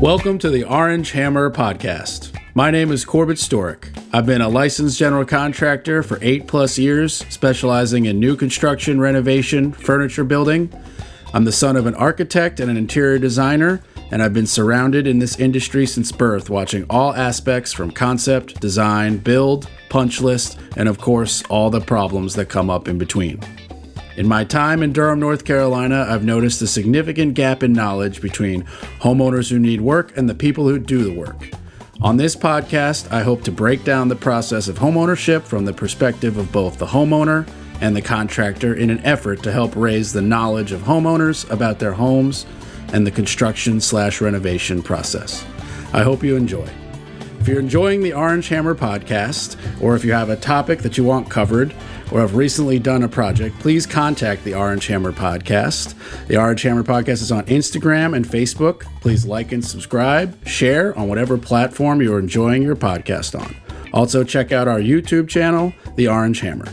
Welcome to the Orange Hammer Podcast. My name is Corbett Storick. I've been a licensed general contractor for 8+ years, specializing in new construction, renovation, furniture building. I'm the son of an architect and an interior designer, and I've been surrounded in this industry since birth, watching all aspects from concept, design, build, punch list, and of course, all the problems that come up in between. In my time in Durham, North Carolina, I've noticed a significant gap in knowledge between homeowners who need work and the people who do the work. On this podcast, I hope to break down the process of homeownership from the perspective of both the homeowner and the contractor in an effort to help raise the knowledge of homeowners about their homes and the construction/renovation process. I hope you enjoy. If you're enjoying the Orange Hammer Podcast, or if you have a topic that you want covered, or have recently done a project, please contact the Orange Hammer Podcast. The Orange Hammer Podcast is on Instagram and Facebook. Please like and subscribe, share on whatever platform you're enjoying your podcast on. Also, check out our YouTube channel, The Orange Hammer.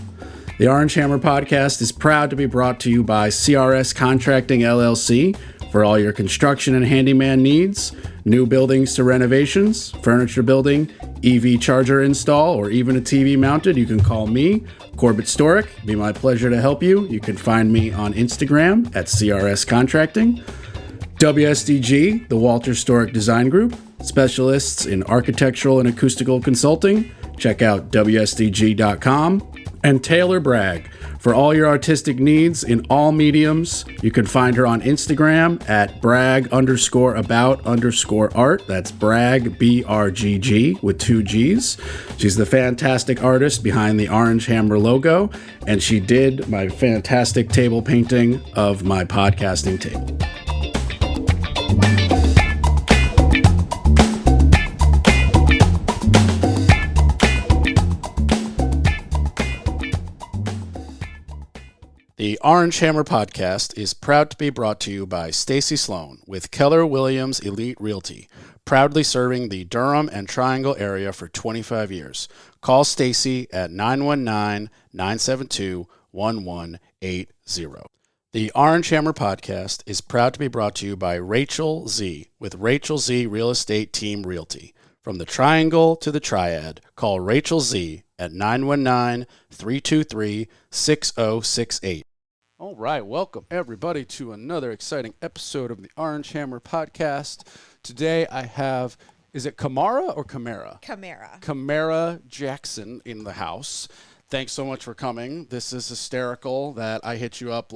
The Orange Hammer Podcast is proud to be brought to you by CRS Contracting LLC for all your construction and handyman needs, new buildings to renovations, furniture building, EV charger install, or even a TV mounted. You can call me, Corbett Storick. It'd be my pleasure to help you. You can find me on Instagram at CRS Contracting. WSDG, the Walter Storick Design Group, specialists in architectural and acoustical consulting. Check out WSDG.com. And Taylor Bragg, for all your artistic needs in all mediums. You can find her on Instagram at brag_about_art. That's brag, BRGG, with 2 G's. She's the fantastic artist behind the Orange Hammer logo, and she did my fantastic table painting of my podcasting table. The Orange Hammer Podcast is proud to be brought to you by Stacy Sloan with Keller Williams Elite Realty, proudly serving the Durham and Triangle area for 25 years. Call Stacy at 919-972-1180. The Orange Hammer Podcast is proud to be brought to you by Rachel Z with Rachel Z Real Estate Team Realty. From the Triangle to the Triad, call Rachel Z at 919-323-6068. All right, welcome everybody to another exciting episode of the Orange Hammer Podcast. Today I have, is it Camara or Camara? Camara. Camara Jackson in the house. Thanks so much for coming. This is hysterical that I hit you up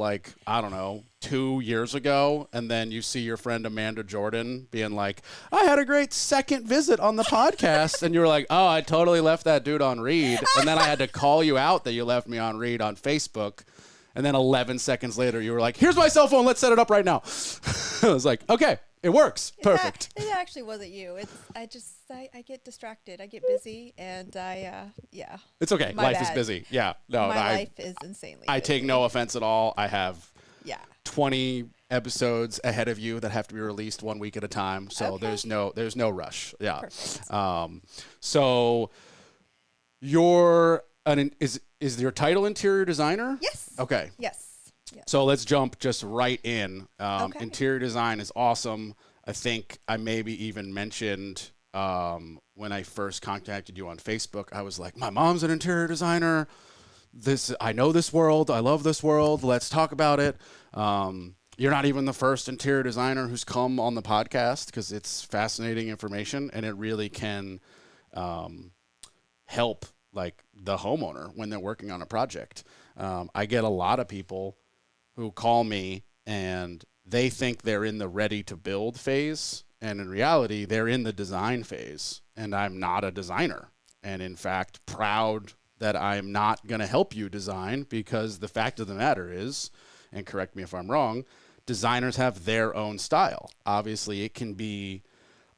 2 years ago, and then you see your friend Amanda Jordan being like, I had a great second visit on the podcast. And you were like, oh, I totally left that dude on read. And then I had to call you out that you left me on read on Facebook. And then 11 seconds later, you were like, here's my cell phone. Let's set it up right now. I was like, okay, it works. Perfect. It actually wasn't you. I get distracted. I get busy, and It's okay. Life is busy. Yeah. No, my life is insanely I take busy. no offense at all. I have 20 episodes ahead of you that have to be released 1 week at a time. So Okay. there's no rush. Yeah. Perfect. So you're is your title interior designer? Yes. Okay. Yes. So let's jump just right in. Okay. Interior design is awesome. I think I maybe even mentioned when I first contacted you on Facebook, I was like, my mom's an interior designer. I know this world. I love this world. Let's talk about it. You're not even the first interior designer who's come on the podcast because it's fascinating information, and it really can help the homeowner when they're working on a project. I get a lot of people who call me and they think they're in the ready to build phase, and in reality they're in the design phase, and I'm not a designer, and in fact proud that I'm not going to help you design, because the fact of the matter is, and correct me if I'm wrong, designers have their own style. Obviously it can be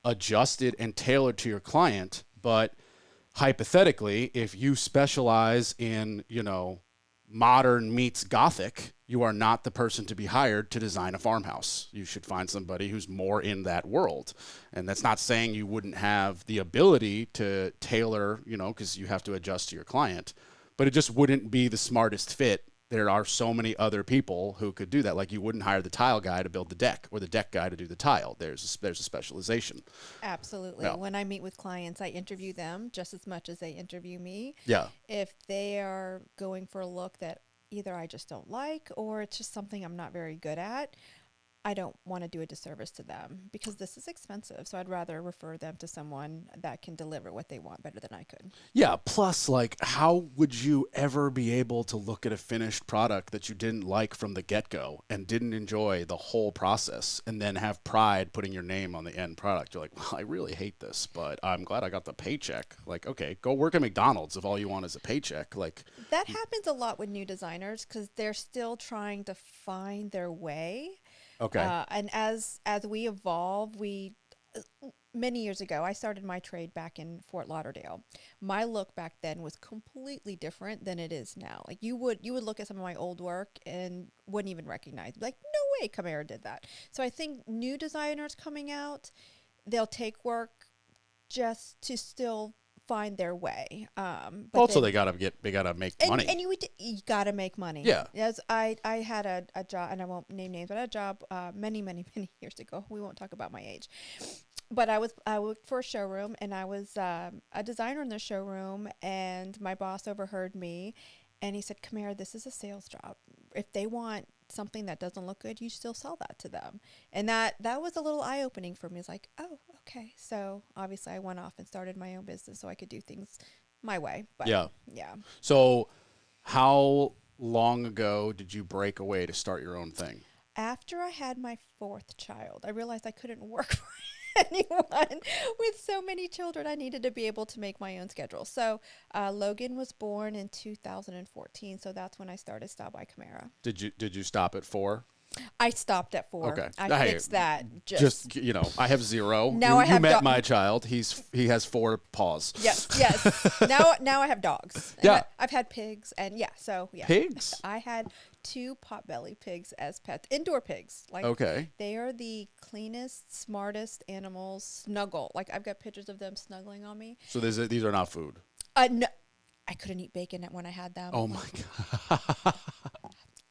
adjusted and tailored to your client, but hypothetically, if you specialize in, modern meets Gothic, you are not the person to be hired to design a farmhouse. You should find somebody who's more in that world. And that's not saying you wouldn't have the ability to tailor, because you have to adjust to your client, but it just wouldn't be the smartest fit there are so many other people who could do that. Like you wouldn't hire the tile guy to build the deck or the deck guy to do the tile. There's a specialization. Absolutely. Yeah. When I meet with clients, I interview them just as much as they interview me. Yeah. If they are going for a look that either I just don't like or it's just something I'm not very good at, I don't want to do a disservice to them because this is expensive. So I'd rather refer them to someone that can deliver what they want better than I could. Yeah. Plus, like, how would you ever be able to look at a finished product that you didn't like from the get-go and didn't enjoy the whole process and then have pride putting your name on the end product? You're like, well, I really hate this, but I'm glad I got the paycheck. Like, okay, go work at McDonald's if all you want is a paycheck. Like, that happens a lot with new designers because they're still trying to find their way. okay. And as we evolve, many years ago, I started my trade back in Fort Lauderdale. My look back then was completely different than it is now. Like you would look at some of my old work and wouldn't even recognize. Like, no way Camara did that. So I think new designers coming out, they'll take work just to still find their way. But also, then, they gotta make money. And you gotta make money. Yeah. As I had a job, and I won't name names, but I had a job many years ago. We won't talk about my age. But I worked for a showroom, and I was a designer in the showroom, and my boss overheard me, and he said, "Camara, this is a sales job. If they want something that doesn't look good, you still sell that to them." And that was a little eye-opening for me. It's like, oh, okay. So obviously I went off and started my own business so I could do things my way. But Yeah. Yeah. So how long ago did you break away to start your own thing? After I had my fourth child, I realized I couldn't work for anyone with so many children. I needed to be able to make my own schedule. So Logan was born in 2014. So that's when I started Style by Camara. Did you stop at 4? I stopped at 4. Okay. I fixed that. Just you know, I have 0. Now I have you met my child. He has 4 paws. Yes. Now I have dogs. And Yeah. I've had pigs, and so yeah. Pigs? I had 2 potbelly pigs as pets, indoor pigs. Like Okay. they are the cleanest, smartest animals. Snuggle. Like I've got pictures of them snuggling on me. So these are not food. No, I couldn't eat bacon when I had them. Oh my god.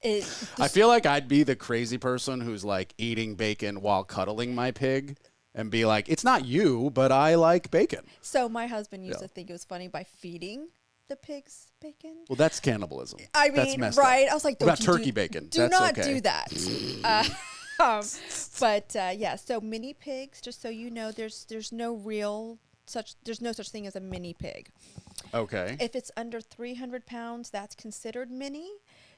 I I feel like I'd be the crazy person who's like eating bacon while cuddling my pig and be like, it's not you, but I like bacon. So my husband used to think it was funny by feeding the pigs bacon. Well, that's cannibalism. I mean, that's messed right? up. I was like, what about turkey bacon? Do that's not okay. do that. Yeah. So mini pigs, just so you know, there's no such thing as a mini pig. Okay. If it's under 300 pounds, that's considered mini.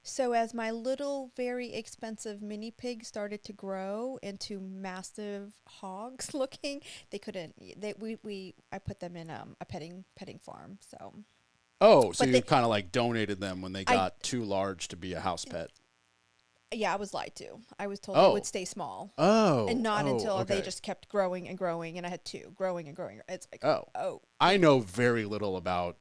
So as my little, very expensive mini pig started to grow into massive hogs looking, they couldn't. I put them in a petting farm. So. Oh, so But you they- kind of like donated them when they got too large to be a house pet. Yeah, I was lied to. I was told Oh. it would stay small. Oh. And not until they okay. just kept growing and growing, and I had 2 growing and growing. It's like, Oh. I know very little about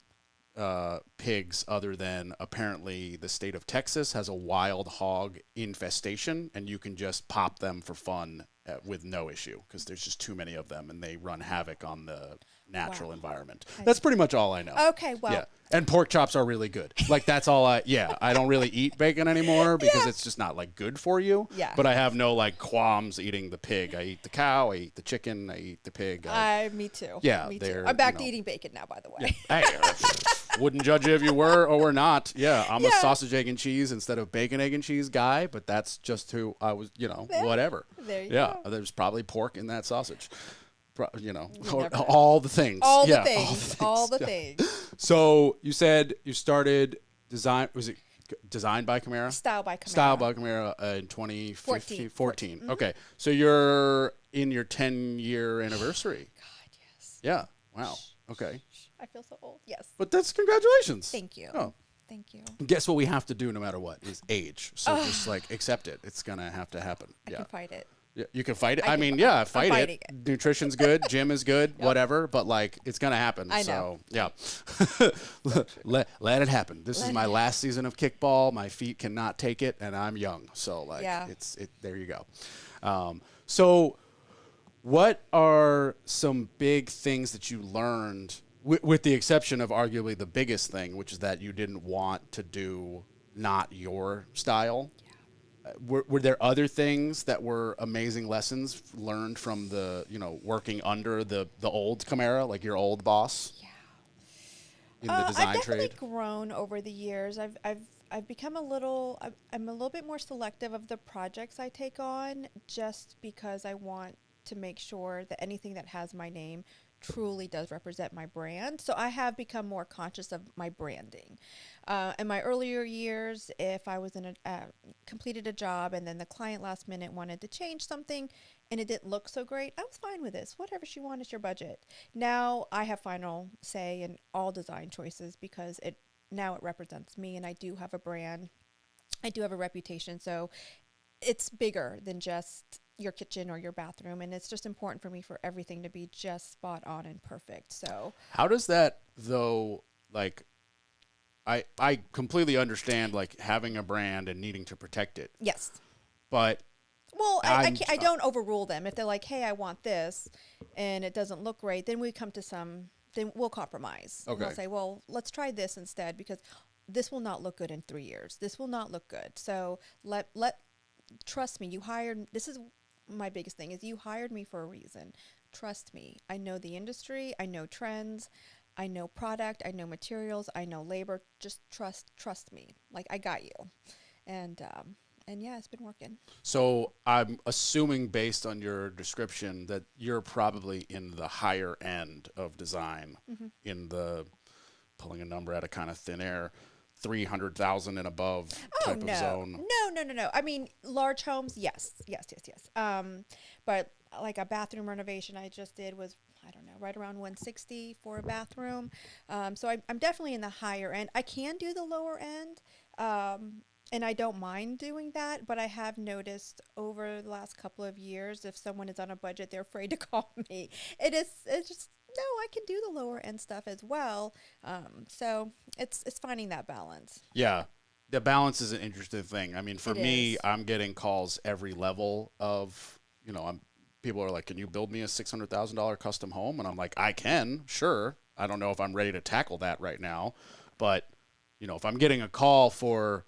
pigs other than apparently the state of Texas has a wild hog infestation, and you can just pop them for fun with no issue because there's just too many of them and they run havoc on the natural Wow. environment. That's pretty much all I know. Okay, well, Yeah. And pork chops are really good. Like that's all I don't really eat bacon anymore because it's just not like good for you. Yeah. But I have no like qualms eating the pig. I eat the cow, I eat the chicken, I eat the pig. me too. Yeah, Me too. they're, I'm back you to know. eating bacon now, by the way. Hey, wouldn't judge you if you were or were not. Yeah, I'm a Yeah. sausage, egg, and cheese instead of bacon, egg, and cheese guy, but that's just who I was, whatever. There you yeah, go. there's probably pork in that sausage. Or never know. all the things. All the Yeah, things. All the Yeah. things. So you said you started design, was it designed by Camara? Style by Camara. Style by Camara in 2014. 14. Mm-hmm. Okay, so you're in your 10-year anniversary. God, yes. Yeah, wow, okay. I feel so old. Yes. But that's congratulations. Thank you. Oh. Thank you. Guess what we have to do no matter what is age. So just like accept it. It's going to have to happen. I can fight it. Yeah, you can fight it. I I can mean, fight- yeah, I'm fight fighting it. it. Nutrition's good, gym is good, whatever, but like it's going to happen. I So, know. yeah. let it happen. This is Let my it last season of kickball. My feet cannot take it and I'm young. So like Yeah. there you go. So what are some big things that you learned with the exception of arguably the biggest thing, which is that you didn't want to do not your style. Were there other things that were amazing lessons learned from the, working under the old Camara, like your old boss Yeah. in the I've design definitely trade? grown over the years. I've become a little. I'm a little bit more selective of the projects I take on, just because I want to make sure that anything that has my name truly does represent my brand. So I have become more conscious of my branding. In my earlier years, if I was in a completed a job and then the client last minute wanted to change something and it didn't look so great, I was fine with this. Whatever she wanted, your budget. Now I have final say in all design choices because it now it represents me and I do have a brand. I do have a reputation. So it's bigger than just your kitchen or your bathroom, and it's just important for me for everything to be just spot on and perfect. So How does that though, like, I completely understand like having a brand and needing to protect it, yes. but Well, I'm I don't overrule them. If they're like, hey, I want this and it doesn't look right, then we come to then we'll compromise. And we'll okay. say, well, let's try this instead because this will not look good in 3 years. This will not look good. So trust me, you hired, this is my biggest thing is you hired me for a reason. Trust me. I know the industry. I know trends. I know product. I know materials. I know labor. Just trust me. Like I got you. And yeah, it's been working. So I'm assuming based on your description that you're probably in the higher end of design, Hmm. in the, pulling a number out of kind of thin air, 300,000 and above Oh type of no, zone. no. I mean, large homes, yes. But like a bathroom renovation I just did was, I don't know, right around 160 for a bathroom. So I'm definitely in the higher end. I can do the lower end. And I don't mind doing that, but I have noticed over the last couple of years, if someone is on a budget, they're afraid to call me. It's just, no, I can do the lower end stuff as well. So it's finding that balance. Yeah. The balance is an interesting thing. I mean, for It me, is. I'm getting calls every level of, I'm people are like, "Can you build me a $600,000 custom home?" And I'm like, "I can, sure. I don't know if I'm ready to tackle that right now, but if I'm getting a call for,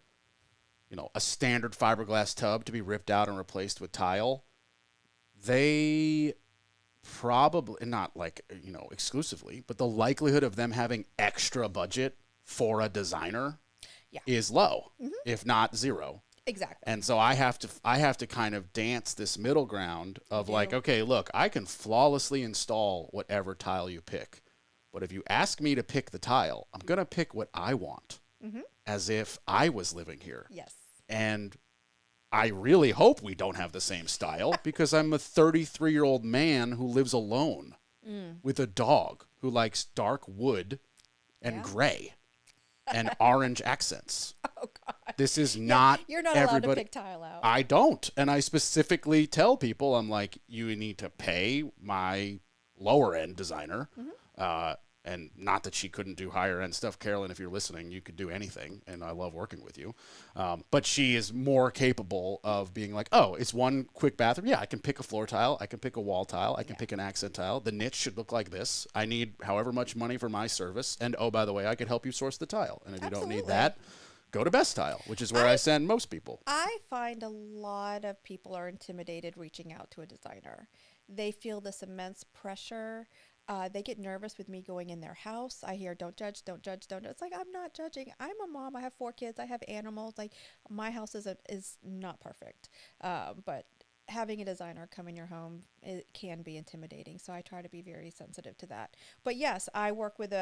a standard fiberglass tub to be ripped out and replaced with tile, they probably, and not like, exclusively, but the likelihood of them having extra budget for a designer Yeah. is low, Hmm. if not zero. Exactly. And so I have to kind of dance this middle ground You of like, do. okay, look, I can flawlessly install whatever tile you pick. But if you ask me to pick the tile, I'm going to pick what I want, Hmm. as if I was living here. Yes. And I really hope we don't have the same style because I'm a 33-year-old man who lives alone Mm. with a dog who likes dark wood and Yeah. gray and orange accents. Oh God. This is Yeah. not You're not allowed to everybody. pick tile out. I don't. And I specifically tell people, I'm like, you need to pay my lower end designer. Hmm. And not that she couldn't do higher end stuff. Carolyn, if you're listening, you could do anything. And I love working with you. But she is more capable of being like, oh, it's one quick bathroom. Yeah, I can pick a floor tile. I can pick a wall tile. I can Yeah. pick an accent tile. The niche should look like this. I need however much money for my service. And oh, by the way, I could help you source the tile. And if you don't need Absolutely. that, go to Best Tile, which is where I I send most people. I find a lot of people are intimidated reaching out to a designer. They feel this immense pressure. They get nervous with me going in their house. I hear, don't judge, don't judge, don't judge. It's like, I'm not judging. I'm a mom. I have 4 kids. I have animals. Like, my house is not perfect. But having a designer come in your home, it can be intimidating. So I try to be very sensitive to that. But yes, I work with,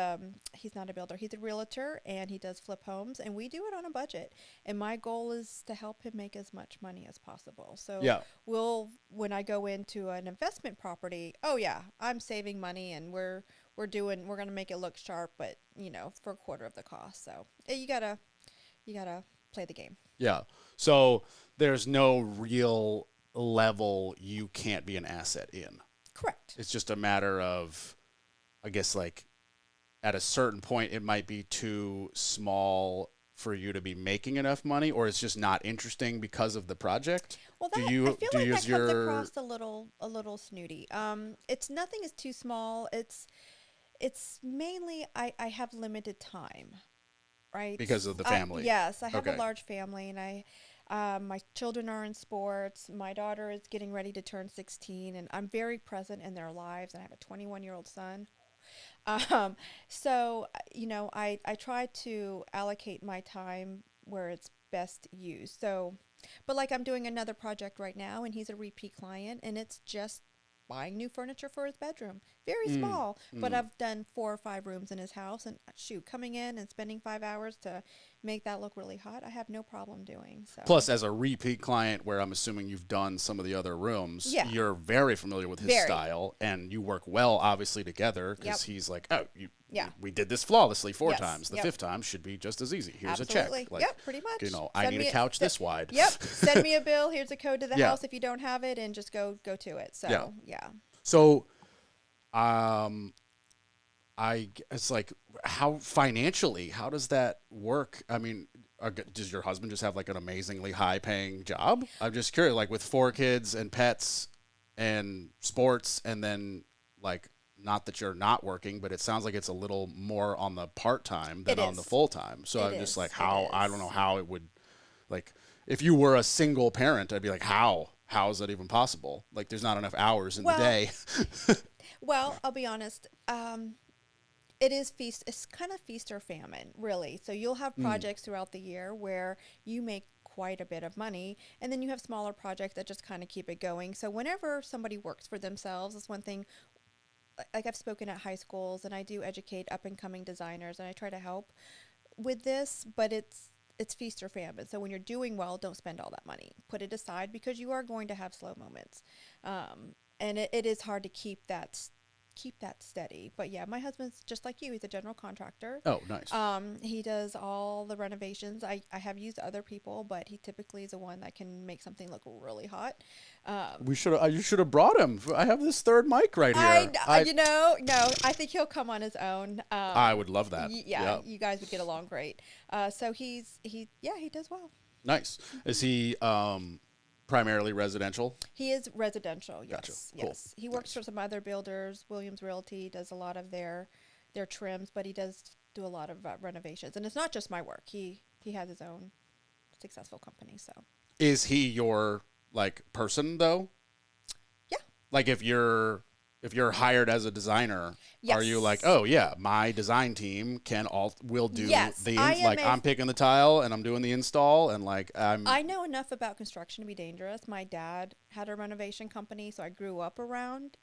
he's not a builder. He's a realtor and he does flip homes and we do it on a budget. And my goal is to help him make as much money as possible. So Yeah. when I go into an investment property, oh yeah, I'm saving money and we're going to make it look sharp, but for a quarter of the cost. So you gotta play the game. Yeah. So there's no real level you can't be an asset in. Correct. It's just a matter of, I guess, like at a certain point, it might be too small for you to be making enough money, or it's just not interesting because of the project. Well, Do I you feel do like you that use comes your across a little snooty. It's nothing is too small. It's mainly I have limited time. right? Because of the family. Yes, I have a Okay. large family, and my children are in sports. My daughter is getting ready to turn 16, and I'm very present in their lives. And I have a 21-year-old son. Um, so, I try to allocate my time where it's best used. So, but like I'm doing another project right now, and he's a repeat client, and it's just buying new furniture for his bedroom. Very Mm, small, but mm. I've done 4 or 5 rooms in his house, and shoot, coming in and spending 5 hours to make that look really hot, I have no problem doing. So, Plus, as a repeat client, where I'm assuming you've done some of the other rooms, yeah, you're very familiar with his very. style, and you work well, obviously, together Yep. because he's like, oh, Yeah. we did this flawlessly 4 times. Yes. The Yep. fifth time should be just as easy. Here's Absolutely. a check. Like, Yep, pretty much. I Send need me a couch this wide. Yep. Send me a bill. Here's a code to the Yeah. house if you don't have it, and just go to it. Yeah. So, yeah. So, um, it's like, how financially, how does that work? I mean, does your husband just have like an amazingly high paying job? I'm just curious, like with 4 kids and pets and sports, and then like, not that you're not working, but it sounds like it's a little more on the part time than It on the is. full time. So It I'm just is. like, It how, I don't is. know how it would, like, if you were a single parent, I'd be like, how is that even possible? Like, there's not enough hours in the Well, day. well, I'll be honest. It is feast. It's kind of feast or famine, really. So you'll have projects throughout the year where you make quite a bit of money, and then you have smaller projects that just kind of keep it going. So whenever somebody works for themselves, that's one thing. Like I've spoken at high schools, and I do educate up and coming designers, and I try to help with this, but it's feast or famine. So when you're doing well, don't spend all that money. Put it aside because you are going to have slow moments, and it is hard to keep that steady. But yeah, my husband's just like you. He's a general contractor. Oh, nice. He does all the renovations. I have used other people, but he typically is the one that can make something look really hot. You should have brought him. I have this third mic right here. No, I think he'll come on his own. I would love that. Yeah, you guys would get along great. So he does well. Nice. Is he primarily residential? He is residential. Gotcha. Yes, Cool. yes. He works for some other builders. Williams Realty does a lot of their trims, but he does do a lot of renovations. And it's not just my work. He has his own successful company. So Is he your like person though? yeah. Like if you're hired as a designer, are you like, Yes. oh yeah, my design team will do Yes, the I am like I'm picking the tile and I'm doing the install and like I know enough about construction to be dangerous. My dad had a renovation company, so I grew up around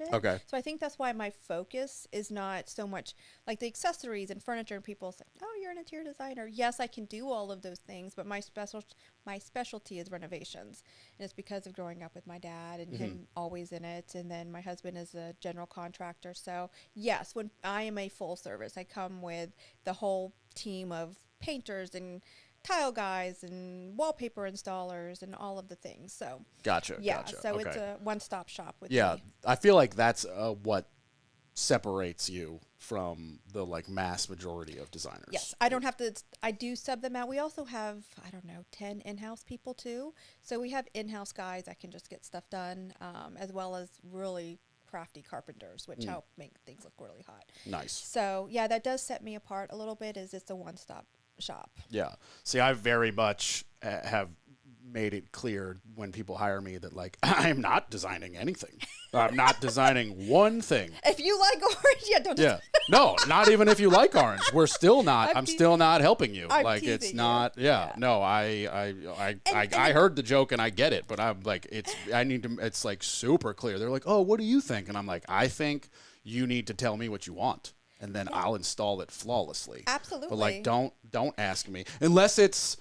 it. Okay. So I think that's why my focus is not so much like the accessories and furniture, and people say, "Oh, you're an interior designer." Yes, I can do all of those things, but my specialty is renovations. And it's because of growing up with my dad and him always in it, and then my husband is a general contractor. So, yes, when I am a full service, I come with the whole team of painters and tile guys and wallpaper installers and all of the things. So Gotcha. yeah, Gotcha. so Okay. it's a one-stop shop with Yeah, me. I feel like that's what separates you from the like mass majority of designers. Yes, I don't have to. I do sub them out. We also have, I don't know, 10 in-house people too. So we have in-house guys that can just get stuff done, as well as really crafty carpenters, which help make things look really hot. Nice. So yeah, that does set me apart a little bit. Is it's a one-stop shop. Yeah. See, I very much have made it clear when people hire me that like I'm not designing anything. I'm not designing one thing. If you like orange, yeah, don't. Yeah. No, not even if you like orange. We're still not. I'm teasing. still not helping you. I'm Like it's teasing not. you. Yeah. Yeah. No. I heard the joke and I get it, but I'm like I need to. It's like super clear. They're like, oh, what do you think? And I'm like, I think you need to tell me what you want, and then I'll install it flawlessly. Absolutely. But like, don't ask me unless it's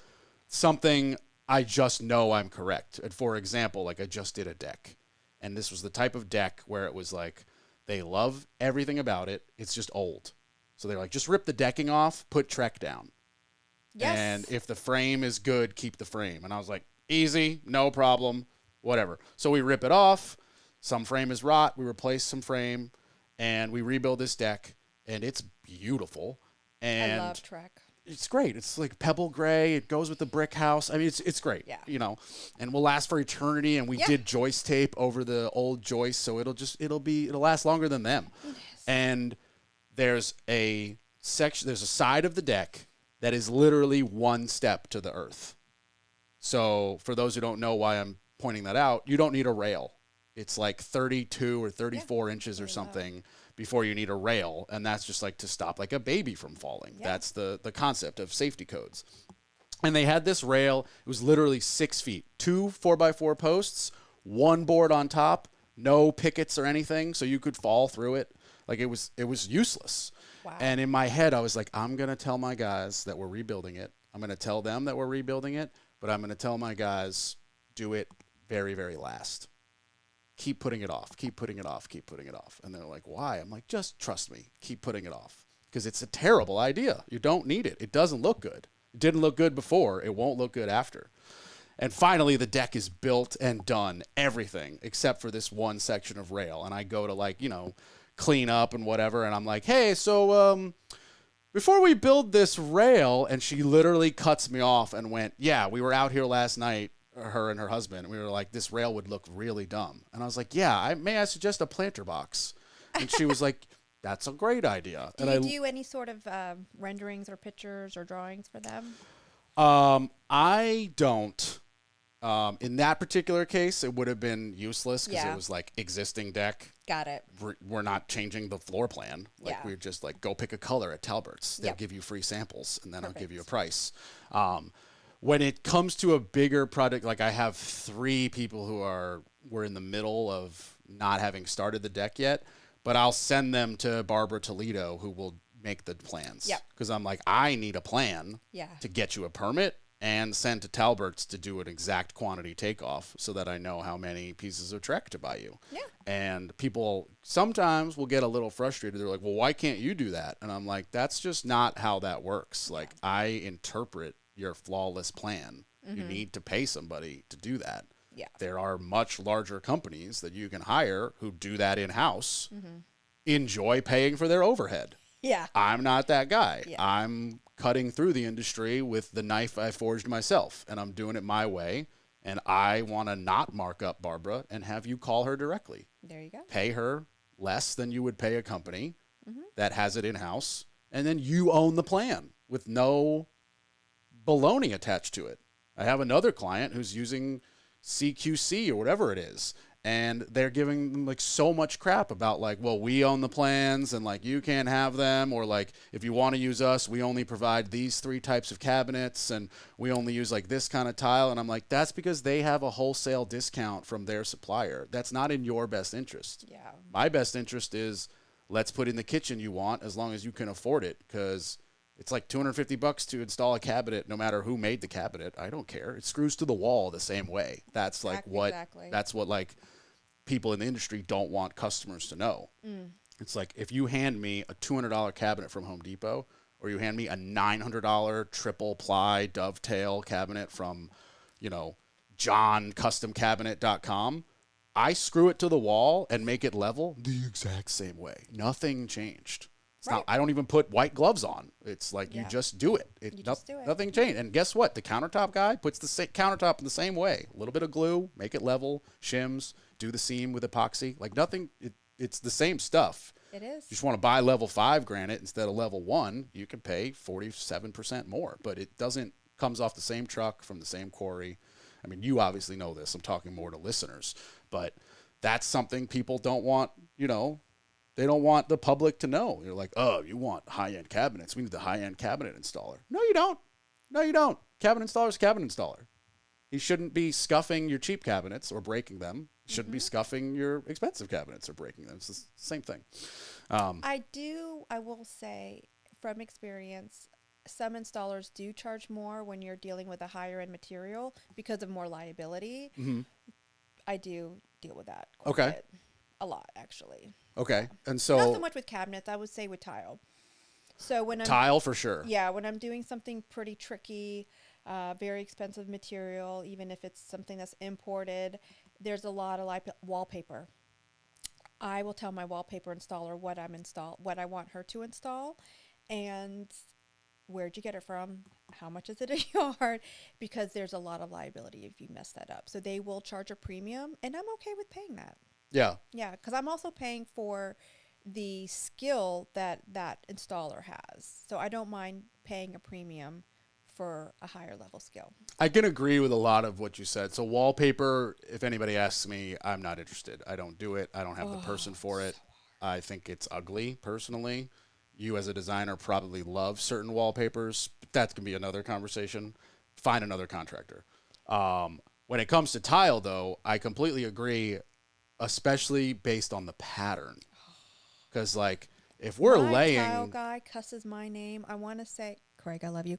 something I just know I'm correct. And for example, like I just did a deck, and this was the type of deck where it was like they love everything about it. It's just old. So they're like, just rip the decking off, put Trek down. Yes. And if the frame is good, keep the frame. And I was like, easy, no problem, whatever. So we rip it off. Some frame is rot. We replace some frame, and we rebuild this deck, and it's beautiful. And I love Trek. it's great. It's like pebble gray. It goes with the brick house. I mean, it's great. Yeah. You know, and will last for eternity. And we Yeah. did joist tape over the old joists, so it'll last longer than them. And there's a section. There's a side of the deck that is literally one step to the earth. So for those who don't know why I'm pointing that out, you don't need a rail. It's like 32 or 34 inches or something before you need a rail. And that's just like to stop like a baby from falling. Yeah. That's the concept of safety codes. And they had this rail. It was literally 6 feet, 2 4x4 posts, one board on top, no pickets or anything. So you could fall through it. Like it was useless. Wow. And in my head, I was like, I'm going to tell my guys that we're rebuilding it. I'm going to tell them that we're rebuilding it, but I'm going to tell my guys, do it very, very last. Keep putting it off, keep putting it off, keep putting it off. And they're like, why? I'm like, just trust me, keep putting it off. Because it's a terrible idea. You don't need it. It doesn't look good. It didn't look good before. It won't look good after. And finally, the deck is built and done, everything, except for this one section of rail. And I go to like, clean up and whatever. And I'm like, hey, so before we build this rail, and she literally cuts me off and went, yeah, we were out here last night, her and her husband, and we were like, this rail would look really dumb. And I was like, yeah, may I suggest a planter box? And she was like, that's a great idea. Do you do any sort of renderings or pictures or drawings for them? I don't. In that particular case, it would have been useless because it was like existing deck. Got it. We're not changing the floor plan. Like we're just like, go pick a color at Talbert's. They'll give you free samples, and then I'll give you a price. When it comes to a bigger project, like I have 3 people who we're in the middle of not having started the deck yet, but I'll send them to Barbara Toledo, who will make the plans. Yeah. Because I'm like, I need a plan to get you a permit and send to Talbert's to do an exact quantity takeoff so that I know how many pieces of Trek to buy you. Yeah. And people sometimes will get a little frustrated. They're like, well, why can't you do that? And I'm like, that's just not how that works. Like, I interpret your flawless plan. You need to pay somebody to do that. Yeah. There are much larger companies that you can hire who do that in-house, enjoy paying for their overhead. Yeah. I'm not that guy. Yeah. I'm cutting through the industry with the knife I forged myself, and I'm doing it my way. And I want to not mark up Barbara and have you call her directly. There you go. Pay her less than you would pay a company that has it in-house, and then you own the plan with no baloney attached to it. I have another client who's using CQC or whatever it is, and they're giving them like so much crap about like, well, we own the plans and like you can't have them, or like if you want to use us, we only provide these 3 types of cabinets and we only use like this kind of tile. And I'm like, that's because they have a wholesale discount from their supplier. That's not in your best interest. Yeah. My best interest is, let's put in the kitchen you want as long as you can afford it, because it's like $250 to install a cabinet, no matter who made the cabinet. I don't care. It screws to the wall the same way. That's like that's what like people in the industry don't want customers to know. It's like, if you hand me a $200 cabinet from Home Depot, or you hand me a $900 triple ply dovetail cabinet from, johncustomcabinet.com, I screw it to the wall and make it level the exact same way. Nothing changed. I don't even put white gloves on. It's like, you just do it. Nothing changed. And guess what? The countertop guy puts the countertop in the same way. A little bit of glue, make it level, shims, do the seam with epoxy. Like nothing. It's the same stuff. It is. You just want to buy level 5 granite instead of level 1. You can pay 47% more, but it comes off the same truck from the same quarry. I mean, you obviously know this. I'm talking more to listeners, but that's something people don't want, they don't want the public to know. You're like, oh, you want high-end cabinets. We need the high-end cabinet installer. No, you don't. No, you don't. Cabinet installer is cabinet installer. He shouldn't be scuffing your cheap cabinets or breaking them. He shouldn't be scuffing your expensive cabinets or breaking them. It's the same thing. I will say from experience, some installers do charge more when you're dealing with a higher-end material because of more liability. I do deal with that quite a bit. A lot, actually. Okay. And so not so much with cabinets, I would say with tile. So when tile for sure. Yeah, when I'm doing something pretty tricky, very expensive material, even if it's something that's imported, there's a lot of wallpaper. I will tell my wallpaper installer what I want her to install, and where'd you get it from? How much is it a yard? Because there's a lot of liability if you mess that up. So they will charge a premium, and I'm okay with paying that. Yeah. Yeah, because I'm also paying for the skill that that installer has. So I don't mind paying a premium for a higher level skill. I can agree with a lot of what you said. So wallpaper, if anybody asks me, I'm not interested. I don't do it. I don't have the person for it. I think it's ugly, personally. You as a designer probably love certain wallpapers, but that can be another conversation. Find another contractor. When it comes to tile, though, I completely agree, especially based on the pattern. Because, like, if we're my laying... tile guy cusses my name. I want to say, Craig, I love you.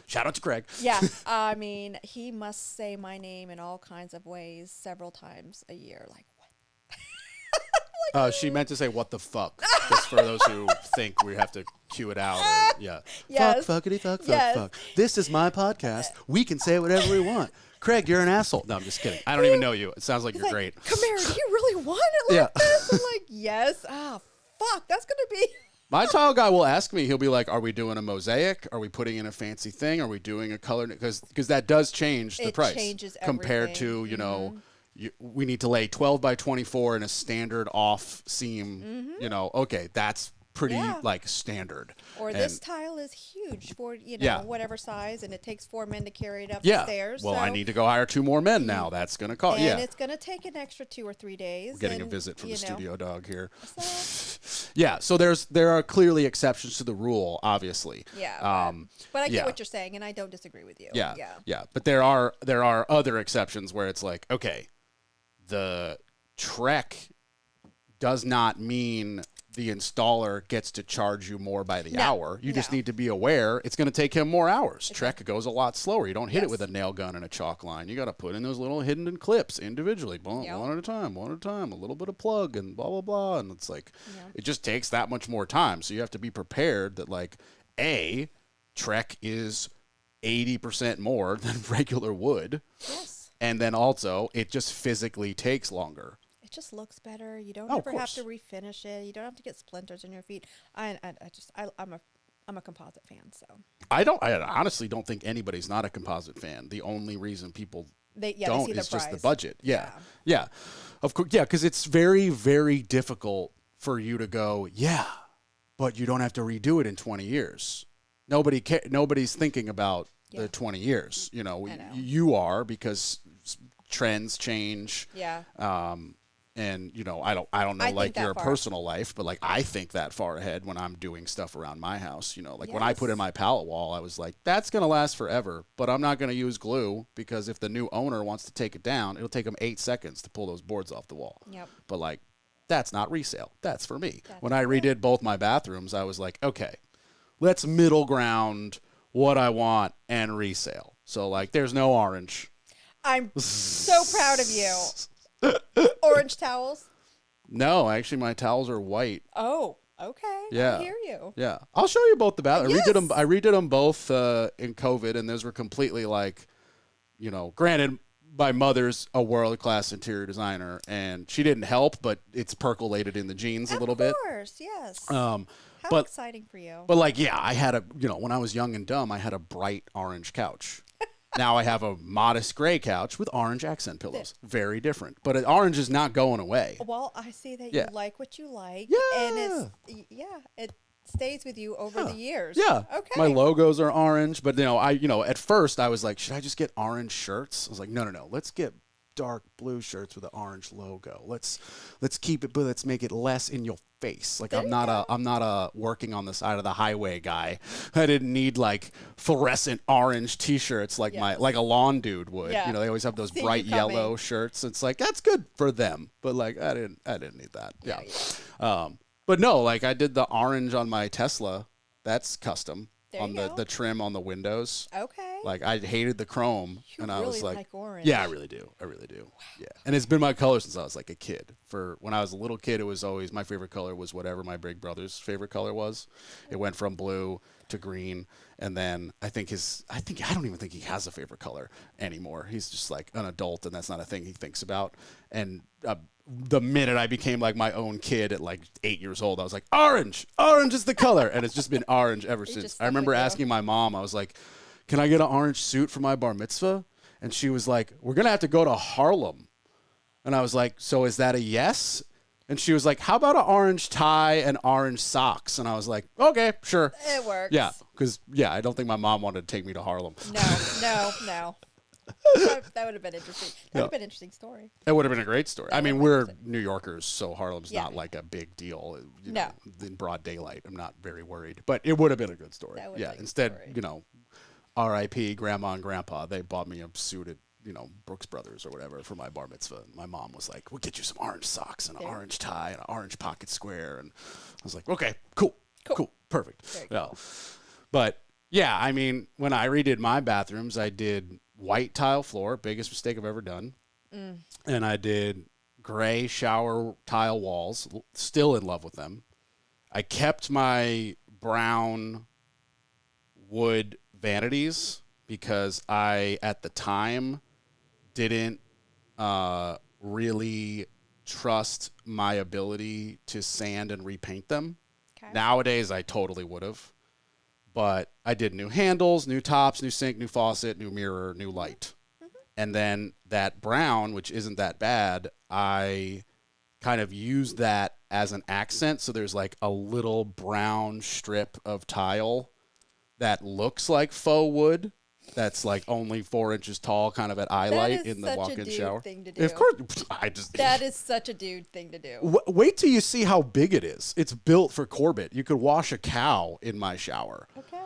Shout out to Craig. Yeah, I mean, he must say my name in all kinds of ways several times a year. Like, what? She meant to say, what the fuck? Just for those who think we have to cue it out. Or, yeah. Yes. Fuck, fuckity, fuck, Yes. fuck. This is my podcast. We can say whatever we want. Craig, you're an asshole. No, I'm just kidding. I don't even know you. It sounds like He's you're like, great. Camara, do you really want it like this? I'm like, yes. Ah, fuck, that's going to be... My tile guy will ask me, he'll be like, are we doing a mosaic? Are we putting in a fancy thing? Are we doing a color? Because that does change the price. It changes compared everything. to, you know, we need to lay 12 by 24 in a standard off seam, you know, okay, that's pretty like standard. Or And- this tile is huge for, you know, Yeah. whatever size, and it takes 4 men to carry it up yeah. the stairs. Well, so, I need to go hire 2 more men now. That's going to cost, and it's going to take an extra 2 or 3 days. We're getting a and, visit from you the know, studio dog here. So, Yeah, so there are clearly exceptions to the rule, obviously. yeah. But I get yeah. what you're saying, and I don't disagree with you. Yeah, Yeah. yeah. But there are other exceptions where it's like, okay, the trek does not mean the installer gets to charge you more by the hour. You just need to be aware it's going to take him more hours. Trek goes a lot slower. You don't hit it with a nail gun and a chalk line. You got to put in those little hidden clips individually, one at a time, a little bit of plug and blah, blah, blah. And it's like, it just takes that much more time. So you have to be prepared that, like, Trek is 80% more than regular wood. Yes. And then also, it just physically takes longer. It just looks better. You don't Oh, ever of have course. to refinish it. You don't have to get splinters in your feet. I'm a composite fan, so I honestly don't think anybody's not a composite fan. The only reason people they don't see the is just the price. budget. Yeah. Of course, yeah, because it's very, very difficult for you to go, but you don't have to redo it in 20 years. Nobody's thinking about the 20 years. You know, you are, because trends change. Yeah. And, you know, I don't know, like, your personal life, but, like, I think that far ahead when I'm doing stuff around my house. You know, like, when I put in my pallet wall, I was like, that's going to last forever, but I'm not going to use glue, because if the new owner wants to take it down, it'll take them 8 seconds to pull those boards off the wall. Yep. But, like, that's not resale. That's for me. When I redid both my bathrooms, I was like, okay, let's middle ground what I want and resale. So, like, there's no orange. I'm so proud of you. Orange towels? No, actually, my towels are white. Oh, okay. Yeah. I hear you. Yeah. I'll show you both the bathrooms. Yes. I redid them both in COVID, and those were completely, like, you know, granted, my mother's a world-class interior designer, and she didn't help, but it's percolated in the genes a little bit. Of course, yes. How exciting for you. But, like, yeah, I had when I was young and dumb, I had a bright orange couch. Now I have a modest gray couch with orange accent pillows. Very different. But orange is not going away. Well, I see that you like what you like. Yeah. And it stays with you over the years. Yeah. Okay. My logos are orange, but at first I was like, should I just get orange shirts? I was like, no. Let's get dark blue shirts with an orange logo. Let's keep it, but let's make it less in your face. Like, I'm not a working on the side of the highway guy. I didn't need, like, fluorescent orange t-shirts like like a lawn dude would. Yeah. You know, they always have those See bright you coming. yellow shirts. It's like, that's good for them, but, like, I didn't need that. Yeah. But no, like, I did the orange on my Tesla. That's custom. There on you go. the trim on the windows. Okay. Like, I hated the chrome, You and I really was like, orange. yeah, I really do. Wow. Yeah. And it's been my color since I was like a kid. For when I was a little kid, it was always my favorite color was whatever my big brother's favorite color was. It went from blue to green, and then I don't even think he has a favorite color anymore. He's just like an adult, and that's not a thing he thinks about. And the minute I became like my own kid at like 8 years old, I was like, orange is the color. And it's just been orange ever since. I remember asking my mom, I was like, can I get an orange suit for my bar mitzvah? And she was like, we're going to have to go to Harlem. And I was like, so is that a yes? And she was like, how about an orange tie and orange socks? And I was like, okay, sure. It works. Yeah, because, I don't think my mom wanted to take me to Harlem. No. That would have been interesting. That would have been an interesting story. It would have been a great story. I mean, we're New Yorkers, so Harlem's not like a big deal. No. In broad daylight, I'm not very worried. But it would have been a good story. Yeah, instead, R.I.P. Grandma and Grandpa, they bought me a suit at, Brooks Brothers or whatever for my bar mitzvah. And my mom was like, we'll get you some orange socks and an orange tie and an orange pocket square. And I was like, okay, cool, perfect. Cool. But, yeah, I mean, when I redid my bathrooms, I did white tile floor, biggest mistake I've ever done. And I did gray shower tile walls, still in love with them. I kept my brown wood vanities because I, at the time, didn't really trust my ability to sand and repaint them. Okay. Nowadays, I totally would have. But I did new handles, new tops, new sink, new faucet, new mirror, new light. And then that brown, which isn't that bad, I kind of used that as an accent. So there's like a little brown strip of tile that looks like faux wood. That's like only 4 inches tall, kind of at eye light in the walk-in shower. Thing to do. Of course, that is such a dude thing to do. Wait till you see how big it is. It's built for Corbett. You could wash a cow in my shower. Okay.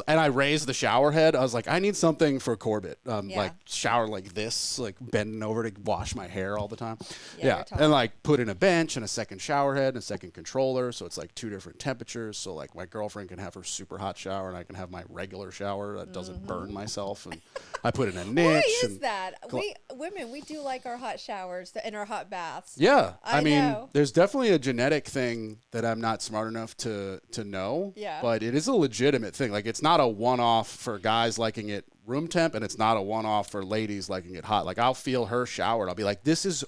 And I raised the shower head. I was like, I need something for Corbett. Like shower like this, like bending over to wash my hair all the time. Yeah. And like put in a bench and a second shower head and a second controller. So it's like 2 different temperatures. So like my girlfriend can have her super hot shower and I can have my regular shower that doesn't burn myself. And I put in a niche. Why is that? We women, we do like our hot showers and our hot baths. Yeah. I mean, there's definitely a genetic thing that I'm not smart enough to know. Yeah. But it is a legitimate thing. Like, it's not a one-off for guys liking it room temp, and it's not a one-off for ladies liking it hot. Like, I'll feel her shower, and I'll be like, this is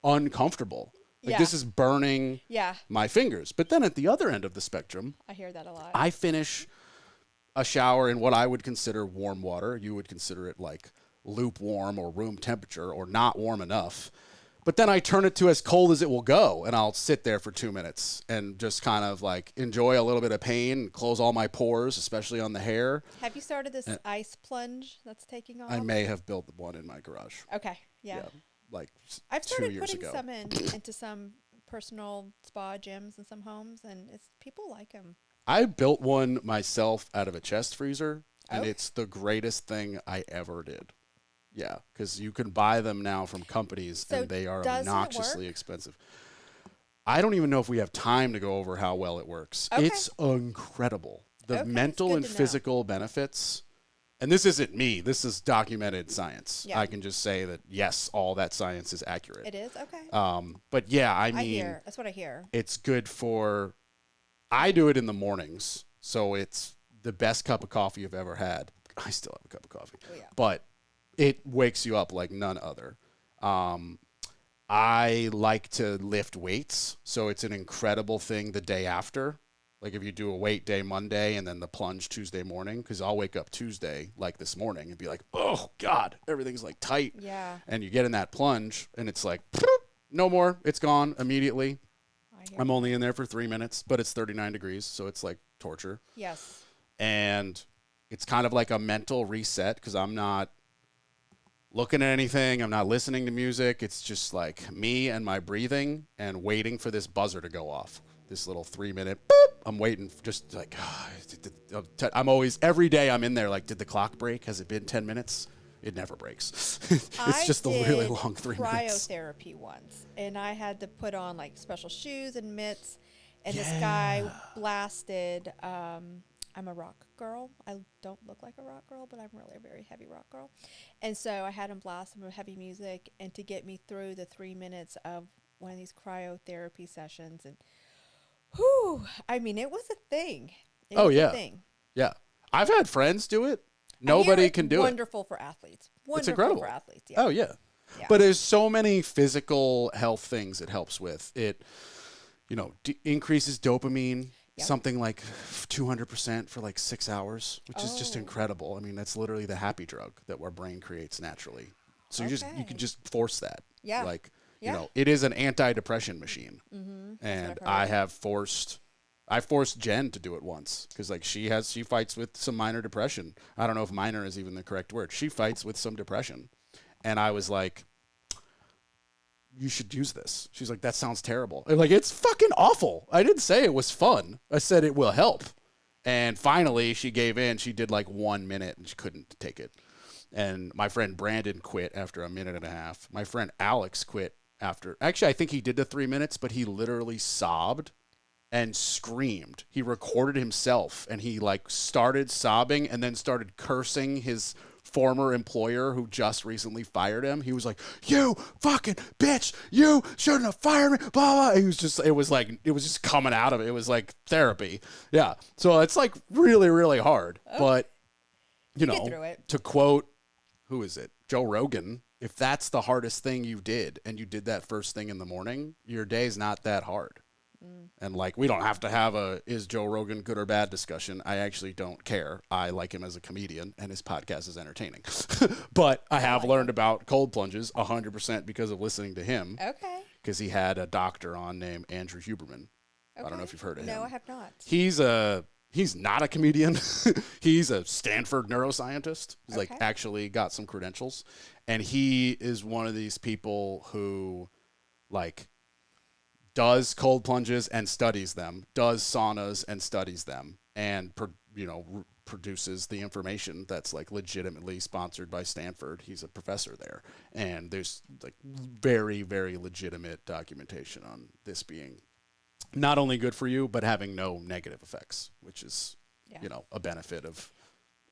uncomfortable. Like, this is burning my fingers. But then at the other end of the spectrum, I hear that a lot. I finish a shower in what I would consider warm water. You would consider it like lukewarm or room temperature or not warm enough. But then I turn it to as cold as it will go, and I'll sit there for 2 minutes and just kind of like enjoy a little bit of pain, close all my pores, especially on the hair. Have you started this ice plunge that's taking off? I may have built one in my garage. Okay, yeah. Like I've 2 years started ago. putting some into some personal spa gyms and some homes, and people like them. I built one myself out of a chest freezer, and it's the greatest thing I ever did. Yeah, because you can buy them now from companies, and they are obnoxiously expensive. I don't even know if we have time to go over how well it works. Okay. It's incredible. The mental and physical benefits. And this isn't me. This is documented science. Yeah. I can just say that, yes, all that science is accurate. It is? Okay. But, yeah, I mean. That's what I hear. It's good for. I do it in the mornings, so it's the best cup of coffee you've ever had. I still have a cup of coffee. Oh, yeah. But it wakes you up like none other. I like to lift weights, so it's an incredible thing the day after. Like if you do a weight day Monday and then the plunge Tuesday morning, because I'll wake up Tuesday like this morning and be like, oh, God, everything's like tight. Yeah. And you get in that plunge and it's like, no more. It's gone immediately. I'm only in there for 3 minutes, but it's 39 degrees, so it's like torture. Yes. And it's kind of like a mental reset because I'm not looking at anything. I'm not listening to music. It's just like me and my breathing and waiting for this buzzer to go off. This little 3 minute boop. I'm waiting just like, I'm always, every day I'm in there like, did the clock break? Has it been 10 minutes? It never breaks. It's just a really long 3 minutes. Cryotherapy once, and I had to put on like special shoes and mitts, and this guy blasted, I'm a rock girl. I don't look like a rock girl, but I'm really a very heavy rock girl. And so I had him blast some heavy music and to get me through the 3 minutes of one of these cryotherapy sessions. And whew, I mean, it was a thing. It was a thing. Yeah. I've had friends do it. Nobody can do it. Wonderful for athletes. It's incredible. For athletes. Yeah. Oh, yeah. But there's so many physical health things it helps with. It, increases dopamine. Yep. Something like 200% for like 6 hours, which is just incredible. I mean, that's literally the happy drug that our brain creates naturally. So you can just force that. Yeah. Like Yeah. You know, it is an anti-depression machine. And I forced Jen to do it once because like she fights with some minor depression. I don't know if minor is even the correct word. She fights with some depression. And I was like, you should use this. She's like, that sounds terrible. And like, it's fucking awful. I didn't say it was fun. I said it will help. And finally she gave in. She did like 1 minute and she couldn't take it. And my friend Brandon quit after a minute and a half. My friend Alex quit after, actually, I think he did the 3 minutes, but he literally sobbed and screamed. He recorded himself and he like started sobbing and then started cursing his former employer who just recently fired him. He was like, you fucking bitch, you shouldn't have fired me, blah, blah. It was just coming out of it. It was like therapy. Yeah. So it's like really, really hard. Okay. But, you know, to quote, who is it? Joe Rogan. If that's the hardest thing you did and you did that first thing in the morning, your day's not that hard. And like, we don't have to have is Joe Rogan good or bad discussion. I actually don't care. I like him as a comedian and his podcast is entertaining. But I have learned about cold plunges 100% because of listening to him. Okay. Because he had a doctor on named Andrew Huberman. Okay. I don't know if you've heard of him. No, I have not. He's not a comedian. He's a Stanford neuroscientist. He's like actually got some credentials. And he is one of these people who like does cold plunges and studies them, does saunas and studies them, and produces the information that's like legitimately sponsored by Stanford. He's a professor there, and there's like very, very legitimate documentation on this being not only good for you but having no negative effects, which is a benefit of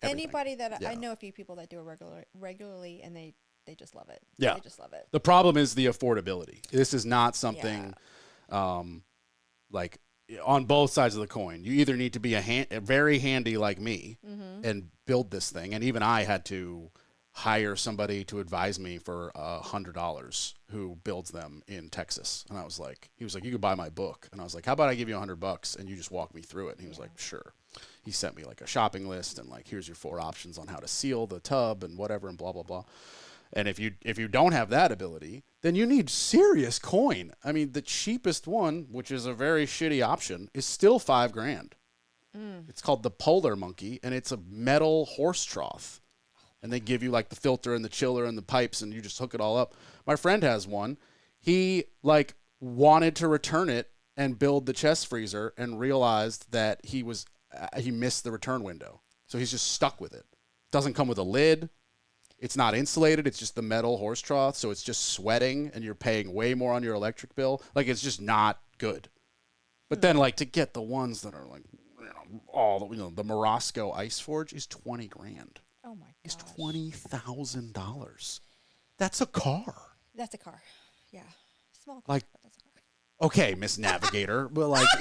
everything. Anybody that I know a few people that do it regularly, and they just love it. Yeah, they just love it. The problem is the affordability. This is not something. Yeah. Like on both sides of the coin, you either need to be a very handy like me and build this thing. And even I had to hire somebody to advise me for $100 who builds them in Texas. And he was like, you could buy my book. And I was like, how about I give you $100 and you just walk me through it? And he was like, sure. He sent me like a shopping list and like, here's your 4 options on how to seal the tub and whatever and blah, blah, blah. And if you don't have that ability, then you need serious coin. I mean, the cheapest one, which is a very shitty option, is still $5,000. It's called the Polar Monkey, and it's a metal horse trough. And they give you like the filter and the chiller and the pipes, and you just hook it all up. My friend has one. He like wanted to return it and build the chest freezer, and realized that he missed the return window, so he's just stuck with it. Doesn't come with a lid. It's not insulated. It's just the metal horse trough. So it's just sweating and you're paying way more on your electric bill. Like, it's just not good. But then like to get the ones that are like, the Morosco Ice Forge is $20,000. Oh my god. It's $20,000. That's a car. That's a car. Yeah. Small car. Like, but that's a car. Okay, Miss Navigator. But like, that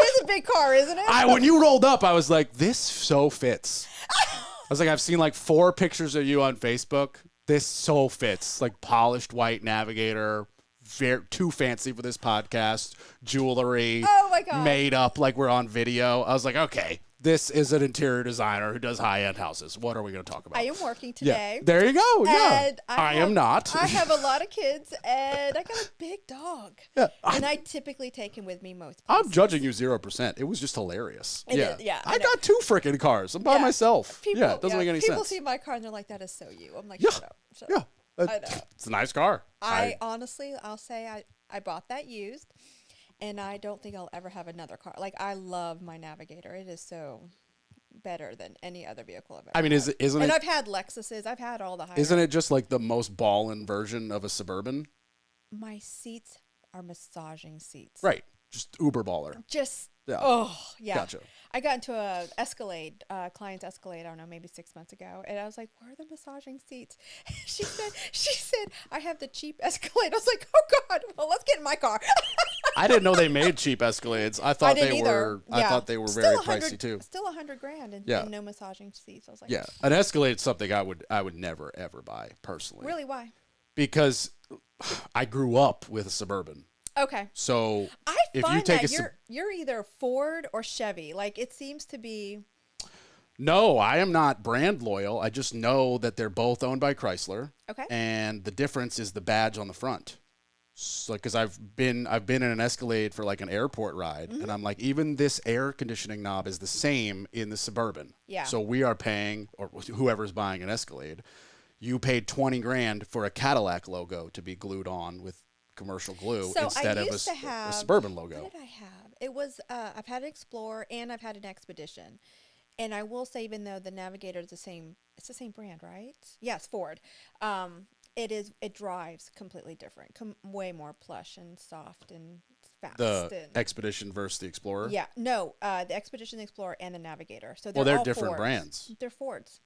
is a big car, isn't it? When you rolled up, I was like, this so fits. I was like, I've seen like 4 pictures of you on Facebook. This so fits. Like polished white Navigator, too fancy for this podcast, jewelry, oh my God, made up like we're on video. I was like, okay, this is an interior designer who does high-end houses. What are we going to talk about? I am working today. Yeah. There you go. Yeah. I am not. I have a lot of kids, and I got a big dog. Yeah. And I typically take him with me most places. I'm judging you 0%. It was just hilarious. Yeah. I got 2 freaking cars. I'm by myself. It doesn't make any sense. People see my car, and they're like, that is so you. I'm like, shut up. Yeah. I know. It's a nice car. Honestly, I'll say I bought that used. And I don't think I'll ever have another car. Like, I love my Navigator. It is so better than any other vehicle I've ever had. Isn't it? And I've had Lexuses. I've had all the high. Isn't it just like the most ballin' version of a Suburban? My seats are massaging seats. Right. Just uber baller. Gotcha. I got into a Escalade, client's Escalade, I don't know, maybe 6 months ago, and I was like, where are the massaging seats? She said, I have the cheap Escalade. I was like, oh God, well, let's get in my car. I didn't know they made cheap Escalades. I thought they were very pricey too. Still $100,000 and no massaging seats. I was like, an Escalade is something I would never ever buy personally. Really? Why? Because I grew up with a Suburban. Okay. So I find that you're either Ford or Chevy. Like, it seems to be. No, I am not brand loyal. I just know that they're both owned by Chrysler. Okay. And the difference is the badge on the front. So, because I've been in an Escalade for like an airport ride, and I'm like, even this air conditioning knob is the same in the Suburban. Yeah. So we are paying, or whoever's buying an Escalade, you paid $20,000 for a Cadillac logo to be glued on with commercial glue instead of a Suburban logo. What did I have? It was I've had an Explorer and I've had an Expedition, and I will say, even though the Navigator is the same, it's the same brand, right? Yes, Ford. It drives completely different, way more plush and soft and fast. The Expedition versus the Explorer? Yeah, no, the Expedition, the Explorer, and the Navigator. So they're all different Fords. brands. They're Fords.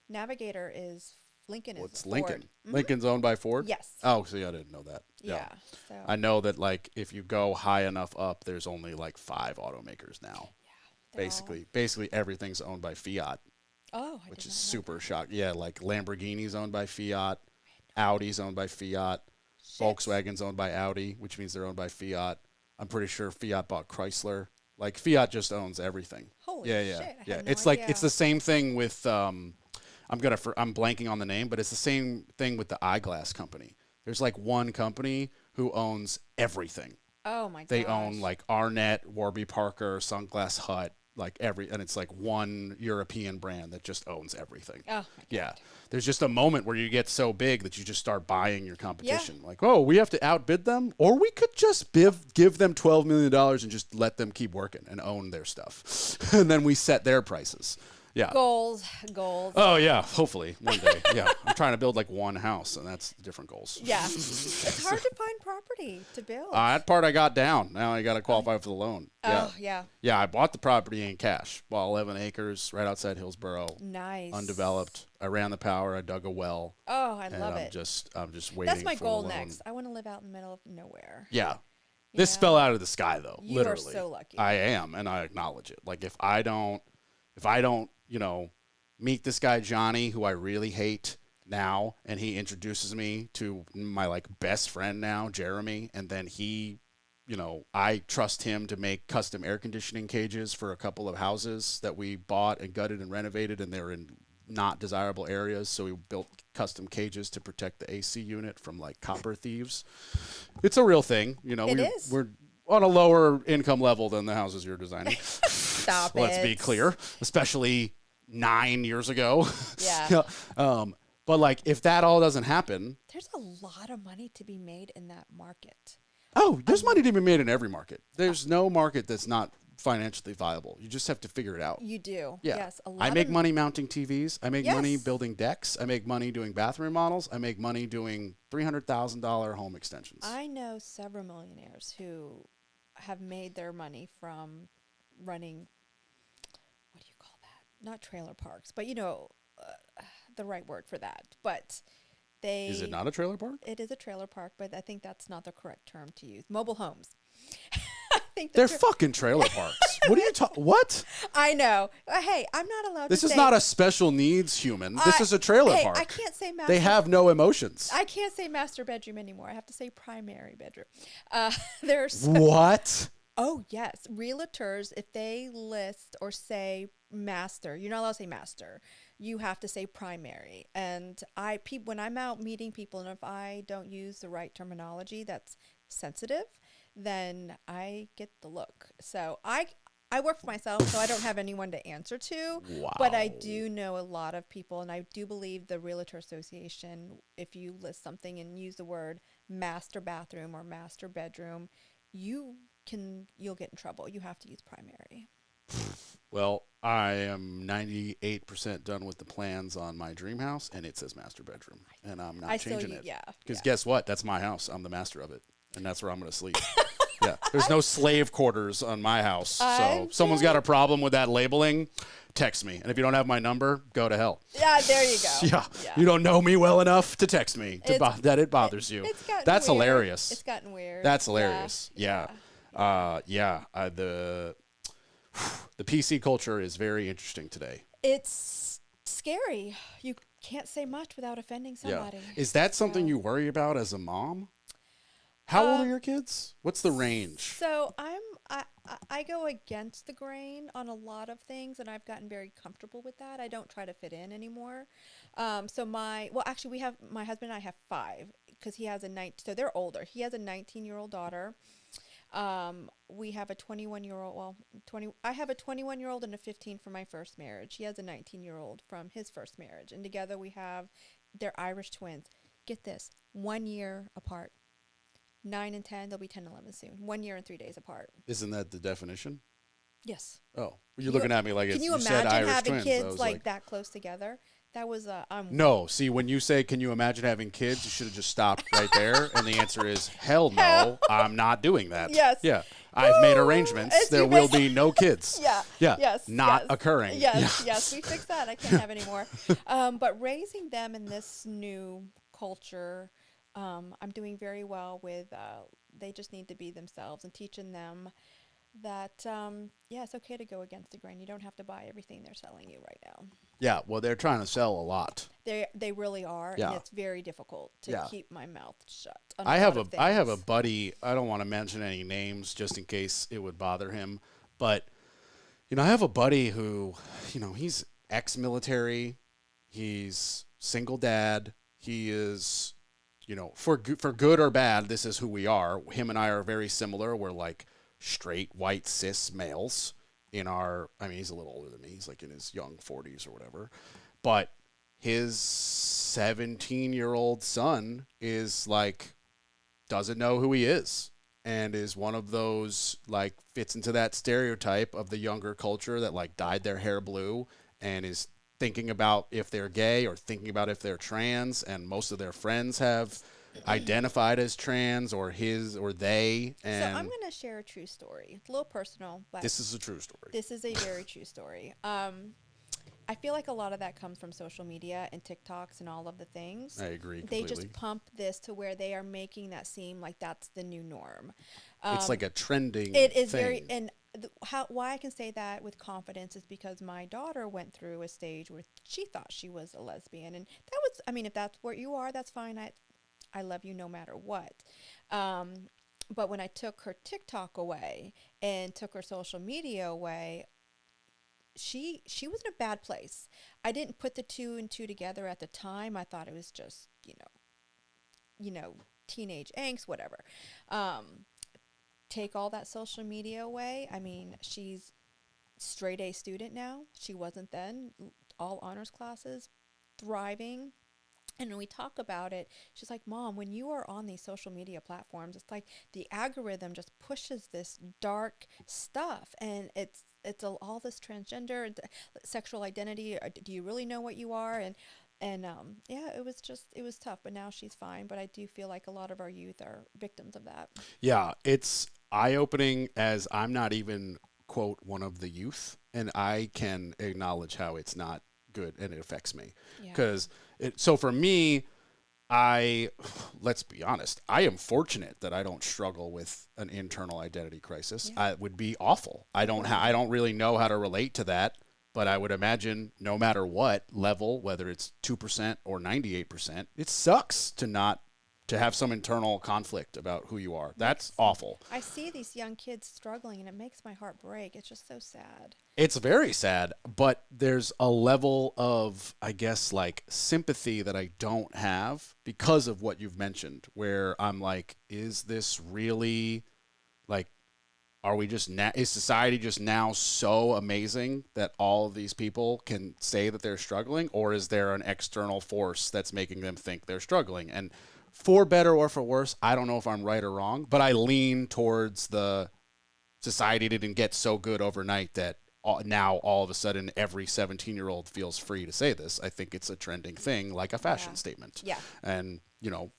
Navigator is Lincoln. Well, is it's Ford. Lincoln. Mm-hmm. Lincoln's owned by Ford? Yes. Oh, see, I didn't know that. Yeah. So. I know that, like, if you go high enough up, there's only like 5 automakers now. Yeah. Basically, everything's owned by Fiat. Oh, which is super shocking. Yeah, like Lamborghini's owned by Fiat, Audi's owned by Fiat, Volkswagen's owned by Audi, which means they're owned by I'm pretty sure Fiat bought Chrysler. Like Fiat just owns everything. Holy shit! Yeah. No It's idea. like it's the same thing with I'm blanking on the name, but it's the same thing with the eyeglass company. There's like one company who owns everything. Oh my god. They own like Arnett, Warby Parker, Sunglass Hut, like and it's like one European brand that just owns everything. Oh my god. Yeah. There's just a moment where you get so big that you just start buying your competition. Yeah. Like, oh, we have to outbid them, or we could just give them $12 million and just let them keep working and own their stuff. And then we set their prices. Yeah. Goals. Oh, yeah. Hopefully one day. Yeah. I'm trying to build like one house, and that's different goals. Yeah. It's hard to find property to build. That part I got down. Now I got to qualify for the loan. Oh, yeah. Yeah, I bought the property in cash. Bought 11 acres right outside Hillsboro. Nice. Undeveloped. I ran the power. I dug a well. Oh, I love it. I'm just waiting. That's my for goal the loan. next. I want to live out in the middle of nowhere. Yeah. This fell out of the sky, though. You literally. are so lucky. I am, and I acknowledge it. Like if I don't, meet this guy Johnny, who I really hate now, and he introduces me to my like best friend now, Jeremy, and then he, I trust him to make custom air conditioning cages for a couple of houses that we bought and gutted and renovated, and they're in not desirable areas, so we built custom cages to protect the AC unit from like copper thieves. It's a real thing, we're on a lower income level than the houses you're designing. Stop it. Let's be clear, especially 9 years ago. Yeah. But like if that all doesn't happen, there's a lot of money to be made in that market. Oh, there's money to be made in every market. There's no market that's not financially viable. You just have to figure it out. You do. Yeah. Yes. I make money mounting TVs. I make money building decks. I make money doing bathroom models. I make money doing $300,000 home extensions. I know several millionaires who have made their money from running, what do you call that? Not trailer parks, but the right word for that. But they... Is it not a trailer park? It is a trailer park, but I think that's not the correct term to use. Mobile homes. They're fucking trailer parks. What are you talking? What? I know. Hey, I'm not allowed This to say... This is not a special needs human. This is a trailer park. I can't say master... They have no emotions. I can't say master bedroom anymore. I have to say primary bedroom. There's... What? Oh, yes. Realtors, if they list or say master, you're not allowed to say master. You have to say primary. And when I'm out meeting people, and if I don't use the right terminology that's sensitive, then I get the look. So I work for myself, so I don't have anyone to answer to. Wow. But I do know a lot of people, and I do believe the Realtor Association, if you list something and use the word master bathroom or master bedroom, you'll get in trouble. You have to use primary. Well, I am 98% done with the plans on my dream house, and it says master bedroom, and I'm not changing it. Yeah. Because guess what? That's my house. I'm the master of it, and that's where I'm going to sleep. Yeah. There's no slave quarters on my house. So if someone's got a problem with that labeling, text me. And if you don't have my number, go to hell. Yeah, there you go. Yeah. You don't know me well enough to text me that it bothers you. That's weird. Hilarious. It's gotten weird. That's hilarious. Yeah. The PC culture is very interesting today. It's scary. You can't say much without offending somebody. Yeah. Is that something you worry about as a mom? How old are your kids? What's the range? So I'm I go against the grain on a lot of things, and I've gotten very comfortable with that. I don't try to fit in anymore. Well, actually, we have my husband and I have five because he has a 19. So they're older. He has a 19-year-old daughter. We have a 21-year-old. Well, 20. I have a 21-year-old and a 15 from my first marriage. He has a 19-year-old from his first marriage, and together we have they're Irish twins. Get this, 1 year apart. 9 and 10, they'll be 10 and 11 soon. 1 year and 3 days apart. Isn't that the definition? Yes. Oh, you're looking at me like it's, can you you said imagine Irish having twins. kids like that close together? That was No, see, when you say, can you imagine having kids, you should have just stopped right there. And the answer is, hell no, Hell. I'm not doing that. Yes. Yeah. I've made arrangements. As There you will may- be no kids. Yeah. Yeah. Yes. Not yes. occurring. Yes. Yeah. Yes. We fixed that. I can't have any more. But raising them in this new culture, I'm doing very well with. They just need to be themselves and teaching them that yeah, it's okay to go against the grain. You don't have to buy everything they're selling you right now. Yeah. Well, they're trying to sell a lot. They really are, Yeah. and it's very difficult to Yeah. keep my mouth shut. On I a have lot a of I have a things. buddy. I don't want to mention any names just in case it would bother him, but I have a buddy who, he's ex-military. He's single dad. He is, for good or bad, this is who we are. Him and I are very similar. We're like straight white cis males in our. I mean, he's a little older than me. He's like in his young 40s or whatever, but his 17-year-old son is like doesn't know who he is and is one of those like fits into that stereotype of the younger culture that like dyed their hair blue and is thinking about if they're gay or thinking about if they're trans, and most of their friends have identified as trans or his or they. And So I'm going to share a true story. It's a little personal, but this is a true story. this is a very true story. I feel like a lot of that comes from social media and TikToks and all of the things. I agree They completely. just pump this to where they are making that seem like that's the new norm. It's like a trending It is thing. very, and why I can say that with confidence is because my daughter went through a stage where she thought she was a lesbian, and that was, I mean, if that's where you are, that's fine. I love you no matter what. But when I took her TikTok away and took her social media away, she was in a bad place. I didn't put the two and two together at the time. I thought it was just, teenage angst, whatever. Take all that social media away. I mean, she's straight A student now. She wasn't then. All honors classes, thriving. And when we talk about it, she's like, Mom, when you are on these social media platforms, it's like the algorithm just pushes this dark stuff. And it's all this transgender, sexual identity. Do you really know what you are? And yeah, it was tough. But now she's fine. But I do feel like a lot of our youth are victims of that. Yeah, it's eye-opening as I'm not even, quote, one of the youth. And I can acknowledge how it's not good and it affects me. Because so for me, let's be honest, I am fortunate that I don't struggle with an internal identity crisis. Yeah. It would be awful. I don't really know how to relate to that, but I would imagine no matter what level, whether it's 2% or 98%, it sucks to have some internal conflict about who you are. That's awful. I see these young kids struggling, and it makes my heart break. It's just so sad. It's very sad, but there's a level of, I guess, like sympathy that I don't have because of what you've mentioned, where I'm like, is this really like, are we just is society just now so amazing that all of these people can say that they're struggling, or is there an external force that's making them think they're struggling? And for better or for worse, I don't know if I'm right or wrong, but I lean towards the society didn't get so good overnight that now all of a sudden every 17-year-old feels free to say this. I think it's a trending thing, like a fashion statement. Yeah. And,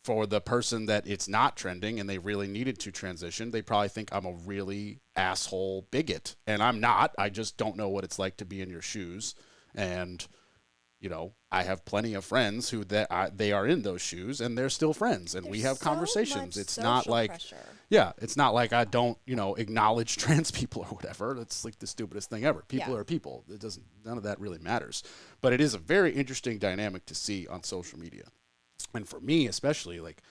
for the person that it's not trending and they really needed to transition, they probably think I'm a really asshole bigot. And I'm not. I just don't know what it's like to be in your shoes. And I have plenty of friends who they are in those shoes and they're still friends and we have so conversations. much It's not like, pressure. yeah, it's not like I don't, acknowledge trans people or whatever. That's like the stupidest thing ever. People are people. None of that really matters. But it is a very interesting dynamic to see on social media. And for me, especially, like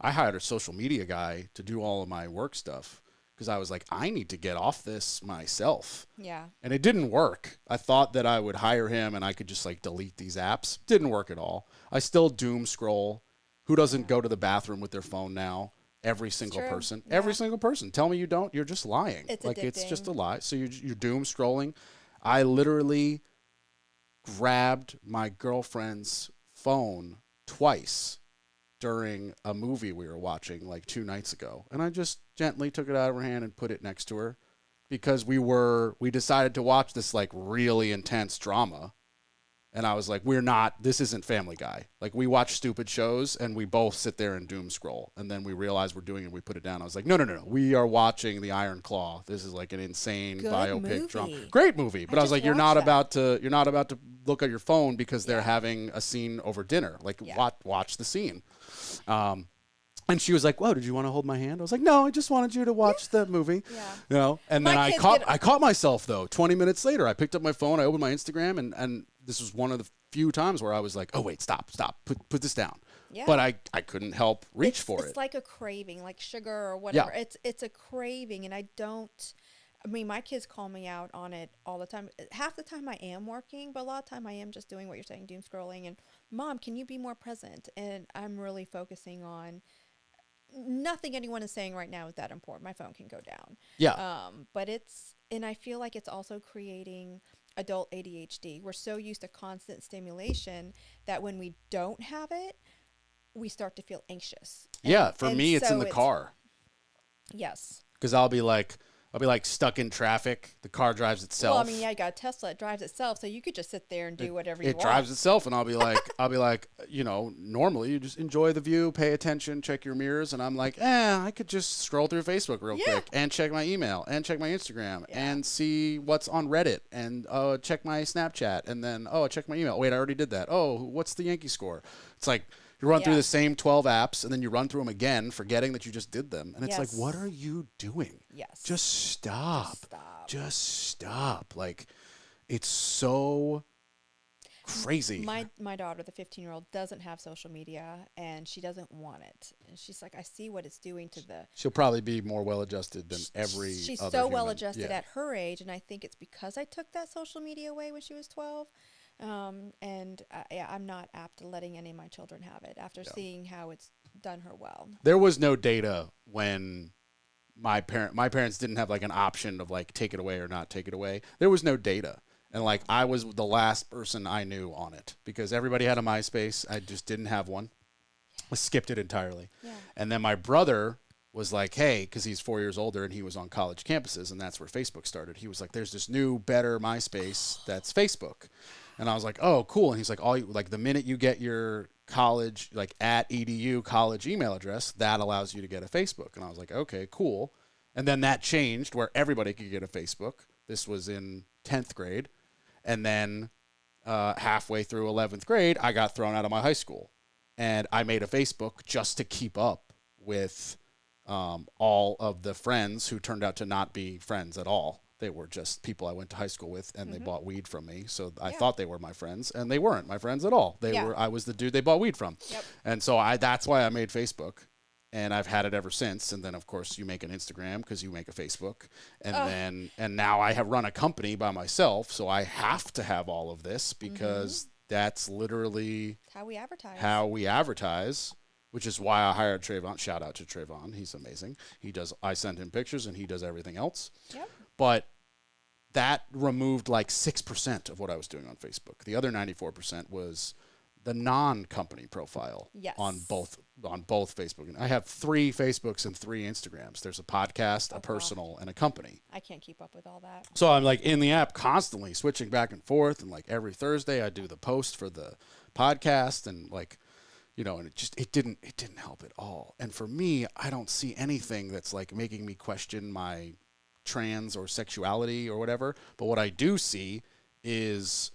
I hired a social media guy to do all of my work stuff because I was like, I need to get off this myself. Yeah. And it didn't work. I thought that I would hire him and I could just like delete these apps. Didn't work at all. I still doom scroll. Who doesn't go to the bathroom with their phone now? Every single person. Yeah. Every single person. Tell me you don't. You're just lying. It's like addicting. It's just a lie. So you're doom scrolling. I literally grabbed my girlfriend's phone twice during a movie we were watching like 2 nights ago. And I just gently took it out of her hand and put it next to her because we decided to watch this like really intense drama. And I was like, this isn't Family Guy. Like, we watch stupid shows and we both sit there and doom scroll. And then we realize we're doing it and we put it down. I was like, no. We are watching The Iron Claw. This is like an insane Good biopic movie. drama. Great movie. But I was like, you're not about to look at your phone because they're having a scene over dinner. Like, watch the scene. And she was like, "Whoa, did you want to hold my hand?" I was like, "No, I just wanted you to watch the movie." Yeah. You know. And then I caught myself though. 20 minutes later, I picked up my phone, I opened my Instagram, and this was one of the few times where I was like, "Oh wait, stop, put this down." Yeah. But I couldn't help reach for it. It's like a craving, like sugar or whatever. Yeah. It's a craving, and I mean, my kids call me out on it all the time. Half the time I am working, but a lot of time I am just doing what you're saying, doom scrolling. And Mom, can you be more present? And I'm really focusing on nothing anyone is saying right now is that important. My phone can go down. Yeah. But and I feel like it's also creating adult ADHD. We're so used to constant stimulation that when we don't have it, we start to feel anxious. For me, it's in the car. Yes. Because I'll be like stuck in traffic. The car drives itself. Well, I mean, I got a Tesla. It drives itself, so you could just sit there and do whatever you want. It drives itself, and I'll be like, normally you just enjoy the view, pay attention, check your mirrors, and I'm like, I could just scroll through Facebook real quick and check my email and check my Instagram and see what's on Reddit and check my Snapchat and then check my email. Wait, I already did that. Oh, what's the Yankee score? It's like you run through the same 12 apps, and then you run through them again, forgetting that you just did them. And it's like, what are you doing? Yes. Just stop. Just stop. Like, it's so crazy. My daughter, the 15-year-old, doesn't have social media, and she doesn't want it. And she's like, I see what it's doing to the... She'll probably be more well-adjadjusted than every She's other so human. well-adjusted at her age, and I think it's because I took that social media away when she was 12. I'm not apt to letting any of my children have it after seeing how it's done her well. There was no data when my parents didn't have like an option of like take it away or not take it away. There was no data. And like I was the last person I knew on it because everybody had a MySpace. I just didn't have one. I skipped it entirely. Yeah. And then my brother was like, hey, because he's 4 years older and he was on college campuses and that's where Facebook started. He was like, there's this new, better MySpace that's Facebook. And I was like, oh, cool. And he's like, the minute you get your college, like @edu college email address, that allows you to get a Facebook. And I was like, okay, cool. And then that changed where everybody could get a Facebook. This was in 10th grade. And then halfway through 11th grade, I got thrown out of my high school. And I made a Facebook just to keep up with all of the friends who turned out to not be friends at all. They were just people I went to high school with, and they bought weed from me. So I thought they were my friends, and they weren't my friends at all. I was the dude they bought weed from. Yep. And so that's why I made Facebook, and I've had it ever since. And then, of course, you make an Instagram because you make a Facebook. And now I have run a company by myself, so I have to have all of this because that's literally how we advertise. Which is why I hired Trayvon. Shout out to Trayvon. He's amazing. I send him pictures, and he does everything else. Yep. But that removed like 6% of what I was doing on Facebook. The other 94% was the non-company profile on both Facebook. I have 3 Facebooks and 3 Instagrams. There's a podcast, a personal, and a company. I can't keep up with all that. So I'm like in the app constantly switching back and forth. And like every Thursday I do the post for the podcast and like, and it didn't help at all. And for me, I don't see anything that's like making me question my trans or sexuality or whatever. But what I do see is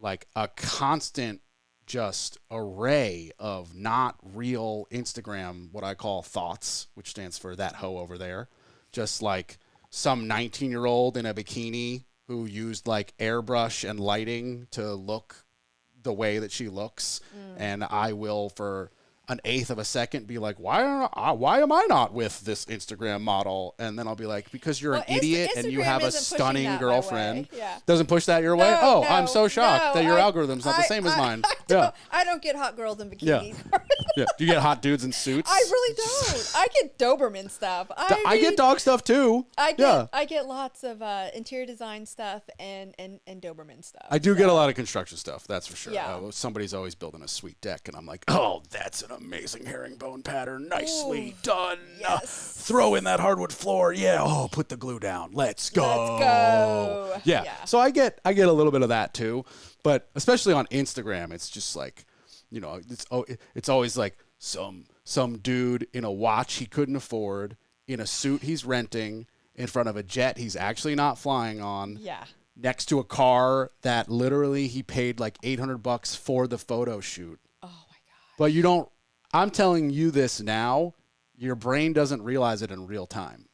like a constant just array of not real Instagram, what I call thoughts, which stands for that hoe over there. Just like some 19-year-old in a bikini who used like airbrush and lighting to look the way that she looks. And I will for an eighth of a second be like, why am I not with this Instagram model? And then I'll be like, because you're an idiot and you have a stunning girlfriend. Yeah. Doesn't push that your way? Oh, I'm so shocked that your algorithm's not the same as mine. I don't get hot girls in bikinis. Yeah. Do you get hot dudes in suits? I really don't. I get Doberman stuff. I get dog stuff too. I get lots of interior design stuff and Doberman stuff. I do get a lot of construction stuff, that's for sure. Yeah. Somebody's always building a sweet deck, and I'm like, oh, that's an amazing herringbone pattern. Nicely done. Yes. Throw in that hardwood floor. Yeah. Oh, put the glue down. Let's go. Let's go. Yeah. So I get a little bit of that too, but especially on Instagram, it's just like, you know, it's always like some dude in a watch he couldn't afford, in a suit he's renting, in front of a jet he's actually not flying on. Yeah. Next to a car that literally he paid like $800 for the photo shoot. Oh my God. But you don't, I'm telling you this now, your brain doesn't realize it in real time.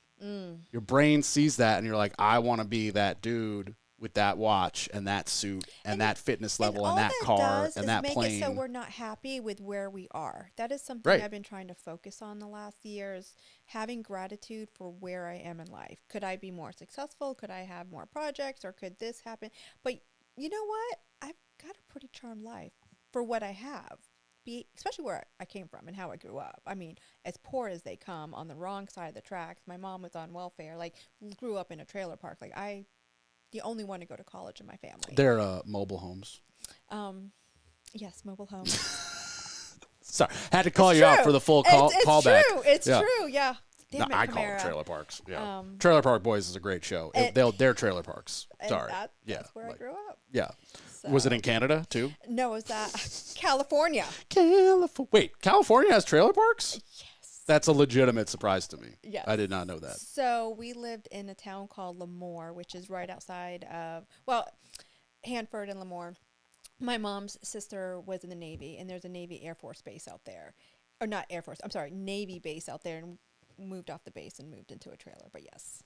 Your brain sees that and you're like, I want to be that dude with that watch and that suit and that fitness level and that car and that plane. Make it so we're not happy with where we are. That is something I've been trying to focus on the last years, having gratitude for where I am in life. Could I be more successful? Could I have more projects, or could this happen? But you know what? I've got a pretty charmed life for what I have. Especially where I came from and how I grew up. I mean, as poor as they come, on the wrong side of the tracks. My mom was on welfare, like grew up in a trailer park. Like the only one to go to college in my family. They're mobile homes. Yes, mobile homes. Sorry, had to call you out for the full callback. It's true. Yeah. Damn it, I call them Camara. trailer parks. Yeah. Trailer Park Boys is a great show. They're trailer parks. Sorry. That's where I grew up. Yeah. So. Was it in Canada too? No, it was California. Wait, California has trailer parks? Yes. That's a legitimate surprise to me. Yes. I did not know that. So we lived in a town called Lemoore, which is right outside of, Hanford and Lemoore. My mom's sister was in the Navy, and there's a Navy Air Force base out there. Or not Air Force, I'm sorry, Navy base out there, and moved off the base and moved into a trailer. But yes.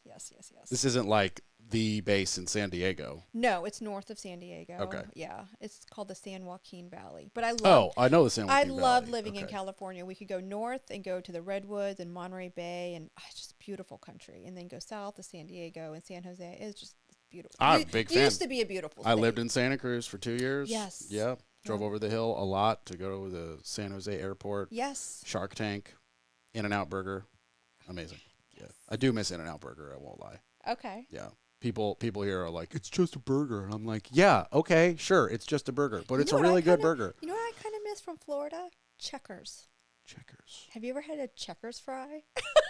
This isn't like the base in San Diego. No, it's north of San Diego. Okay. Yeah, it's called the San Joaquin Valley. But I love. I know the San Joaquin Valley. I love living in California. We could go north and go to the Redwoods and Monterey Bay, and it's just beautiful country. And then go south to San Diego and San Jose. It's just beautiful. I'm a big fan. Used to be a beautiful state. I lived in Santa Cruz for 2 years. Yes. Yeah. Drove over the hill a lot to go to the San Jose airport. Yes. Shark Tank, In-N-Out Burger. Amazing. Yeah. I do miss In-N-Out Burger, I won't lie. Okay. Yeah. People here are like, it's just a burger. And I'm like, yeah, okay, sure, it's just a burger. But it's a really good burger. You know what I kind of miss from Florida? Checkers. Have you ever had a Checkers fry?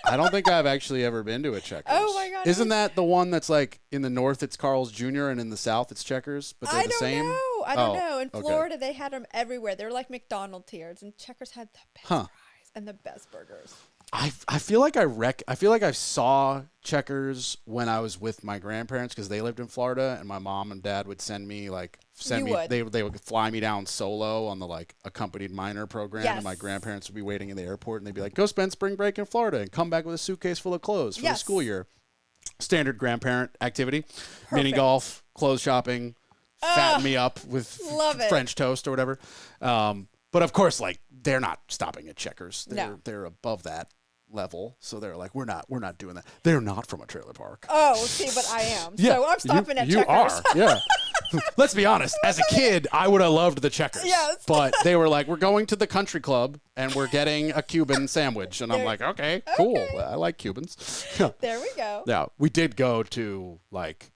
I don't think I've actually ever been to a Checkers. Oh my God. Isn't that the one that's like in the north it's Carl's Jr. and in the south it's Checkers? But they're the same? I don't know. In Florida, they had them everywhere. They're like McDonald's tiers, and Checkers had the best fries and the best burgers. I feel like I saw Checkers when I was with my grandparents because they lived in Florida, and my mom and dad would they would fly me down solo on the like accompanied minor program, and my grandparents would be waiting in the airport, and they'd be like, go spend spring break in Florida and come back with a suitcase full of clothes for the school year. Standard grandparent activity. Perfect. Mini golf, clothes shopping, fatten me up with French toast or whatever. But of course, like, they're not stopping at Checkers. They're above that level, so they're like, we're not doing that. They're not from a trailer park. Oh, see, but I am. So I'm stopping at Checkers. You are, yeah. Let's be honest. As a kid, I would have loved the Checkers. Yes. But they were like, we're going to the country club and we're getting a Cuban sandwich, and I'm like, okay, cool. I like Cubans. There we go. Yeah, we did go to like,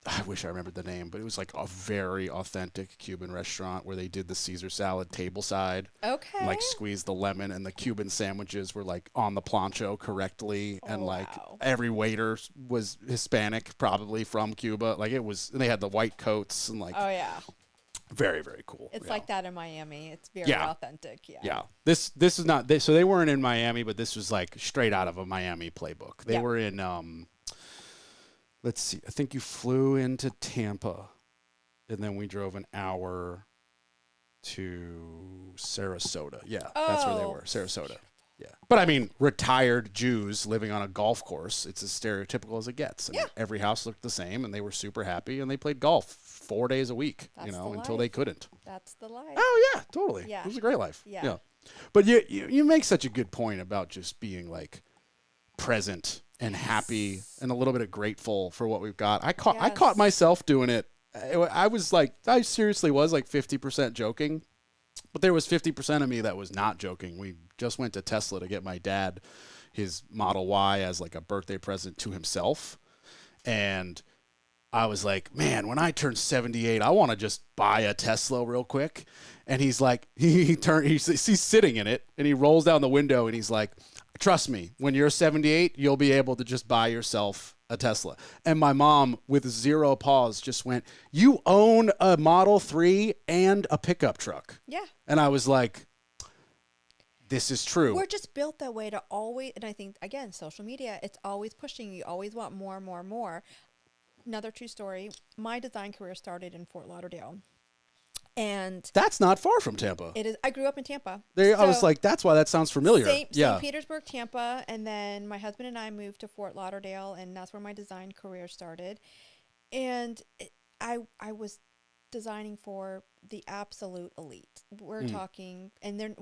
I wish I remembered the name, but it was like a very authentic Cuban restaurant where they did the Caesar salad tableside. Okay. And, like, squeezed the lemon, and the Cuban sandwiches were like on the plancho correctly, and like every waiter was Hispanic, probably from Cuba. Like, it was, and they had the white coats and like. Oh yeah. Very, very cool. It's like that in Miami. It's very authentic. Yeah. Yeah. This is not. So they weren't in Miami, but this was like straight out of a Miami playbook. They were in. Let's see. I think you flew into Tampa, and then we drove an hour to Sarasota. Yeah, that's where they were. Sarasota. Yeah. But I mean, retired Jews living on a golf course. It's as stereotypical as it gets. I mean, every house looked the same, and they were super happy, and they played golf 4 days a week. That's until they couldn't. That's the life. Oh yeah, totally. Yeah. It was a great life. Yeah. But you make such a good point about just being like present and happy and a little bit of grateful for what we've got. I caught myself doing it. I seriously was like 50% joking, but there was 50% of me that was not joking. We just went to Tesla to get my dad his Model Y as like a birthday present to himself. And I was like, man, when I turn 78, I want to just buy a Tesla real quick. And he's like, he's sitting in it and he rolls down the window and he's like, trust me, when you're 78, you'll be able to just buy yourself a Tesla. And my mom, with zero pause, just went, you own a Model 3 and a pickup truck. Yeah. And I was like, this is true. We're just built that way to always, and I think, again, social media, it's always pushing you. You always want more and more and more. Another true story, my design career started in Fort Lauderdale. And that's not far from Tampa. It is. I grew up in Tampa. I was like, that's why that sounds familiar. St. Petersburg, Tampa, and then my husband and I moved to Fort Lauderdale, and that's where my design career started. And I was designing for the absolute elite. We're talking, and then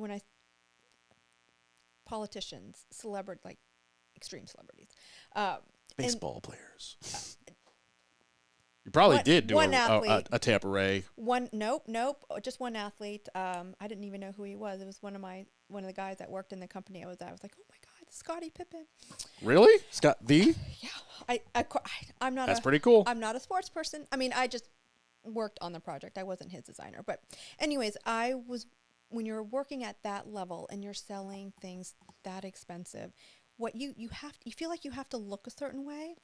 politicians, celebrity, like extreme celebrities, baseball players. You probably did do a Tampa Ray. Nope. Just one athlete. I didn't even know who he was. It was one of the guys that worked in the company I was at. I was like, oh my God, Scottie Pippen. Really? Scott V? Yeah. I'm not. That's pretty cool. I'm not a sports person. I mean, I just worked on the project. I wasn't his designer. But anyways, when you're working at that level and you're selling things that expensive, what you feel like you have to look a certain way.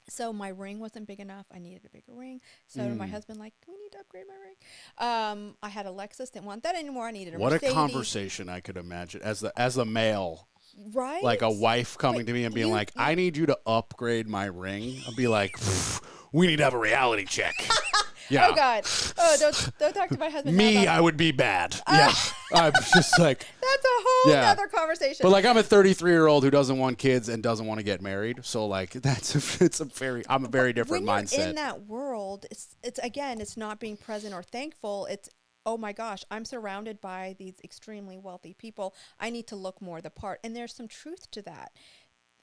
So my ring wasn't big enough. I needed a bigger ring. So my husband, like, we need to upgrade my ring. I had a Lexus, didn't want that anymore. I needed a Mercedes. What a conversation I could imagine as a male. Right? Like a wife coming to me and being like, I need you to upgrade my ring. I'd be like, we need to have a reality check. Yeah. Oh God. Oh, don't talk to my husband. Me, I would be bad. Yeah. I'm just like. That's a whole other conversation. But like, I'm a 33-year-old who doesn't want kids and doesn't want to get married. So like, I'm a very different mindset. When you're in that world, it's not being present or thankful. It's, oh my gosh, I'm surrounded by these extremely wealthy people. I need to look more the part. And there's some truth to that.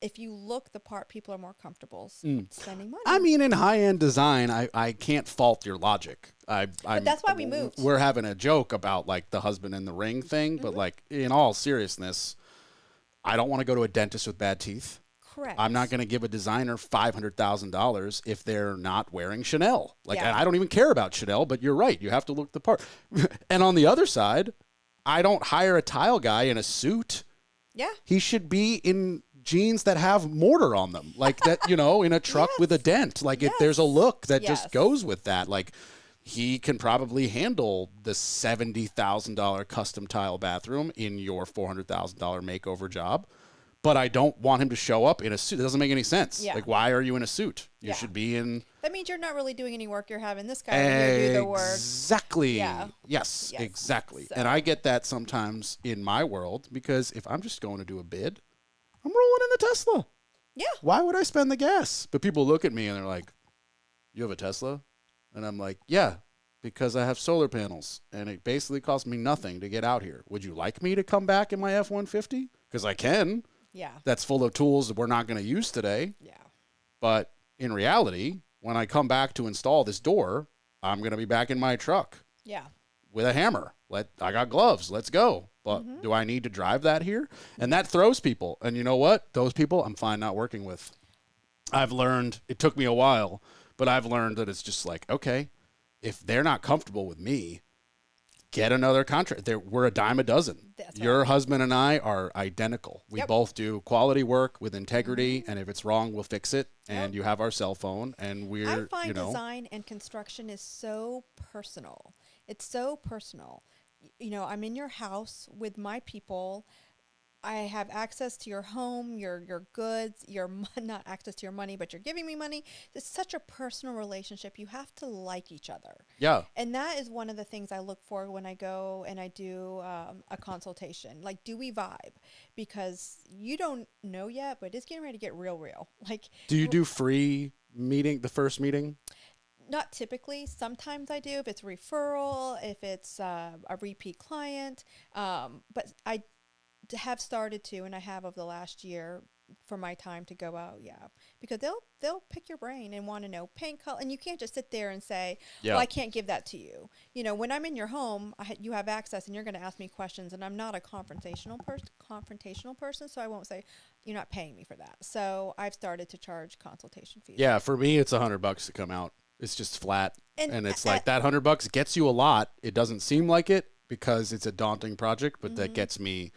If you look the part, people are more comfortable spending money. I mean, in high-end design, I can't fault your logic. But that's why we moved. We're having a joke about like the husband and the ring thing, but like in all seriousness, I don't want to go to a dentist with bad teeth. Correct. I'm not going to give a designer $500,000 if they're not wearing Chanel. Like, Yeah. I don't even care about Chanel, but you're right. You have to look the part. And on the other side, I don't hire a tile guy in a suit. Yeah. He should be in jeans that have mortar on them, like that, in a truck with a dent. Like there's a look that just goes with that. Like he can probably handle the $70,000 custom tile bathroom in your $400,000 makeover job. But I don't want him to show up in a suit. It doesn't make any sense. Yeah. Like, why are you in a suit? You should be in. That means you're not really doing any work. You're having this guy here do the work. Exactly. Yeah. Yes, exactly. So. And I get that sometimes in my world because if I'm just going to do a bid, I'm rolling in the Tesla. Yeah. Why would I spend the gas? But people look at me and they're like, you have a Tesla? And I'm like, yeah, because I have solar panels. And it basically costs me nothing to get out here. Would you like me to come back in my F-150? Because I can. Yeah. That's full of tools that we're not going to use today. Yeah. But in reality, when I come back to install this door, I'm going to be back in my truck. Yeah. With a hammer. I got gloves. Let's go. But do I need to drive that here? And that throws people. And you know what? Those people I'm fine not working with. I've learned, it took me a while, but I've learned that it's just like, okay, if they're not comfortable with me, get another contract. We're a dime a dozen. Your husband and I are identical. We both do quality work with integrity, and if it's wrong, we'll fix it. And you have our cell phone, and we're, I find design and construction is so personal. It's so personal. I'm in your house with my people. I have access to your home, your goods, not access to your money, but you're giving me money. It's such a personal relationship. You have to like each other. Yeah. And that is one of the things I look for when I go and I do a consultation. Like, do we vibe? Because you don't know yet, but it's getting ready to get real. Like, do you do free meeting, the first meeting? Not typically. Sometimes I do if it's a referral, if it's a repeat client. But I have started to, and I have over the last year for my time to go out. Yeah, because they'll pick your brain and want to know paint color, and you can't just sit there and say, Yeah. "Well, I can't give that to you." You know, when I'm in your home, you have access, and you're going to ask me questions, and I'm not a confrontational person, so I won't say, "You're not paying me for that." So I've started to charge consultation fees. Yeah, for me, it's $100 to come out. It's just flat, And and it's like that $100 gets you a lot. It doesn't seem like it because it's a daunting project, but that gets me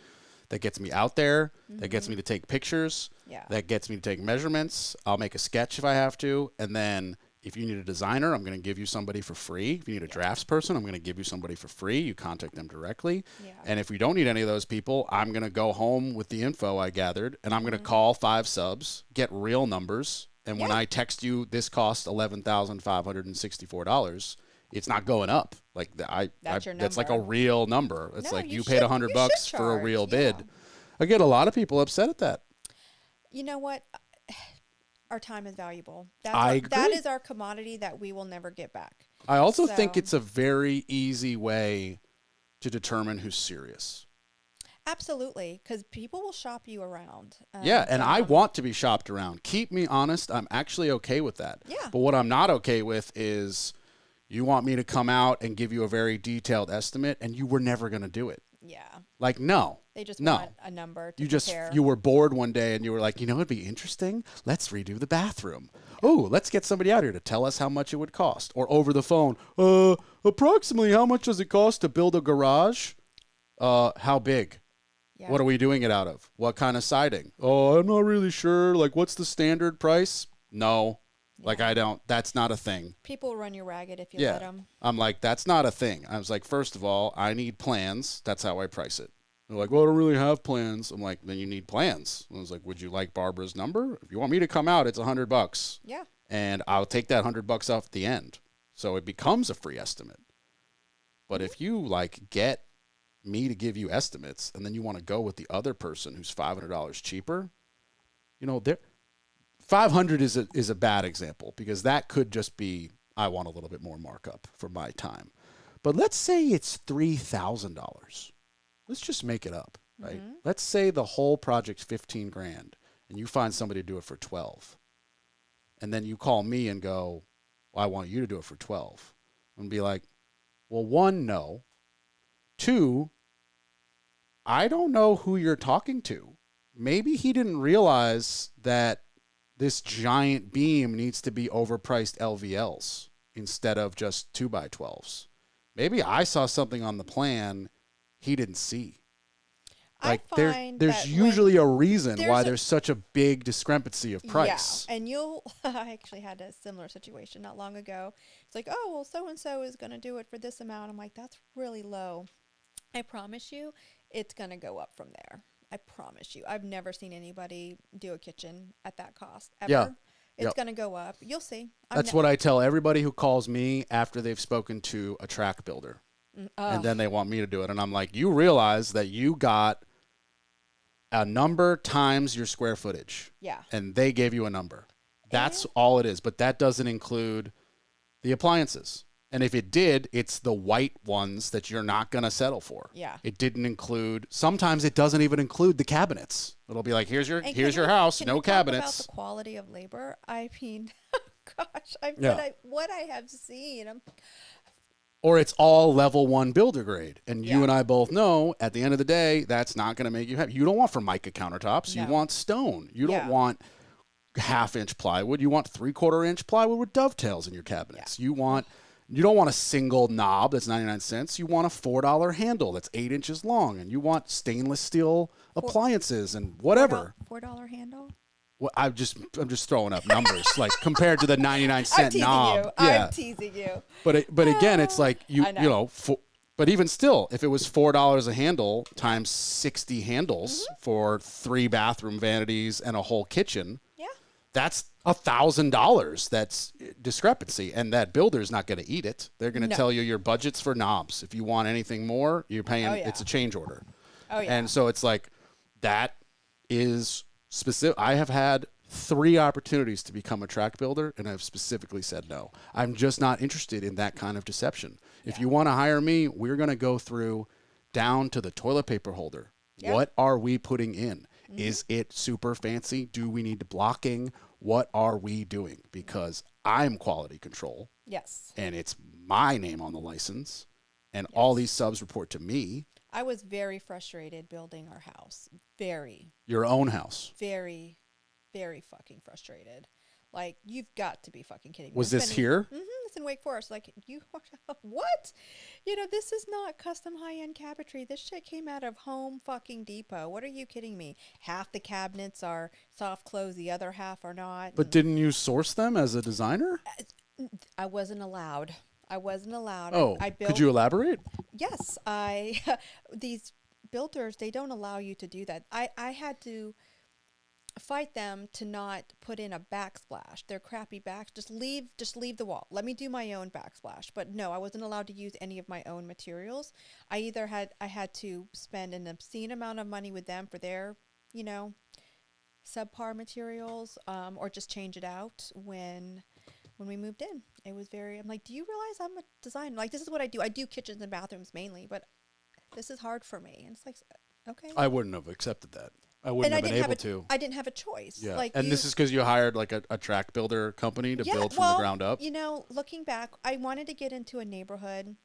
out there. That gets me to take pictures. Yeah. That gets me to take measurements. I'll make a sketch if I have to, and then if you need a designer, I'm going to give you somebody for free. If you need a draftsperson, I'm going to give you somebody for free. You contact them directly. Yeah. And if we don't need any of those people, I'm going to go home with the info I gathered, and I'm going to call 5 subs, get real numbers. And when I text you, this costs $11,564, it's not going up. Like that's like a real number. It's No, like you you paid should- $100 for a charge, real yeah. bid. I get a lot of people upset at that. You know what? Our time is valuable. I agree. That is our commodity that we will never get back. I also think So- it's a very easy way to determine who's serious. Absolutely, because people will shop you around. Yeah, and I want to be shopped around. Keep me honest. I'm actually okay with that. Yeah. But what I'm not okay with is you want me to come out and give you a very detailed estimate, and you were never going to do it. Yeah, Like, no. they just No. want a number to You just compare. you were bored one day and you were like, you know, it'd be interesting. Let's redo the bathroom. Oh, let's get somebody out here to tell us how much it would cost. Or over the phone, approximately how much does it cost to build a garage? How big? Yeah. What are we doing it out of? What kind of siding? Oh, I'm not really sure. Like, what's the standard price? No. Like, I don't. That's not a thing. People run you ragged if you let them. I'm like, that's not a thing. I was like, first of all, I need plans. That's how I price it. They're like, well, I don't really have plans. I'm like, then you need plans. I was like, would you like Barbara's number? If you want me to come out, it's $100. Yeah. And I'll take that $100 off at the end. So it becomes a free estimate. But if you like get me to give you estimates and then you want to go with the other person who's $500 cheaper, you know, there 500 is a bad example because that could just be I want a little bit more markup for my time. But let's say it's $3,000. Let's just make it up, right? Let's say the whole project's $15,000 and you find somebody to do it for 12. And then you call me and go, well, I want you to do it for 12. And be like, well, 1, no. 2, I don't know who you're talking to. Maybe he didn't realize that this giant beam needs to be overpriced LVLs instead of just 2x12s. Maybe I saw something on the plan he didn't see. Like I there's usually a reason why there's such a big discrepancy of price. Yeah, and I actually had a similar situation not long ago. It's like, oh, well, so-and-so is going to do it for this amount. I'm like, that's really low. I promise you it's going to go up from there. I promise you. I've never seen anybody do a kitchen at that cost ever. Yeah. It's going to go up. You'll see. That's what I tell everybody who calls me after they've spoken to a track builder. And then they want me to do it. And I'm like, you realize that you got a number times your square footage. Yeah. And they gave you a number. That's all it is. But that doesn't include the appliances. And if it did, it's the white ones that you're not going to settle for. Yeah. It didn't include, sometimes it doesn't even include the cabinets. It'll be like, here's your house, no cabinets. Talk about the quality of labor? I mean, gosh, what I have seen. Or it's all level 1 builder grade. And you Yeah. and I both know at the end of the day, that's not going to make you happy. You don't want Formica countertops. No. You want stone. You don't Yeah. want 1/2-inch plywood. You want 3/4-inch plywood with dovetails in your cabinets. You don't want a single knob that's 99 cents. You want a $4 handle that's 8 inches long. And you want stainless steel appliances and whatever. $4 handle? Well, I'm just throwing up numbers like compared to the 99-cent I'm knob. You. Yeah. I'm teasing you. But again, it's like I know. but even still, if it was $4 a handle times 60 handles for 3 bathroom vanities and a whole kitchen, Yeah. that's $1,000. That's discrepancy, and that builder's not going to eat it. They're going to tell you your budget's for knobs. If you want anything more, you're paying. It's a change order. Oh yeah. And so it's like that is specific. I have had 3 opportunities to become a track builder, and I've specifically said no. I'm just not interested in that kind of deception. If you want to hire me, we're going to go through down to the toilet paper holder. Yeah. What are we putting in? Is it super fancy? Do we need blocking? What are we doing? Because I'm quality control. Yes. And it's my name on the license, and all these subs report to me. I was very frustrated building our house. Your own house. Very, very fucking frustrated. Like, you've got to be fucking kidding me. Was this here? It's in Wake Forest. Like, what? This is not custom high-end cabinetry. This shit came out of Home fucking Depot. What are you kidding me? Half the cabinets are soft close, the other half are not. But didn't you source them as a designer? I wasn't allowed. Oh, I built, could you elaborate? Yes, these builders, they don't allow you to do that. I had to fight them to not put in a backsplash. They're crappy backs. Just leave the wall. Let me do my own backsplash. But no, I wasn't allowed to use any of my own materials. I had to spend an obscene amount of money with them for their, subpar materials, or just change it out when we moved in. It was I'm like, do you realize I'm a designer? Like, this is what I do. I do kitchens and bathrooms mainly, but this is hard for me. And it's like, okay. I wouldn't have accepted that. I wouldn't have been able to. I didn't have a choice. Yeah. Like, and this is because you hired like a track builder company to build from the ground up? Looking back, I wanted to get into a neighborhood.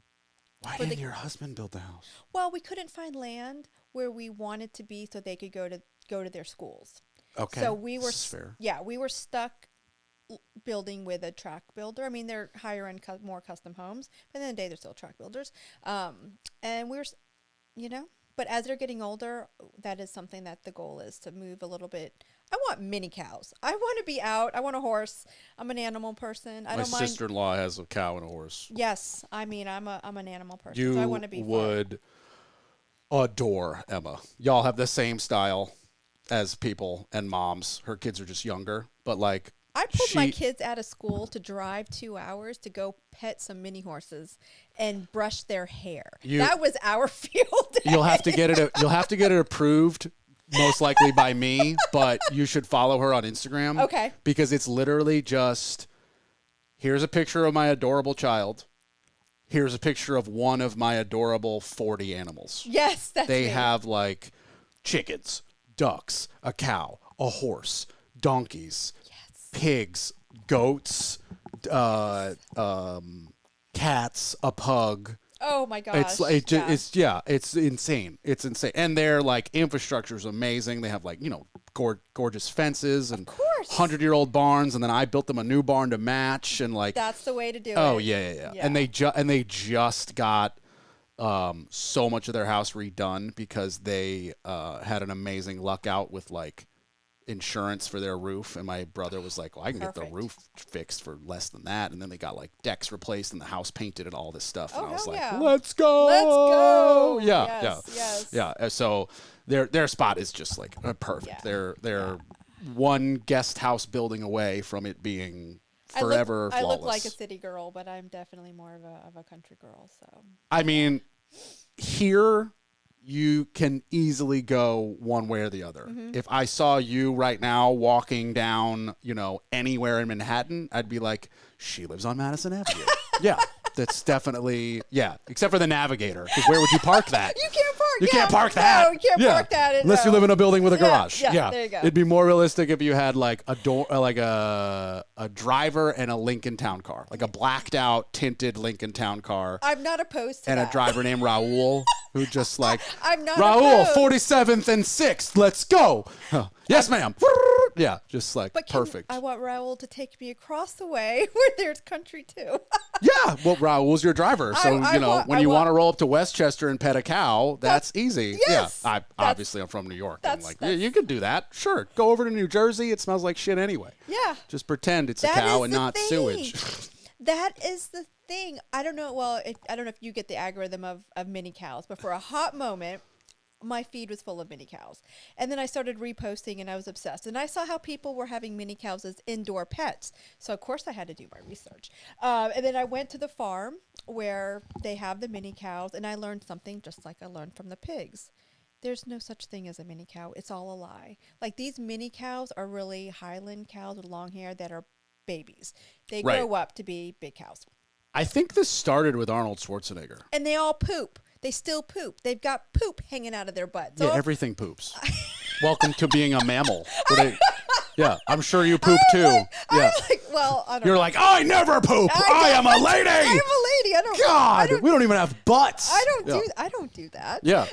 Why didn't your husband build the house? Well, we couldn't find land where we wanted to be so they could go to their schools. Okay. So we were, fair. Yeah, we were stuck building with a track builder. I mean, they're higher end, more custom homes, but at the end of the day, they're still track builders. And we were, but as they're getting older, that is something that the goal is to move a little bit. I want mini cows. I want to be out. I want a horse. I'm an animal person. I don't mind. My sister-in-law has a cow and a horse. Yes, I mean, I'm an animal person. You so I want to be would adore Emma. Y'all have the same style as people and moms. Her kids are just younger, but like I pulled my kids out of school to drive 2 hours to go pet some mini horses and brush their hair. That was our field day. You'll have to get it approved, most likely by me, but you should follow her on Instagram. Okay. Because it's literally just, here's a picture of my adorable child. Here's a picture of one of my adorable 40 animals. Yes, that's They me. have like chickens, ducks, a cow, a horse, donkeys, pigs, goats, cats, a pug. Oh my gosh. It's insane. It's insane. And their like infrastructure is amazing. They have like, gorgeous fences and 100-year-old barns, and then I built them a new barn to match, and like that's the way to do it. Oh yeah. And they just got so much of their house redone because they had an amazing luck out with like insurance for their roof, and my brother was like, well, I can get the roof fixed for less than that, and then they got like decks replaced and the house painted and all this stuff, and I was like, let's go. Yeah. So their spot is just like perfect. They're one guest house building away from it being forever flawless. I look like a city girl, but I'm definitely more of a country girl. So I mean, here you can easily go one way or the other. Mm-hmm. If I saw you right now walking down, anywhere in Manhattan, I'd be like, she lives on Madison Avenue. Yeah, that's definitely, except for the Navigator. Because where would you park that? You can't park. You can't park that. No, you can't park that. Unless you live in a building with a garage. Yeah, there you go. It'd be more realistic if you had like a door, like a driver and a Lincoln Town car, like a blacked out tinted Lincoln Town car. I'm not opposed to and that. a driver named Raul, who just like, I'm not Raul, opposed. 47th and 6th, let's go. Oh, yes, ma'am. Yeah, just like perfect. I want Raul to take me across the way where there's country too. Yeah, well, Raul's your driver, so when you want to roll up to Westchester and pet a cow, that's easy. Yes, yeah, I'm from New York. And like, you could do that. Sure, go over to New Jersey. It smells like shit anyway. Yeah, just pretend it's a cow and not sewage. That is the thing. I don't know. Well, I don't know if you get the algorithm of mini cows, but for a hot moment, my feed was full of mini cows. And then I started reposting and I was obsessed. And I saw how people were having mini cows as indoor pets. So, of course, I had to do my research. And then I went to the farm where they have the mini cows, and I learned something just like I learned from the pigs. There's no such thing as a mini cow. It's all a lie. Like these mini cows are really Highland cows with long hair that are babies. They Right. grow up to be big cows. I think this started with Arnold Schwarzenegger. And they all poop. They still poop. They've got poop hanging out of their butts. Yeah, So everything poops. Welcome to being a mammal. Yeah, I'm sure you poop too. I'm Yeah. like, well, I don't You're know. like, I never poop. I am a lady. I'm a lady. I don't. God, we don't even have butts. I don't Yeah. I don't do that. Yeah.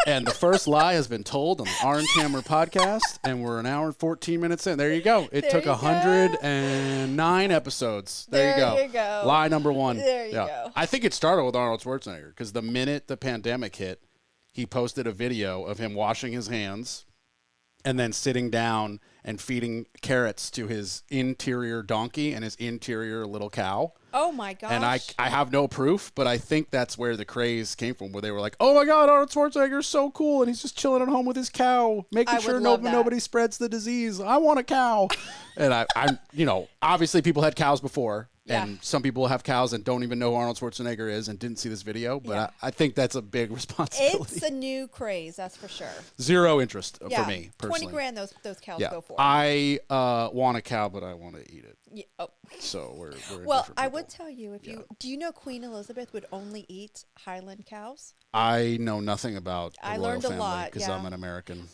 And the first lie has been told on the Orange Hammer podcast, and we're an hour and 14 minutes in. There you go. It There took you go. 109 episodes. There There you go. Lie number one. There you go. I think it started with Arnold Schwarzenegger because the minute the pandemic hit, he posted a video of him washing his hands and then sitting down and feeding carrots to his interior donkey and his interior little cow. Oh my gosh. And I have no proof, but I think that's where the craze came from, where they were like, oh my God, Arnold Schwarzenegger's so cool, and he's just chilling at home with his cow, making I sure would love that. nobody spreads the disease. I want a cow. And I'm, obviously people had cows before, Yeah. and some people have cows and don't even know who Arnold Schwarzenegger is and didn't see this video, but Yeah. I think that's a big responsibility. It's a new craze, that's for sure. Zero interest Yeah. for me, personally. 20 grand those cows Yeah. go for. I want a cow, but I want to eat it. Yeah, oh. So we're Well, different I people. would tell you do you know Queen Elizabeth would only eat Highland cows? I know nothing about the I royal learned a family lot, because yeah. I'm an American.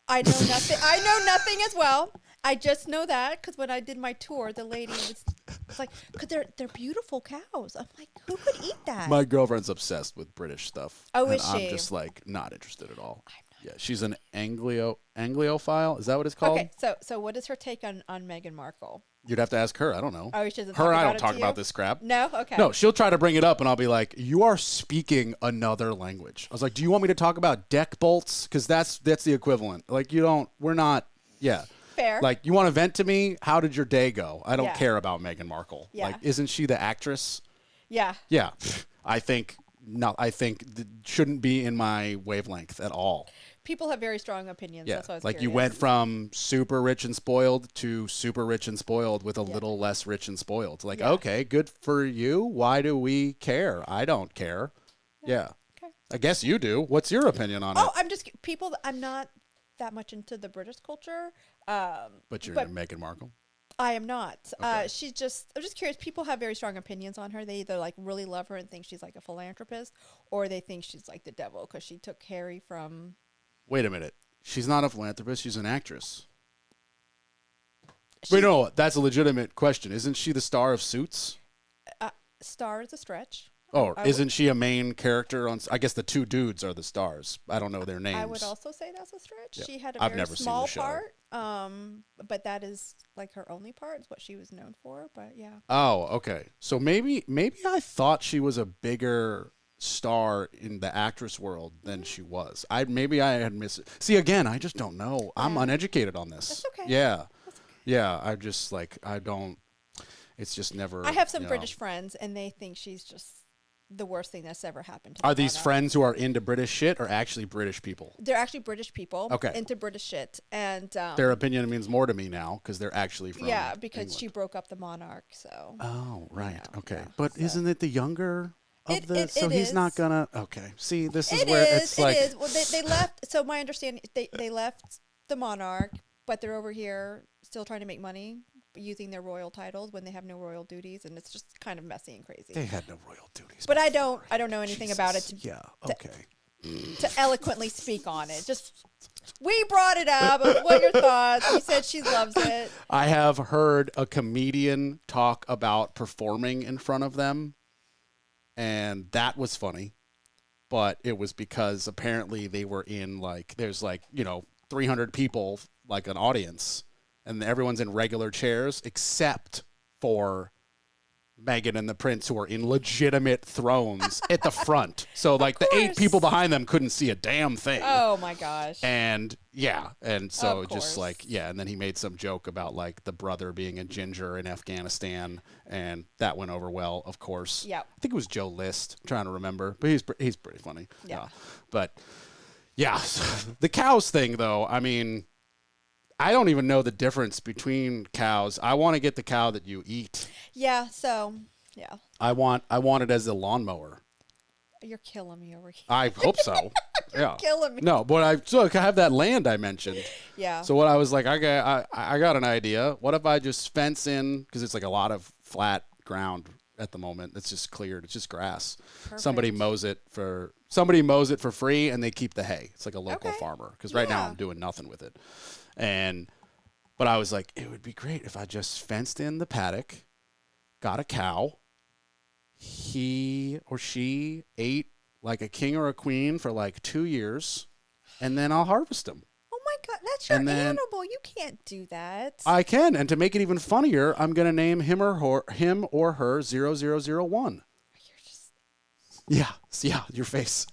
I know nothing. I know nothing as well. I just know that because when I did my tour, the lady was like, "Cause they're beautiful cows." I'm like, "Who could eat that?" My girlfriend's obsessed with British stuff. Oh, and is she? I'm just like not interested at all. Yeah, she's an Anglophile. Is that what it's called? Okay, so what is her take on Meghan Markle? You'd have to ask her. I don't know. Oh, she doesn't Her talk and I about don't it talk to about you? this crap. No, okay. No, she'll try to bring it up, and I'll be like, "You are speaking another language." I was like, "Do you want me to talk about deck bolts? Because that's the equivalent. Like, you don't. We're not. Yeah." Fair. Like, you want to vent to me? How did your day go? I don't Yeah. care about Meghan Markle. Yeah. Like, isn't she the actress? Yeah. Yeah. I think shouldn't be in my wavelength at all. People have very strong opinions. Yeah. That's why I was Like, you curious. went from super rich and spoiled to super rich and spoiled with a little less rich and spoiled. Like, Yeah. okay, good for you. Why do we care? I don't care. Yeah. Okay. I guess you do. What's your opinion on Oh, it? I'm not that much into the British culture. But you're Meghan Markle. I am not. Okay. I'm just curious. People have very strong opinions on her. They either like really love her and think she's like a philanthropist, or they think she's like the devil because she took Harry from. Wait a minute. She's not a philanthropist. She's an actress. Wait, no, that's a legitimate question. Isn't she the star of Suits? Star is a stretch. Oh, I isn't she a main character on? I guess the two dudes are the stars. I don't know their names. I would also say that's a stretch. Yeah. She had a I've very never seen the small show. part. But that is like her only part. Is what she was known for. But yeah. Oh, okay. So maybe I thought she was a bigger star in the actress world than she was. Maybe I had missed it. See, again, I just don't know. I'm Yeah. uneducated on this. That's okay. Yeah. That's okay. Yeah. I just like I don't. It's just never. I have some you know. British friends, and they think she's just the worst thing that's ever happened to Are the these monarch. friends who are into British shit or actually British people? They're actually British people. Okay. Into British shit, and Their opinion means more to me now because they're actually from. yeah, because England. she broke up the monarch. So Oh, right. know, Okay. yeah, But so- isn't it the younger of It- the it- so it he's not is. gonna okay. See, this is it where is. it's like It is. Well, they left. So my understanding, they left the monarch, but they're over here still trying to make money using their royal titles when they have no royal duties, and it's just kind of messy and crazy. they had no royal duties. But I don't know anything about it Jesus. Yeah, okay. to eloquently speak on it. Just we brought it up. What are your thoughts? She said she loves it. I have heard a comedian talk about performing in front of them, and that was funny. But it was because apparently they were in there's 300 people, like an audience, and everyone's in regular chairs except for Meghan and the Prince, who are in legitimate thrones at the front. So the 8 course. people behind them couldn't see a damn thing. Oh my gosh. And so Of just course. and then he made some joke about the brother being a ginger in Afghanistan, and that went over well, of course. Yep. I think it was Joe List. I'm trying to remember, but he's pretty funny. Yeah. But yeah, the cows thing though, I mean, I don't even know the difference between cows. I want to get the cow that you eat. Yeah. So yeah, I want it as a lawnmower. you're killing me over here. I hope so. You're killing me. No, but I have that land I mentioned. Yeah. So what I was like, I got an idea. What if I just fence in, because it's like a lot of flat ground at the moment. It's just cleared. It's just grass. Perfect. Somebody mows it for free, and they keep the hay. It's like a local farmer. Because right now I'm doing nothing with it. But I was like, it would be great if I just fenced in the paddock, got a cow. He or she ate like a king or a queen for like 2 years, and then I'll harvest them. Oh my God, that's your animal. You can't do that. I can, and to make it even funnier, I'm gonna name him or her 0001. Yeah, your face.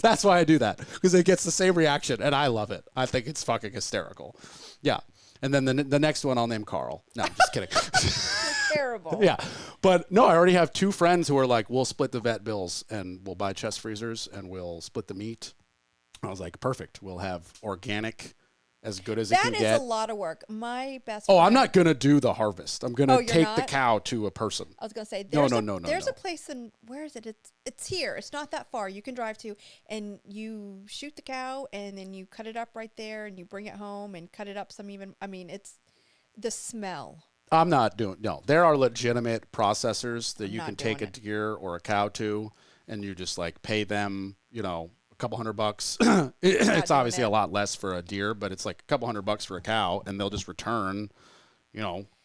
That's why I do that, because it gets the same reaction, and I love it. I think it's fucking hysterical. Yeah, and then the next one I'll name Carl. No, I'm just kidding. Terrible. Yeah. But no, I already have 2 friends who are like, we'll split the vet bills and we'll buy chest freezers and we'll split the meat. I was like, perfect. We'll have organic as good as it can get. That is a lot of work. My best Oh, friend, I'm not going to do the harvest. I'm going to take the cow to a person. I was going to say, No. There's a place in, where is it? It's here. It's not that far. You can drive to, and you shoot the cow and then you cut it up right there and you bring it home and cut it up it's the smell. I'm not doing, no. There are legitimate processors that you can take a deer or a cow to, and you just like pay them, a couple $100. It's obviously a lot less for a deer, but it's like a couple $100 for a cow, and they'll just return,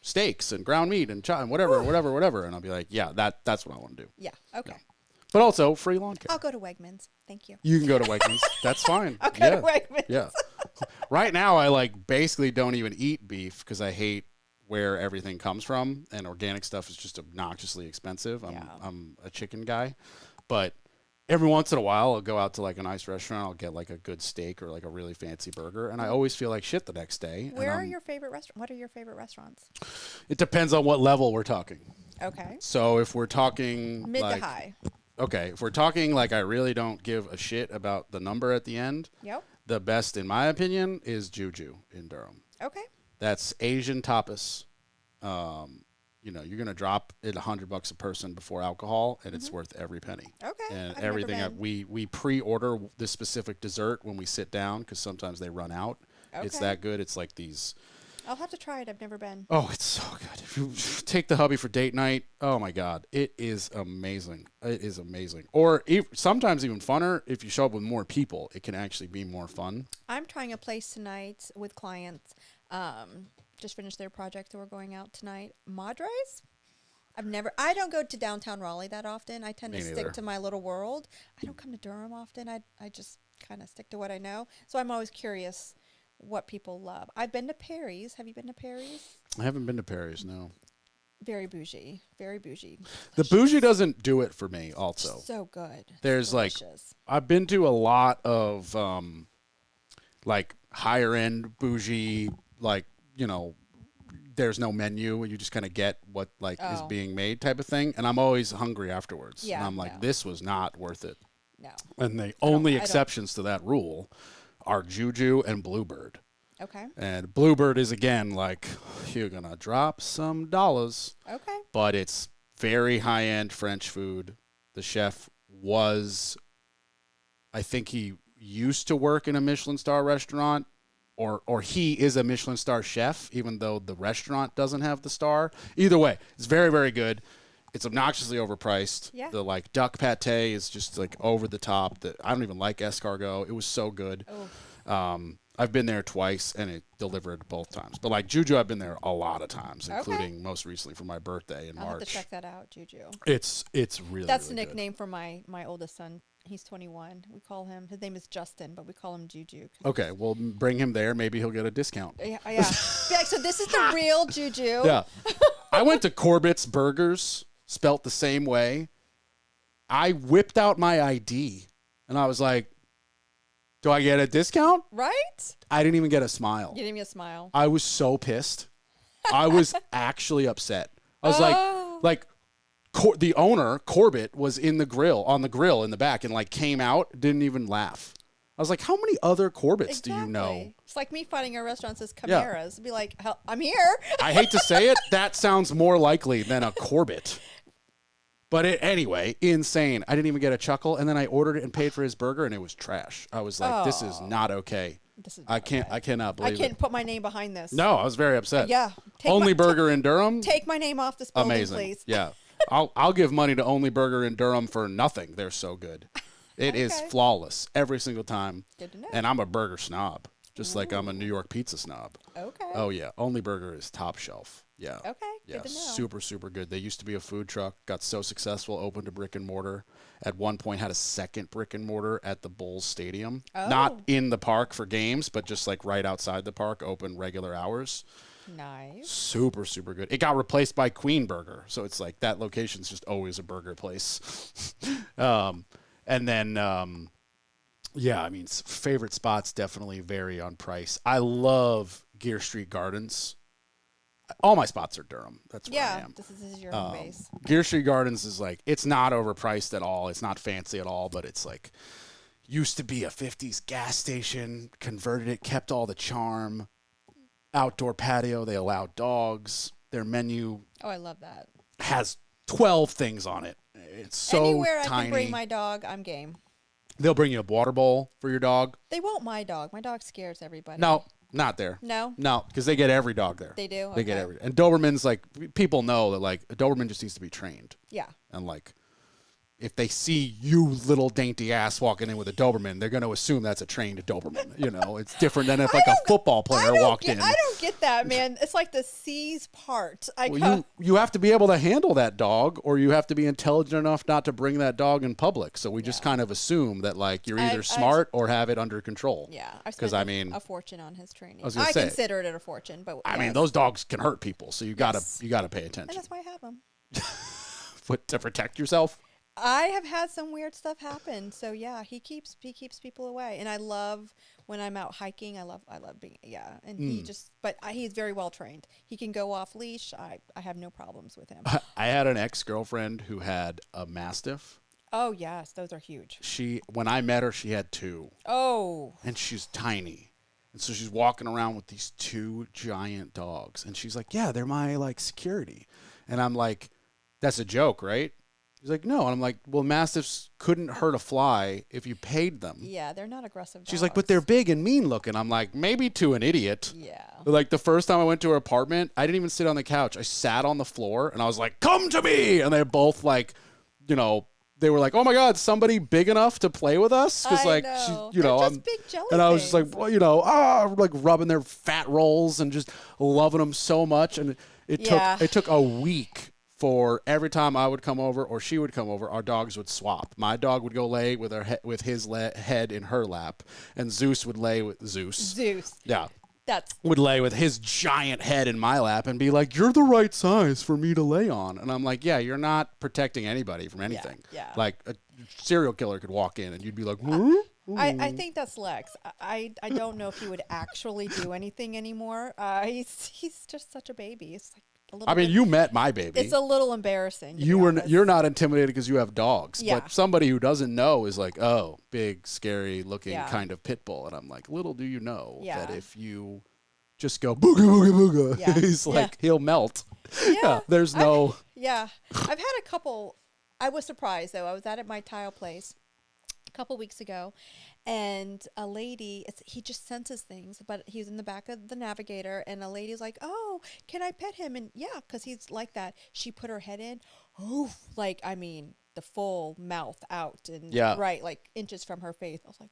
steaks and ground meat and whatever. And I'll be like, yeah, that's what I want to do. Yeah. Okay. Yeah. But also free lawn care. I'll go to Wegmans. Thank you. You can go to Wegmans. That's fine. I'll go to Wegmans. Yeah. Right now, I like basically don't even eat beef because I hate where everything comes from, and organic stuff is just obnoxiously expensive. I'm a chicken guy, but every once in a while I'll go out to like a nice restaurant. I'll get like a good steak or like a really fancy burger, and I always feel like shit the next day. What are your favorite restaurants? It depends on what level we're talking. Okay. So if we're talking mid to high. Okay, if we're talking like I really don't give a shit about the number at the end. Yep. The best, in my opinion, is Juju in Durham. Okay. That's Asian tapas. You're gonna drop it $100 a person before alcohol, and it's worth every penny. Okay. And I've everything never been. we pre-order this specific dessert when we sit down, because sometimes they run out. Okay. It's that good. It's like these. I'll have to try it. I've never been. Oh, it's so good. If you take the hubby for date night, oh my God, it is amazing. It is amazing. Or sometimes even funner if you show up with more people. It can actually be more fun. I'm trying a place tonight with clients. Just finished their project, so we're going out tonight. Madres? I don't go to downtown Raleigh that often. I tend to stick to my little world. I don't come to Durham often. I just kind of stick to what I know. So I'm always curious what people love. I've been to Perry's. Have you been to Perry's? I haven't been to Perry's, no. Very bougie. Very bougie. The bougie doesn't do it for me also. So good. There's I've been to a lot of like higher end bougie, like, there's no menu. You just kind of get what is being made type of thing. And I'm always hungry afterwards. Yeah, and I'm like, this was not worth it. No. And the only exceptions to that rule are Juju and Bluebird. Okay. And Bluebird is, again, like, you're going to drop some dollars. Okay. But it's very high-end French food. The chef I think he used to work in a Michelin star restaurant, or he is a Michelin star chef, even though the restaurant doesn't have the star. Either way, it's very, very good. It's obnoxiously overpriced. Yeah. The duck pate is just over the top. I don't even like escargot. It was so good. Oh. I've been there twice, and it delivered both times. But Juju, I've been there a lot of times, including most recently for my birthday in March. I'll have to check that out, Juju. It's really That's really the nickname good. for my oldest son. He's 21. We call him. His name is Justin, but we call him Juju. Okay, well, bring him there. Maybe he'll get a discount. Yeah. Be like, so this is the real Juju. Yeah. I went to Corbett's Burgers, spelt the same way. I whipped out my ID, and I was like, do I get a discount? Right? I didn't even get a smile. You gave me a smile. I was so pissed. I was actually upset. I was the owner, Corbett, was on the grill in the back, and came out, didn't even laugh. I was like, how many other Corbetts do you know? It's like me finding a restaurant that says Camara's. Be like, I'm here. I hate to say it, that sounds more likely than a Corbett. But anyway, insane. I didn't even get a chuckle. And then I ordered it and paid for his burger, and it was trash. I was like, this is not okay. I cannot believe it. I can't put my name behind this. No, I was very upset. Yeah. Only Burger in Durham. Take my name off this building, Amazing. please. Yeah. I'll give money to Only Burger in Durham for nothing. They're so good. It is flawless every single time. Good to know. And I'm a burger snob, just like I'm a New York pizza snob. Okay. Oh, yeah. Only Burger is top shelf. Yeah. Okay. Yeah. Good to know. Super, super good. They used to be a food truck, got so successful, opened a brick and mortar. At one point, had a second brick and mortar at the Bulls Stadium. Oh. Not in the park for games, but just like right outside the park, open regular hours. Nice. Super, super good. It got replaced by Queen Burger. So it's like that location's just always a burger place. And then, yeah, I mean, favorite spots definitely vary on price. I love Gear Street Gardens. All my spots are Durham. That's where I am. This is your home base. Gear Street Gardens is like, it's not overpriced at all. It's not fancy at all, but it's like, used to be a 50s gas station, converted it, kept all the charm. Outdoor patio, they allow dogs. Their menu I love that. has 12 things on it. It's so Anywhere tiny. I can bring my dog, I'm game. They'll bring you a water bowl for your dog. They won't my dog. My dog scares everybody. No, not there. No? No, because they get every dog there. They do? They get Okay. every. And Doberman's like, people know that like a Doberman just needs to be trained. Yeah. And like, if they see you little dainty ass walking in with a Doberman, they're going to assume that's a trained Doberman. You know, it's different than if like a football player walked in. I don't get that, man. It's like the C's part. You have to be able to handle that dog, or you have to be intelligent enough not to bring that dog in public. So we just kind of assume that like you're either smart or have it under control. Yeah, I because spent I mean a fortune on his training. I say, consider it a fortune, but I mean those dogs can hurt people, so you gotta pay attention. And that's why I have them. To protect yourself. I have had some weird stuff happen, so yeah, he keeps people away, and I love when I'm out hiking. I love being and he's very well trained. He can go off leash. I have no problems with him. I had an ex-girlfriend who had a Mastiff. Oh yes, those are huge. When I met her, she had 2. Oh, and she's tiny, and so she's walking around with these 2 giant dogs, and she's like, "Yeah, they're my like security," and I'm like, "That's a joke, right?" He's like, "No." And I'm like, "Well, Mastiffs couldn't hurt a fly if you paid them." Yeah, they're not aggressive dogs. She's like, "But they're big and mean looking." I'm like, "Maybe to an idiot." Yeah. Like the first time I went to her apartment, I didn't even sit on the couch. I sat on the floor and I was like, "Come to me!" And they both like, they were like, "Oh my God, somebody big enough to play with us?" Because like, They're just big jelly and I was just things. like, like rubbing their fat rolls and just loving them so much. And it took a week. For every time I would come over or she would come over, our dogs would swap. My dog would go lay with his head in her lap, and Zeus would lay with Zeus. Yeah. Would lay with his giant head in my lap and be like, "You're the right size for me to lay on." And I'm like, "Yeah, you're not protecting anybody from anything." Yeah. Like a serial killer could walk in and you'd be like, "Huh?" I think that's Lex. I don't know if he would actually do anything anymore. He's just such a baby. It's like a little. I mean, you met my baby. It's a little embarrassing. You're not intimidated because you have dogs. Yeah. But somebody who doesn't know is like, "Oh, big, scary looking kind of pit bull." And I'm like, little do you know that if you just go booga booga booga, he's like he'll melt. Yeah. There's no. I've had a couple. I was surprised though. I was at my tile place a couple weeks ago, and a lady, he just senses things, but he was in the back of the Navigator, and a lady's like, "Oh, can I pet him?" And yeah, because he's like that. She put her head in, the full mouth out, and right, like inches from her face. I was like,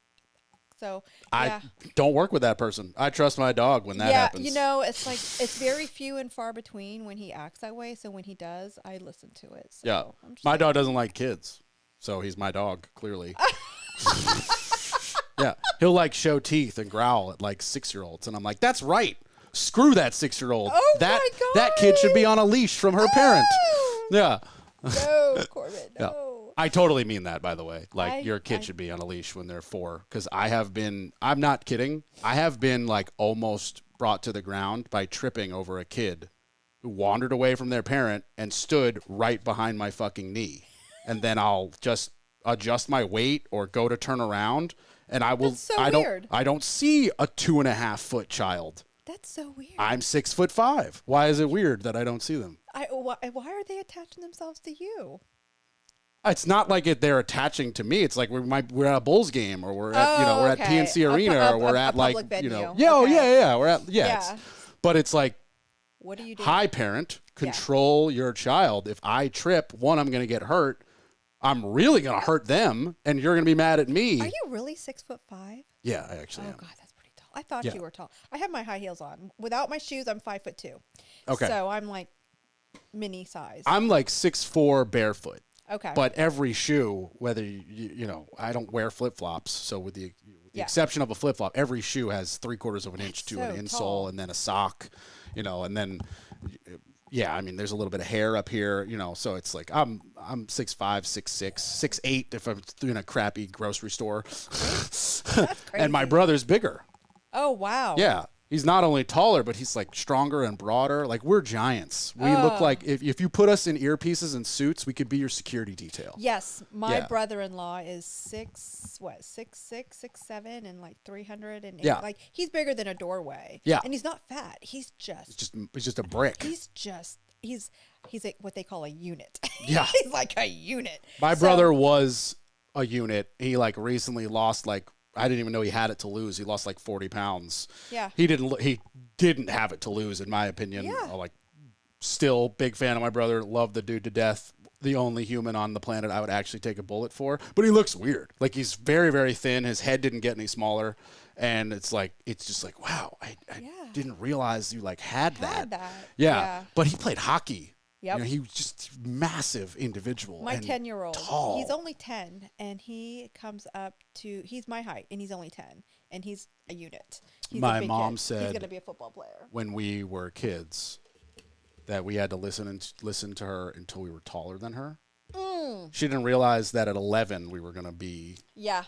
so I don't work with that person. I trust my dog when that happens. It's like it's very few and far between when he acts that way. So when he does, I listen to it. So my dog doesn't like kids, so he's my dog clearly. Yeah, he'll like show teeth and growl at like 6-year-olds, and I'm like, "That's right. Screw that 6-year-old. Oh that my God. that kid should be on a leash from her parent." Yeah. No, Corbett. No. Yeah. I totally mean that, by the way. Like, your kid should be on a leash when they're 4. Because I'm not kidding. I have been, like, almost brought to the ground by tripping over a kid who wandered away from their parent and stood right behind my fucking knee. And then I'll just adjust my weight or go to turn around, and I will. That's so weird. I don't see a 2.5-foot child. That's so weird. I'm 6'5". Why is it weird that I don't see them? Why are they attaching themselves to you? It's not like they're attaching to me. It's like we're at a Bulls game, or we're at we're at okay. PNC Arena, or we're at like public venue. we're at but it's like, what do you do? hi parent, control your child. If I trip, one, I'm going to get hurt. I'm really going to hurt them, and you're going to be mad at me. Are you really 6'5"? Yeah, I actually am. Oh God, that's pretty tall. I thought you were tall. I have my high heels on. Without my shoes, I'm 5'2". Okay. So I'm like mini size. I'm like 6'4" barefoot. Okay. But every shoe, whether I don't wear flip flops, so with the exception of a flip flop, every shoe has 3/4 of an inch to an insole, tall. and then a sock, and then I mean, there's a little bit of hair up here, so it's like I'm 6'5", 6'6", 6'8" if I'm in a crappy grocery store. That's crazy. And my brother's bigger. Oh wow. Yeah. He's not only taller, but he's like stronger and broader. Like, we're giants. We look like, if you put us in earpieces and suits, we could be your security detail. Yes, my brother-in-law is 6'6", 6'7", and like 308. Yeah. Like, he's bigger than a doorway. Yeah. And he's not fat. He's just a brick. He's what they call a unit. Yeah. He's like a unit. My brother was a unit. He like recently lost I didn't even know he had it to lose. He lost like 40 pounds. Yeah. He didn't have it to lose, in my opinion. Yeah. Still big fan of my brother. Love the dude to death. The only human on the planet I would actually take a bullet for. But he looks weird. Like, he's very, very thin. His head didn't get any smaller. And it's just like, wow, I didn't realize you had that. Yeah. But he played hockey. Yep. He was just massive individual. My 10-year-old. Tall. He's only 10, and he comes up to, he's my height, and he's only 10, and he's a unit. He's My a big mom kid. said he's going to be a football player. when we were kids that we had to listen to her until we were taller than her. She didn't realize that at 11 we were going to be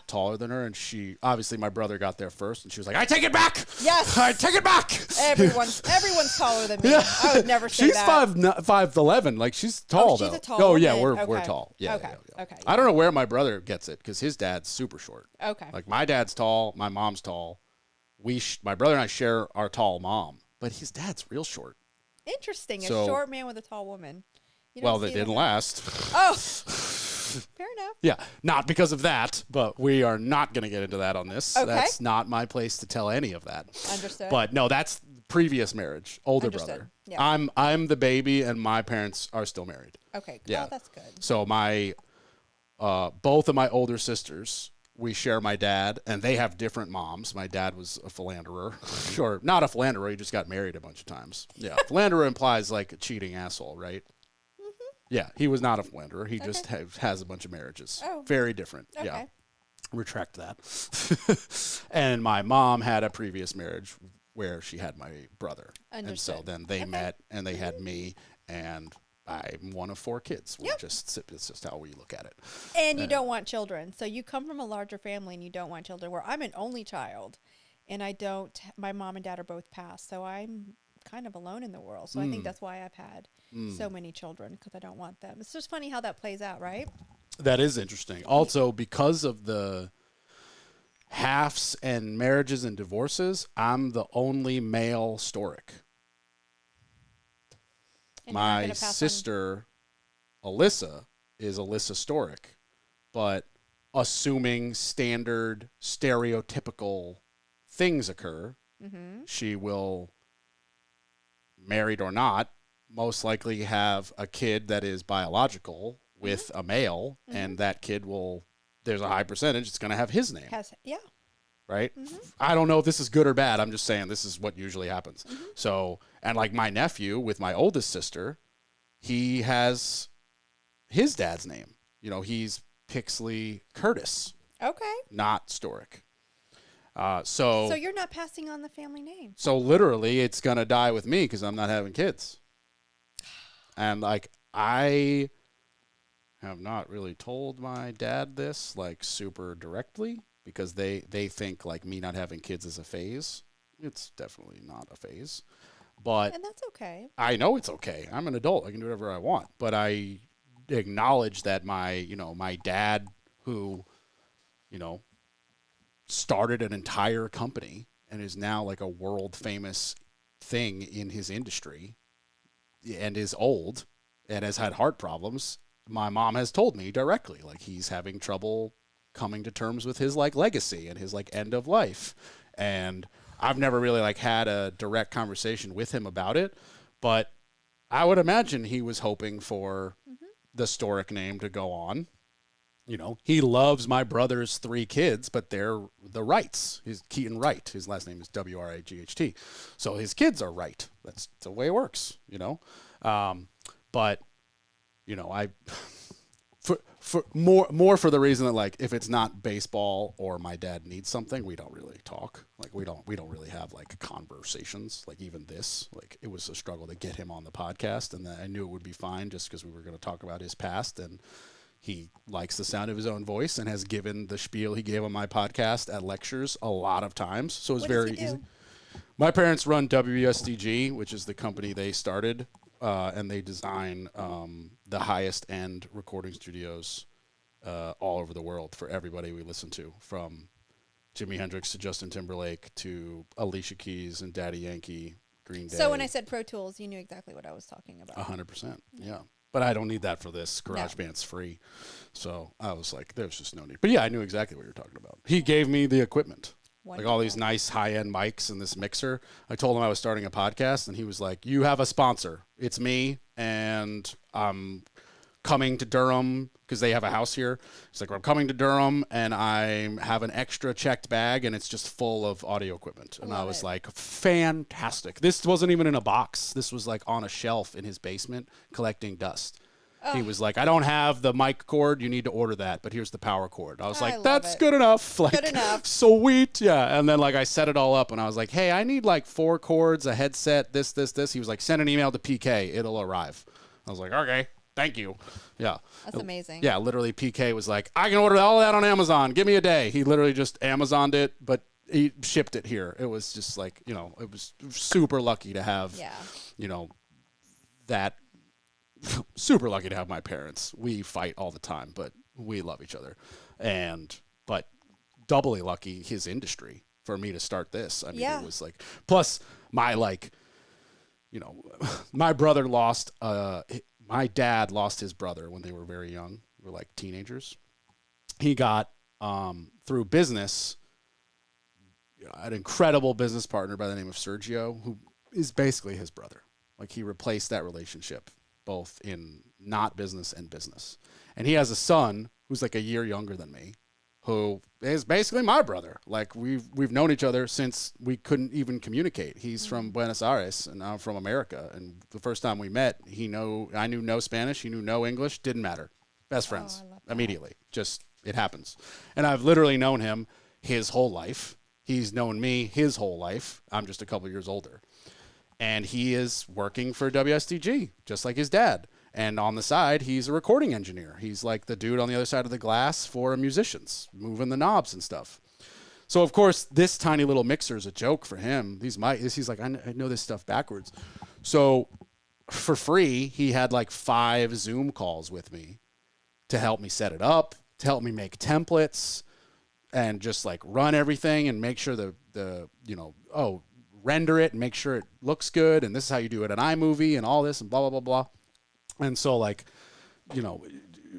taller than her, and obviously my brother got there first, and she was like, I take it back! Yes! I take it back! Everyone's taller than me. Yeah. I would never say she's that. She's 5'11". Like, she's tall, she's though. a tall yeah, woman. we're Okay. tall. Yeah, Okay. yeah. Okay. I don't know where my brother gets it, because his dad's super short. Okay. Like, my dad's tall, my mom's tall. My brother and I share our tall mom, but his dad's real short. Interesting. So, a short man with a tall woman. Well, they didn't last. Oh. Fair enough. Yeah, not because of that, but we are not going to get into that on this. Okay. That's not my place to tell any of that. Understood. But no, that's previous marriage, older Understood. brother. Yeah. I'm the baby, and my parents are still married. Okay. Yeah. Oh, that's good. So both of my older sisters, we share my dad, and they have different moms. My dad was a philanderer, or not a philanderer. He just got married a bunch of times. Yeah, philanderer implies like a cheating asshole, right? Yeah, he was not a philanderer. He just has a bunch of marriages. Oh. Very different. Okay. Yeah. Retract that. And my mom had a previous marriage where she had my brother. Understood. And so then they met, and they had me, and I'm one of 4 kids. It's just how we look at it. And you don't want children. So you come from a larger family, and you don't want children. Where I'm an only child, and my mom and dad are both passed. So I'm kind of alone in the world. So I think that's why I've had so many children, because I don't want them. It's just funny how that plays out, right? That is interesting. Also, because of the halves and marriages and divorces, I'm the only male Storic. And my sister, Alyssa, is Alyssa Storic, but assuming standard stereotypical things occur, she will, married or not, most likely have a kid that is biological with a male, and that kid there's a high percentage, it's going to have his name. Right? I don't know if this is good or bad. I'm just saying this is what usually happens. So, and like my nephew with my oldest sister, he has his dad's name. He's Pixley Curtis. Okay. Not Storic. So you're not passing on the family name. So literally, it's going to die with me because I'm not having kids. And I have not really told my dad this super directly, because they think me not having kids is a phase. It's definitely not a phase. But and that's okay. I know it's okay. I'm an adult. I can do whatever I want. But I acknowledge that my dad, who, started an entire company and is now a world famous thing in his industry, and is old and has had heart problems, my mom has told me directly, like, he's having trouble coming to terms with his like legacy and his like end of life. And I've never really like had a direct conversation with him about it, but I would imagine he was hoping for the Storick name to go on. You know, he loves my brother's 3 kids, but they're the Wrights. He's Keaton Wright. His last name is Wright. So his kids are Wright. That's the way it works, you know. But, you know, for more for the reason that, like, if it's not baseball or my dad needs something, we don't really talk. Like, we don't really have like conversations. Like, even this, like, it was a struggle to get him on the podcast, and then I knew it would be fine just because we were going to talk about his past, and he likes the sound of his own voice and has given the spiel he gave on my podcast at lectures a lot of times. So it's very easy. My parents run WSDG, which is the company they started, and they design the highest end recording studios all over the world for everybody we listen to, from Jimi Hendrix to Justin Timberlake to Alicia Keys and Daddy Yankee, Green Day. So when I said Pro Tools, you knew exactly what I was talking about. 100%. Yeah. But I don't need that for this. GarageBand's free. So I was like, there's just no need. But yeah, I knew exactly what you were talking about. He gave me the equipment. Wonderful. Like all these nice high-end mics and this mixer. I told him I was starting a podcast, and he was like, you have a sponsor. It's me, and I'm coming to Durham because they have a house here. He's like, I'm coming to Durham, and I have an extra checked bag, and it's just full of audio equipment. And I was like, fantastic. This wasn't even in a box. This was like on a shelf in his basement collecting dust. Oh. He was like, I don't have the mic cord. You need to order that, but here's the power cord. I was like, that's good enough. Like, good enough. Sweet. Yeah. And then like I set it all up, and I was like, hey, I need like 4 cords, a headset, this. He was like, send an email to PK. It'll arrive. I was like, okay. Thank you. Yeah. That's amazing. Yeah, literally PK was like, I can order all of that on Amazon. Give me a day. He literally just Amazoned it, but he shipped it here. It was just like, you know, it was super lucky to have, you know, that. Super lucky to have my parents. We fight all the time, but we love each other. But doubly lucky his industry for me to start this. I mean, it was like, plus my like, you know, my brother lost, my dad lost his brother when they were very young. We were like teenagers. He got, through business, an incredible business partner by the name of Sergio, who is basically his brother. Like, he replaced that relationship, both in not business and business. And he has a son who's like a year younger than me, who is basically my brother. Like, we've known each other since we couldn't even communicate. He's from Buenos Aires, and I'm from America. And the first time we met, I knew no Spanish, he knew no English, didn't matter. Best friends, immediately. Just, it happens. And I've literally known him his whole life. He's known me his whole life. I'm just a couple years older. And he is working for WSDG, just like his dad. And on the side, he's a recording engineer. He's like the dude on the other side of the glass for musicians, moving the knobs and stuff. So, of course, this tiny little mixer is a joke for him. He's like, I know this stuff backwards. So, for free, he had like 5 Zoom calls with me to help me set it up, to help me make templates, and just like run everything and make sure render it and make sure it looks good, and this is how you do it in iMovie and all this and blah, blah, blah, blah. And so, like, you know,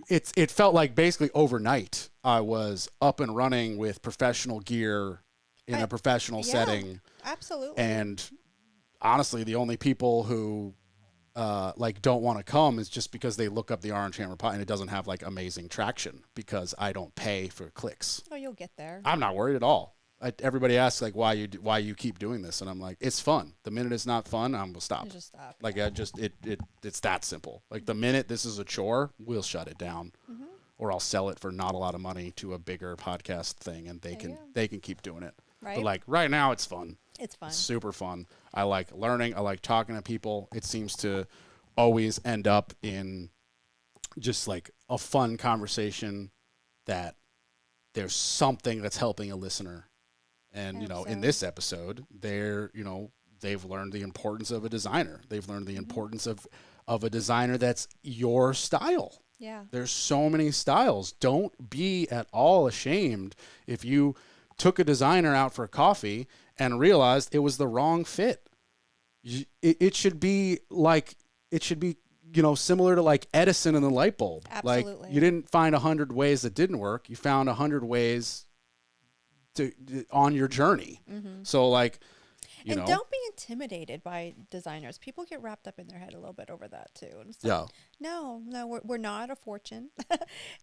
it felt like basically overnight I was up and running with professional gear in a professional setting. Absolutely. And honestly, the only people who like don't want to come is just because they look up the Orange Hammer Pod and it doesn't have like amazing traction because I don't pay for clicks. Oh, you'll get there. I'm not worried at all. Everybody asks like why you keep doing this, and I'm like, it's fun. The minute it's not fun, I'm gonna stop. You just stop. Like it's that simple. Like the minute this is a chore, we'll shut it down, or I'll sell it for not a lot of money to a bigger podcast thing, and they can keep doing it. Right. But like right now, it's fun. It's fun. It's super fun. I like learning. I like talking to people. It seems to always end up in just like a fun conversation that there's something that's helping a listener. And, you know, in this episode, they've learned the importance of a designer. They've learned the importance of a designer that's your style. Yeah. There's so many styles. Don't be at all ashamed if you took a designer out for coffee and realized it was the wrong fit. It should be similar to like Edison and the light bulb. Absolutely. Like you didn't find 100 ways that didn't work. You found 100 ways on your journey. So like, don't be intimidated by designers. People get wrapped up in their head a little bit over that too. And it's like, no, we're not a fortune,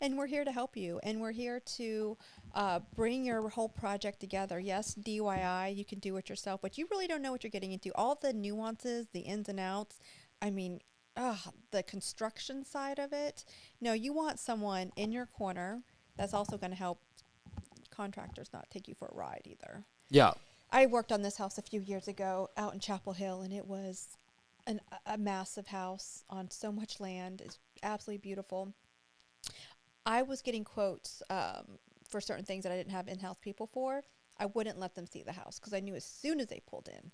and we're here to help you, and we're here to bring your whole project together. Yes, DIY, you can do it yourself, but you really don't know what you're getting into. All the nuances, the ins and outs. I mean, the construction side of it. No, you want someone in your corner that's also going to help contractors not take you for a ride either. Yeah. I worked on this house a few years ago out in Chapel Hill, and it was a massive house on so much land. It's absolutely beautiful. I was getting quotes for certain things that I didn't have in-house people for. I wouldn't let them see the house because I knew as soon as they pulled in,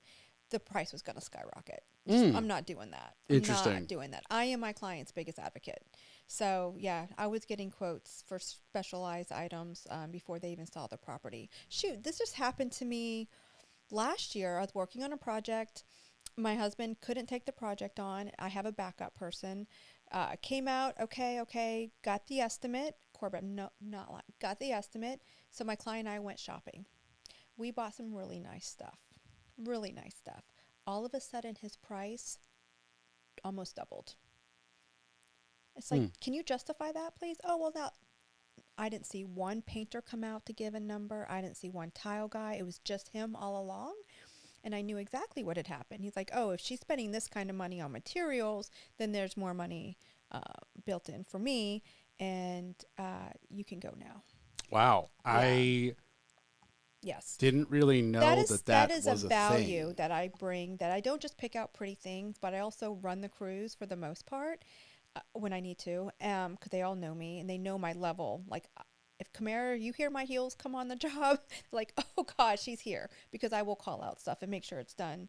the price was going to skyrocket. I'm not doing that. Interesting. I'm not doing that. I am my client's biggest advocate. So, yeah, I was getting quotes for specialized items before they even saw the property. Shoot, this just happened to me last year. I was working on a project. My husband couldn't take the project on. I have a backup person. Came out, okay, got the estimate. Corbett, no, not lying. Got the estimate. So my client and I went shopping. We bought some really nice stuff. Really nice stuff. All of a sudden, his price almost doubled. It's like, can you justify that, please? Oh, well, now, I didn't see one painter come out to give a number. I didn't see one tile guy. It was just him all along. And I knew exactly what had happened. He's like, oh, if she's spending this kind of money on materials, then there's more money built in for me. And you can go now. Wow. Yeah. Yes. Didn't really know that was a value that I bring, that I don't just pick out pretty things, but I also run the crews for the most part when I need to, because they all know me and they know my level. Like if Camara, you hear my heels come on the job, like, oh God, she's here, because I will call out stuff and make sure it's done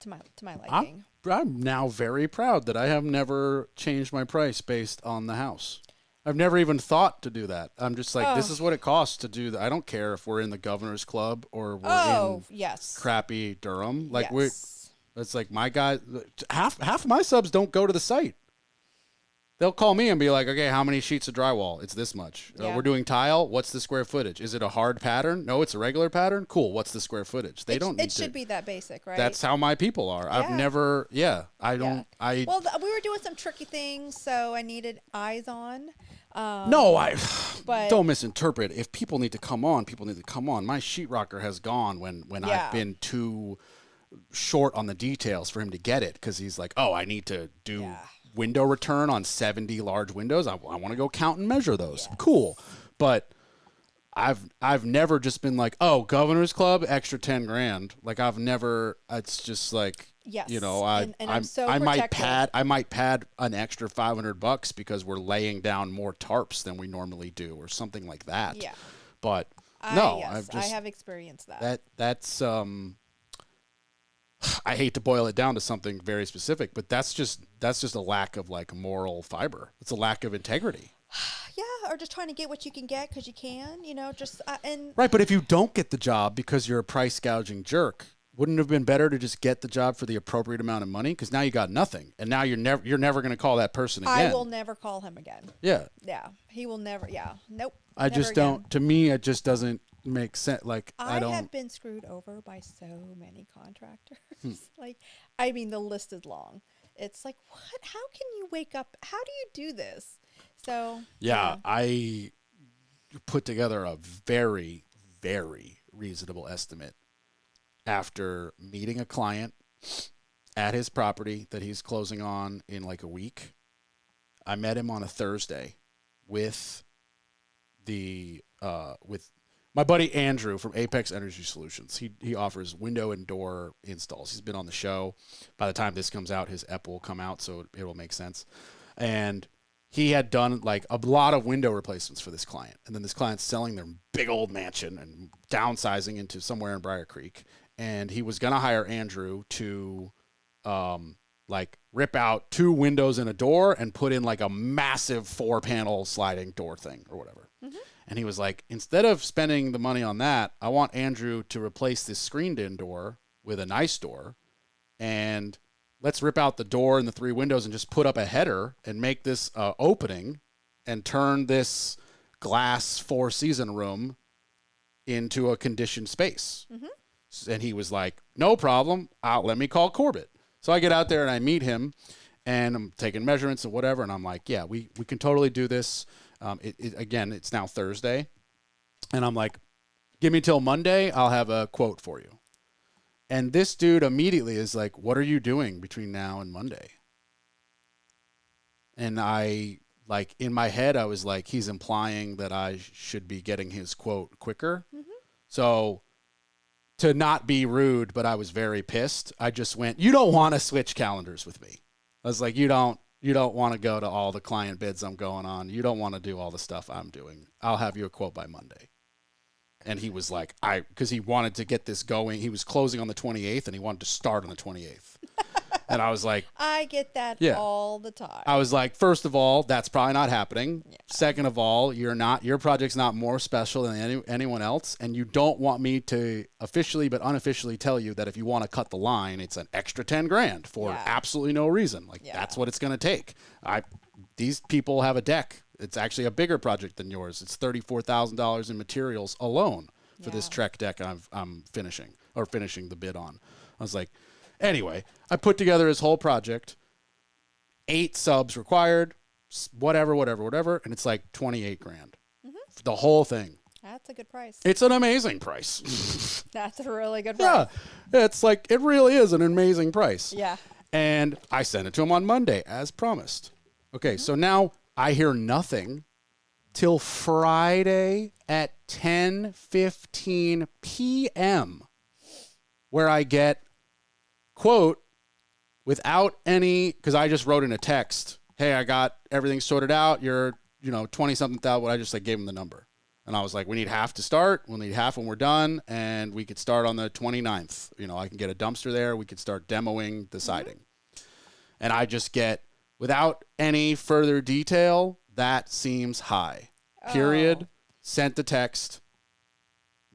to my liking. I'm now very proud that I have never changed my price based on the house. I've never even thought to do that. I'm just like, this is what it costs to do that. I don't care if we're in the Governor's Club or we're in crappy Durham. Like it's like my guys, half my subs don't go to the site. They'll call me and be like, okay, how many sheets of drywall? It's this much. We're doing tile. What's the square footage? Is it a hard pattern? No, it's a regular pattern. Cool. What's the square footage? It should be that basic, right? That's how my people are. Yeah. I've never, well, we were doing some tricky things, so I needed eyes on. But don't misinterpret. If people need to come on, people need to come on. My sheetrocker has gone when I've been too short on the details for him to get it, because he's like, oh, I need to do window return on 70 large windows. I want to go count and measure those. Yes. Cool. But I've never just been like, oh, Governor's Club, extra 10 grand. Like I've never, it's just like, I might pad an extra $500 because we're laying down more tarps than we normally do or something like that. Yeah. But I have experienced that. That's I hate to boil it down to something very specific, but that's just a lack of like moral fiber. It's a lack of integrity. Yeah, or just trying to get what you can get because you can, right. But if you don't get the job because you're a price gouging jerk, wouldn't it have been better to just get the job for the appropriate amount of money? Because now you got nothing, and now you're never going to call that person again. I will never call him again. Yeah. Yeah, he will never. Yeah, nope. I just don't. To me, it just doesn't make sense. Like I don't. have been screwed over by so many contractors. Like, I mean, the list is long. It's like, what? How can you wake up? How do you do this? So yeah, I put together a very, very reasonable estimate after meeting a client at his property that he's closing on in like a week. I met him on a Thursday with my buddy Andrew from Apex Energy Solutions. He offers window and door installs. He's been on the show. By the time this comes out, his EP will come out, so it will make sense. And he had done like a lot of window replacements for this client. And then this client's selling their big old mansion and downsizing into somewhere in Briar Creek. And he was going to hire Andrew to like rip out 2 windows and a door and put in like a massive 4-panel sliding door thing or whatever. Mm-hmm. And he was like, instead of spending the money on that, I want Andrew to replace this screened-in door with a nice door and let's rip out the door and the 3 windows and just put up a header and make this opening and turn this glass 4-season room into a conditioned space. And he was like, no problem. Let me call Corbett. So I get out there and I meet him and I'm taking measurements and whatever. And I'm like, yeah, we can totally do this. Again, it's now Thursday. And I'm like, give me till Monday. I'll have a quote for you. And this dude immediately is like, what are you doing between now and Monday? And I, like, in my head, I was like, he's implying that I should be getting his quote quicker. So to not be rude, but I was very pissed, I just went, you don't want to switch calendars with me. I was like, you don't want to go to all the client bids I'm going on. You don't want to do all the stuff I'm doing. I'll have you a quote by Monday. And he was like, because he wanted to get this going. He was closing on the 28th and he wanted to start on the 28th. And I was like, I get that all the time. I was like, first of all, that's probably not happening. Yeah. Second of all, your project's not more special than anyone else. And you don't want me to officially but unofficially tell you that if you want to cut the line, it's an extra $10,000 for absolutely no reason. Like, that's what it's going to take. These people have a deck. It's actually a bigger project than yours. It's $34,000 in materials alone for this Trek deck I'm finishing the bid on. I was like, anyway, I put together his whole project, 8 subs required, whatever, and it's like $28,000 for the whole thing. That's a good price. It's an amazing price. That's a really good price. Yeah, it's like, it really is an amazing price. Yeah. And I sent it to him on Monday, as promised. Okay, so now I hear nothing till Friday at 10:15 p.m. where I get, quote, without any, because I just wrote in a text, hey, I got everything sorted out. You're, 20-something thousand. I just gave him the number. And I was like, we need half to start. We'll need half when we're done. And we could start on the 29th. I can get a dumpster there. We could start demoing the siding. And I just get, without any further detail, that seems high. Period. Oh. Sent the text.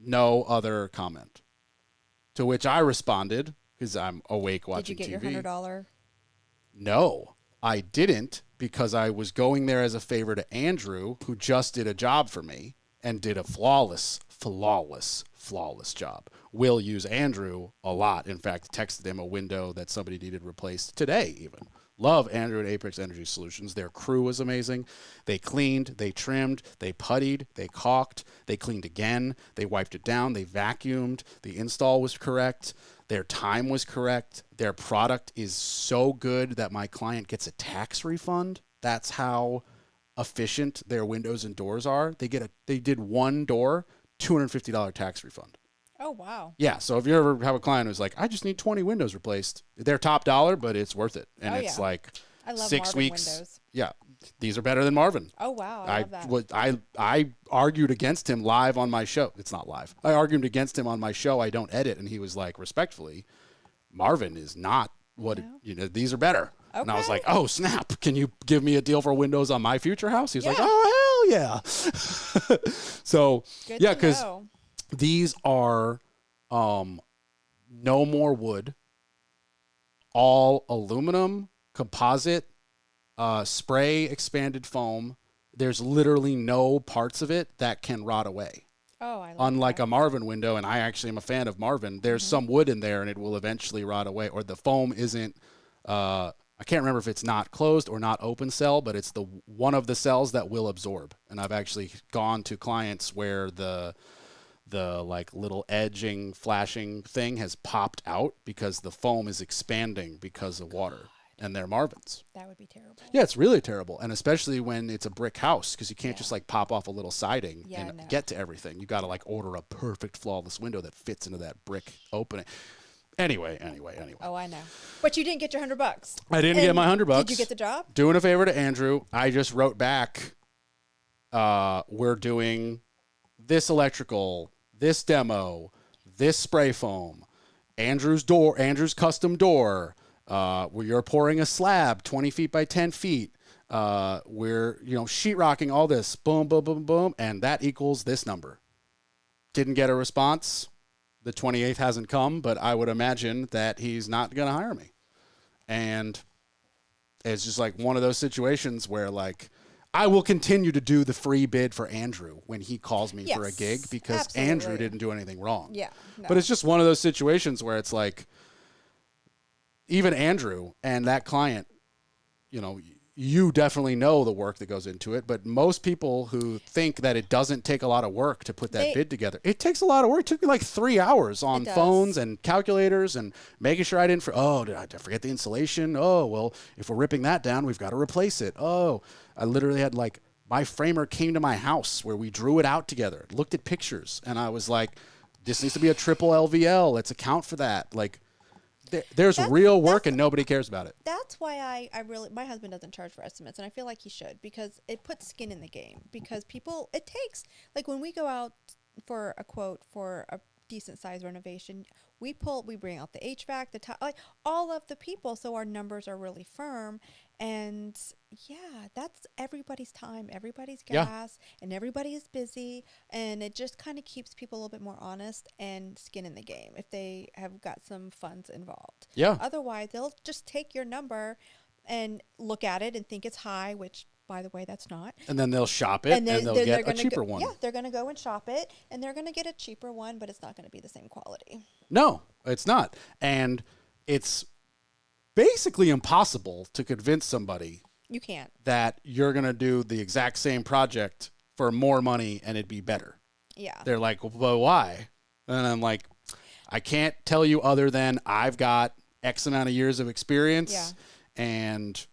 No other comment. To which I responded, because I'm awake watching TV. Did you get your $100? No, I didn't, because I was going there as a favor to Andrew, who just did a job for me and did a flawless job. Will use Andrew a lot. In fact, texted him a window that somebody needed replaced today even. Love Andrew at Apex Energy Solutions. Their crew was amazing. They cleaned, they trimmed, they puttied, they caulked, they cleaned again, they wiped it down, they vacuumed, the install was correct, their time was correct, their product is so good that my client gets a tax refund. That's how efficient their windows and doors are. They did one door, $250 tax refund. Oh, wow. Yeah, so if you ever have a client who's like, I just need 20 windows replaced, they're top dollar, but it's worth it. And it's like I love 6 Marvin weeks. Windows. Yeah, these are better than Marvin. Oh, wow. I love that. I argued against him live on my show. It's not live. I argued against him on my show. I don't edit. And he was like, respectfully, Marvin is not what, these are better. Okay. And I was like, oh, snap. Can you give me a deal for windows on my future house? He's like, oh, hell yeah. So, because these are no more wood, all aluminum, composite, spray expanded foam. There's literally no parts of it that can rot away. Oh, I love Unlike that. a Marvin window, and I actually am a fan of Marvin, there's some wood in there and it will eventually rot away, or the foam isn't, I can't remember if it's not closed or not open cell, but it's the one of the cells that will absorb. And I've actually gone to clients where the like little edging, flashing thing has popped out because the foam is expanding because of water. And they're Marvins. That would be terrible. Yeah, it's really terrible. And especially when it's a brick house, because you can't just pop off a little siding and get to everything. You got to order a perfect flawless window that fits into that brick opening. Anyway. Oh, I know. But you didn't get your $100. I didn't get my $100. Did you get the job? Doing a favor to Andrew. I just wrote back, we're doing this electrical, this demo, this spray foam, Andrew's custom door, where you're pouring a slab 20 feet by 10 feet. We're, sheetrocking all this, boom, boom, boom, boom, and that equals this number. Didn't get a response. The 28th hasn't come, but I would imagine that he's not going to hire me. And it's just like one of those situations where like I will continue to do the free bid for Andrew when he calls me for a gig because Andrew didn't do anything wrong. Yeah. No. But it's just one of those situations where it's like even Andrew and that client, you know, you definitely know the work that goes into it, but most people who think that it doesn't take a lot of work to put that bid together, it takes a lot of work. It took me like 3 hours on phones and calculators and making sure I didn't, did I forget the insulation? Oh, well, if we're ripping that down, we've got to replace it. Oh, I literally had like, my framer came to my house where we drew it out together, looked at pictures, and I was like, this needs to be a triple LVL. Let's account for that. Like, there's real work and nobody cares about it. That's why I really, my husband doesn't charge for estimates, and I feel like he should, because it puts skin in the game. Because people, it takes, like when we go out for a quote for a decent size renovation, we bring out the HVAC, the top, like all of the people, so our numbers are really firm. And yeah, that's everybody's time, everybody's gas, and everybody is busy, and it just kind of keeps people a little bit more honest and skin in the game if they have got some funds involved. Yeah. Otherwise, they'll just take your number and look at it and think it's high, which, by the way, that's not. And then they'll shop it and they'll get a cheaper one. Yeah, they're going to go and shop it, and they're going to get a cheaper one, but it's not going to be the same quality. No, it's not. And it's basically impossible to convince somebody you can't that you're going to do the exact same project for more money and it'd be better. Yeah. They're like, well, why? And I'm like, I can't tell you other than I've got X amount of years of experience and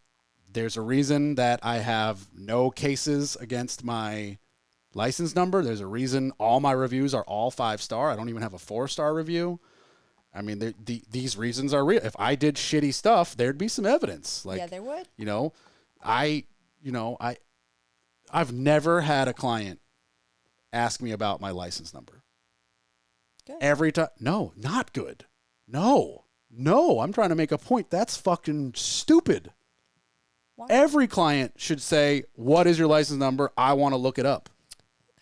there's a reason that I have no cases against my license number. There's a reason all my reviews are all 5-star. I don't even have a 4-star review. I mean, these reasons are real. If I did shitty stuff, there'd be some evidence. Like, yeah, there would. You know, I've never had a client ask me about my license number. Good. Every time. No, not good. No, I'm trying to make a point. That's fucking stupid. Why? Every client should say, what is your license number? I want to look it up.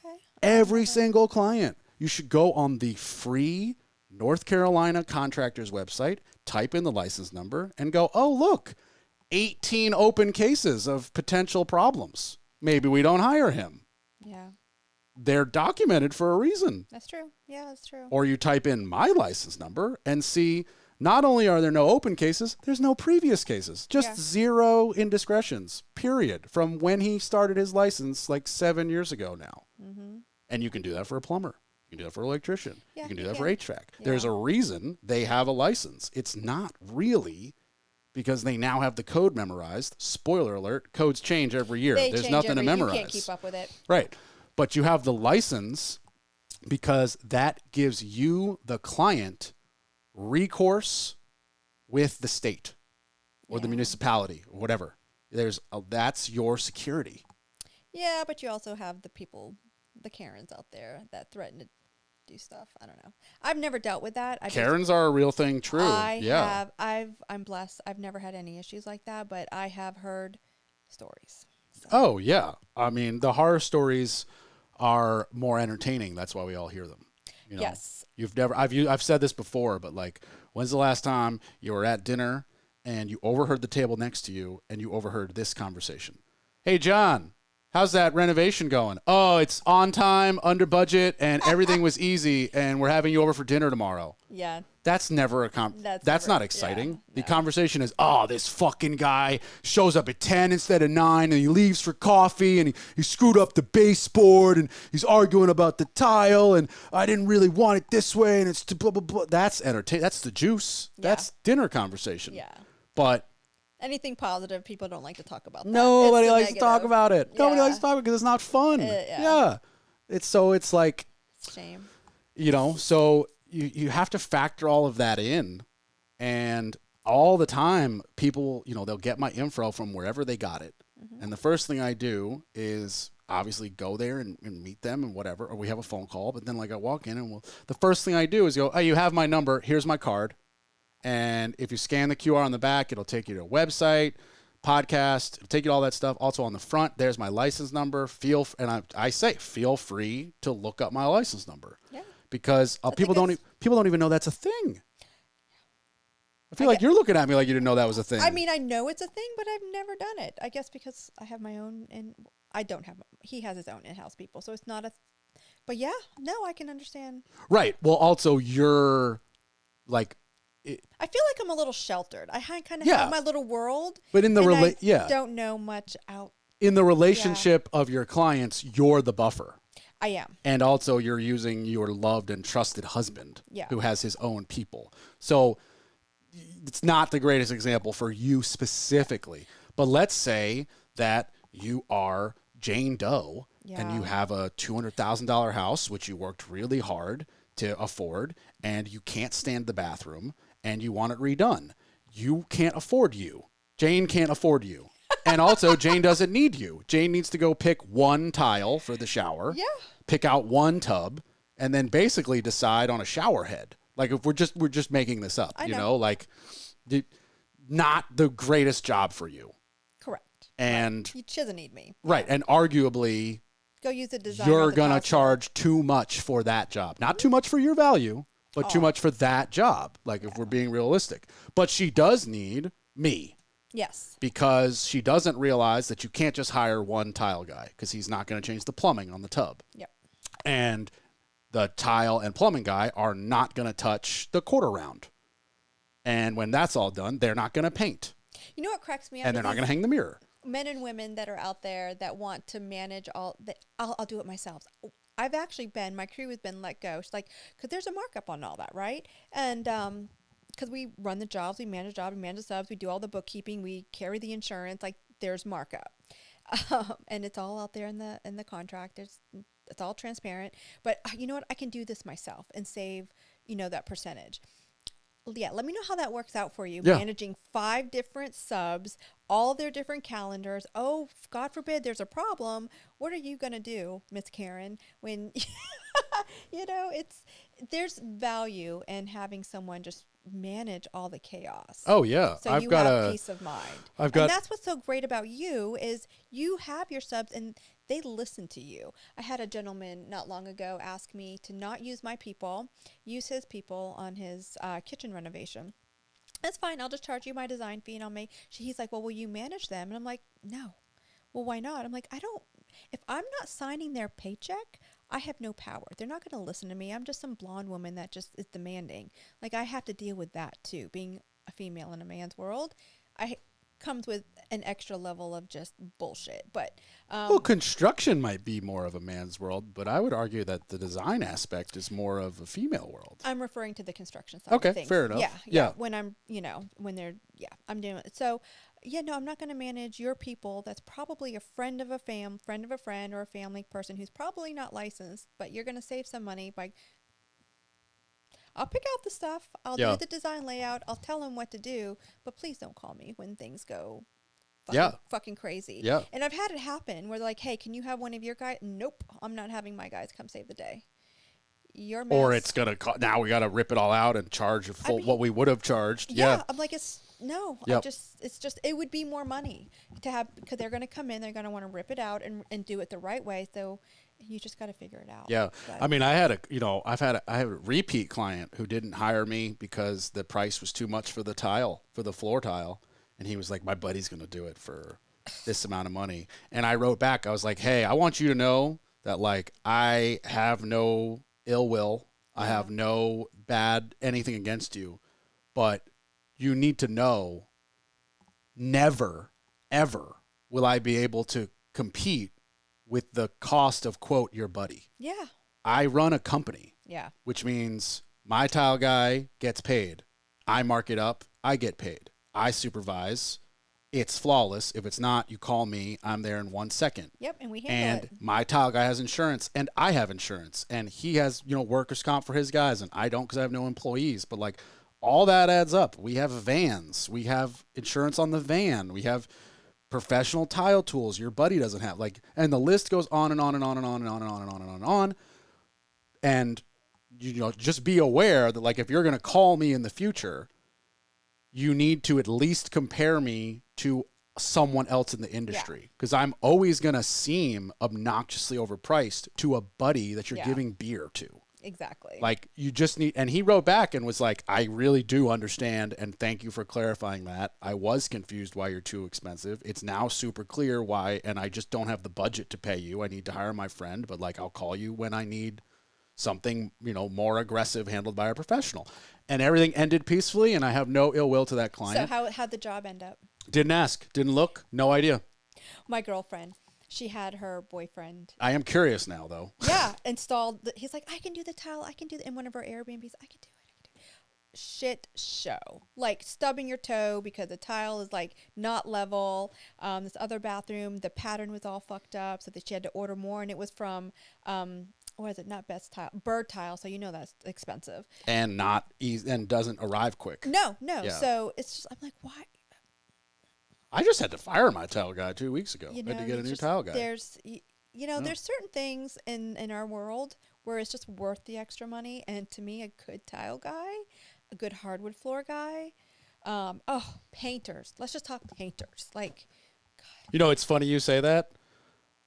Okay. Every single client. You should go on the free North Carolina contractor's website, type in the license number, and go, oh, look, 18 open cases of potential problems. Maybe we don't hire him. Yeah. They're documented for a reason. That's true. Yeah, that's true. Or you type in my license number and see not only are there no open cases, there's no previous cases. Just 0 indiscretions, period, from when he started his license like 7 years ago now. Mm-hmm. And you can do that for a plumber. You can do that for an electrician. Yeah, you can do that for HVAC. Yeah. There's a reason they have a license. It's not really because they now have the code memorized. Spoiler alert, codes change every year. There's nothing to memorize. You can't keep up with it. Right. But you have the license because that gives you, the client, recourse with the state or the municipality or whatever. That's your security. Yeah, but you also have the people, the Karens out there that threaten to do stuff. I don't know. I've never dealt with that. Karens are a real thing. True. I'm blessed. I've never had any issues like that, but I have heard stories. So. Oh yeah. I mean, the horror stories are more entertaining. That's why we all hear them. You know? Yes. I've said this before, but like, when's the last time you were at dinner and you overheard the table next to you and you overheard this conversation? Hey, John, how's that renovation going? Oh, it's on time, under budget, and everything was easy, and we're having you over for dinner tomorrow. Yeah. That's never that's not exciting. Yeah, the conversation is, oh, this fucking guy shows up at 10 instead of 9, and he leaves for coffee, and he screwed up the baseboard, and he's arguing about the tile, and I didn't really want it this way, and it's blah, blah, blah. That's entertaining. That's the juice. Yeah. That's dinner conversation. Yeah. But anything positive, people don't like to talk about that. Nobody likes to talk about it. Yeah. Nobody likes to talk about it because it's not fun. Yeah. It's like, it's a shame. You know, so you have to factor all of that in. And all the time, people, you know, they'll get my info from wherever they got it. Mm-hmm. And the first thing I do is obviously go there and meet them and whatever, or we have a phone call. But then like I walk in and the first thing I do is go, oh, you have my number. Here's my card. And if you scan the QR on the back, it'll take you to a website, podcast, it'll take you to all that stuff. Also on the front, there's my license number. I say, feel free to look up my license number. Yeah. Because people don't even know that's a thing. I feel like you're looking at me like you didn't know that was a thing. I mean, I know it's a thing, but I've never done it. I guess because I have my own, and I don't have. He has his own in-house people, so it's not a. But yeah, no, I can understand. Right. Well, also you're like. I feel like I'm a little sheltered. I kind of Yeah. have my little world, But in the don't know much out. In the relationship of your clients, you're the buffer. I am. And also you're using your loved and trusted husband Yeah. who has his own people. So it's not the greatest example for you specifically. But let's say that you are Jane Doe and you have a $200,000 house, which you worked really hard to afford, and you can't stand the bathroom and you want it redone. You can't afford you. Jane can't afford you. And also, Jane doesn't need you. Jane needs to go pick one tile for the shower, pick out one tub, and then basically decide on a shower head. Like if we're just making this up, you know, like not the greatest job for you. Correct. And she doesn't need me. Right, and arguably, go use a design. You're gonna charge too much for that job. Not too much for your value, but too much for that job. Like if we're being realistic, but she does need me. Yes. Because she doesn't realize that you can't just hire one tile guy because he's not going to change the plumbing on the tub. Yep. And the tile and plumbing guy are not going to touch the quarter round. And when that's all done, they're not going to paint. You know what cracks me up? And they're not going to hang the mirror. Men and women that are out there that want to manage all that. I'll do it myself. I've actually my crew has been let go. She's like, because there's a markup on all that, right? And, because we run the jobs, we manage jobs, we manage the subs, we do all the bookkeeping, we carry the insurance. Like there's markup, and it's all out there in the contract. It's all transparent. But you know what? I can do this myself and save that percentage. Yeah, let me know how that works out for you. Yeah. Managing 5 different subs, all their different calendars. Oh, God forbid there's a problem. What are you gonna do, Miss Karen? When there's value in having someone just manage all the chaos. Oh yeah, so you have peace of mind. And that's what's so great about you is you have your subs and they listen to you. I had a gentleman not long ago ask me to not use my people, use his people on his kitchen renovation. That's fine. I'll just charge you my design fee and I'll make. He's like, well, will you manage them? And I'm like, no. Well, why not? I'm like, if I'm not signing their paycheck, I have no power. They're not going to listen to me. I'm just some blonde woman that just is demanding. Like I have to deal with that too. Being a female in a man's world, comes with an extra level of just bullshit. But well, construction might be more of a man's world, but I would argue that the design aspect is more of a female world. I'm referring to the construction side. Okay, of things. fair enough. Yeah. When I'm, I'm doing it. So, no, I'm not going to manage your people. That's probably a friend of a friend of a friend, or a family person who's probably not licensed. But you're going to save some money by. I'll pick out the stuff. I'll do the design layout. I'll tell them what to do. But please don't call me when things go fucking crazy. Yeah. And I've had it happen where they're like, hey, can you have one of your guys? Nope. I'm not having my guys come save the day. Your mess. Or it's going to, now we got to rip it all out and charge what we would have charged. Yeah. I'm like, it would be more money to have, because they're going to come in, they're going to want to rip it out and do it the right way. So you just got to figure it out. Yeah. But, I mean, I had a repeat client who didn't hire me because the price was too much for the floor tile. And he was like, my buddy's going to do it for this amount of money. And I wrote back, I was like, hey, I want you to know that like, I have no ill will. I have no bad anything against you, but you need to know never, ever will I be able to compete with the cost of, quote, your buddy. Yeah. I run a company. Yeah. Which means my tile guy gets paid. I mark it up. I get paid. I supervise. It's flawless. If it's not, you call me. I'm there in 1 second. Yep, and we handle it. And my tile guy has insurance, and I have insurance. And he has, workers' comp for his guys, and I don't because I have no employees. But, like, all that adds up. We have vans. We have insurance on the van. We have professional tile tools your buddy doesn't have. Like, and the list goes on and on and on and on and on and on and on and on and on. And, just be aware that, like, if you're going to call me in the future, you need to at least compare me to someone else in the industry, because I'm always going to seem obnoxiously overpriced to a buddy that you're giving beer to. exactly. Like, you just need, and he wrote back and was like, I really do understand, and thank you for clarifying that. I was confused why you're too expensive. It's now super clear why, and I just don't have the budget to pay you. I need to hire my friend, but like, I'll call you when I need something, more aggressive handled by a professional. And everything ended peacefully, and I have no ill will to that client. So how'd the job end up? Didn't ask, didn't look, no idea. My girlfriend, she had her boyfriend. I am curious now, though. Yeah, he's like, I can do the tile. I can do in one of our Airbnbs. I can do it. Shit show. Like stubbing your toe because the tile is like not level. This other bathroom, the pattern was all fucked up, so that she had to order more, and it was from what is it? Not Best Tile, Bird Tile. So that's expensive And not easy, and doesn't arrive quick. No. Yeah. So it's just, I'm like, why? I just had to fire my tile guy 2 weeks ago. You I had to get a new just, tile guy. There's there's certain things in our world where it's just worth the extra money, and to me, a good tile guy, a good hardwood floor guy, painters. Let's just talk painters. Like, God. It's funny you say that.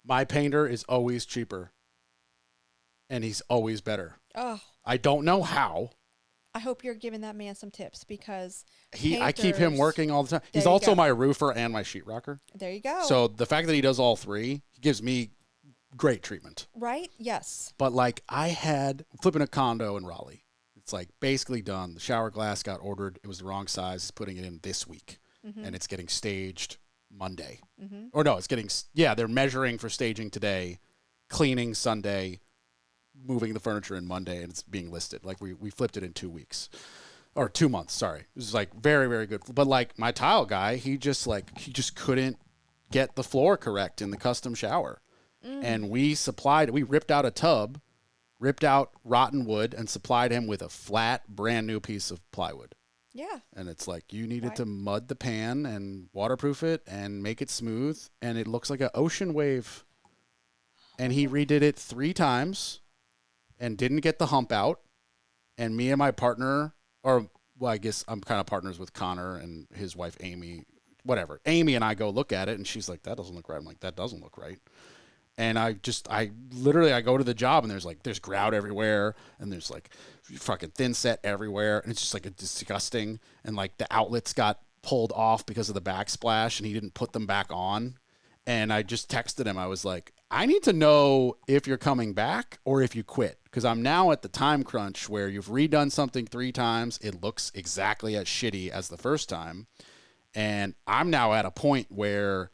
My painter is always cheaper, and he's always better. Oh, I don't know how. I hope you're giving that man some tips, because I keep him working all the time. He's There you also go. my roofer and my sheetrocker. There you go. So the fact that he does all three, he gives me great treatment. Right? Yes. But like, I had flipping a condo in Raleigh. It's like basically done. The shower glass got ordered. It was the wrong size. He's putting it in this week, and it's getting staged Monday. Or no, they're measuring for staging today, cleaning Sunday, moving the furniture in Monday, and it's being listed. Like, we flipped it in 2 weeks. Or 2 months, sorry. It was like very, very good. But like, my tile guy, he just couldn't get the floor correct in the custom shower. And we ripped out a tub, ripped out rotten wood, and supplied him with a flat, brand new piece of plywood. Yeah. And it's like, you needed to mud the pan and waterproof it and make it smooth, and it looks like an ocean wave. And he redid it 3 times and didn't get the hump out. And me and my partner, I guess I'm kind of partners with Connor and his wife, Amy, whatever. Amy and I go look at it, and she's like, that doesn't look right. I'm like, that doesn't look right. And I go to the job, and there's grout everywhere, and there's like fucking thin set everywhere. And it's just like a disgusting. And like, the outlets got pulled off because of the backsplash, and he didn't put them back on. And I just texted him. I was like, I need to know if you're coming back or if you quit, because I'm now at the time crunch where you've redone something 3 times. It looks exactly as shitty as the first time. And I'm now at a point where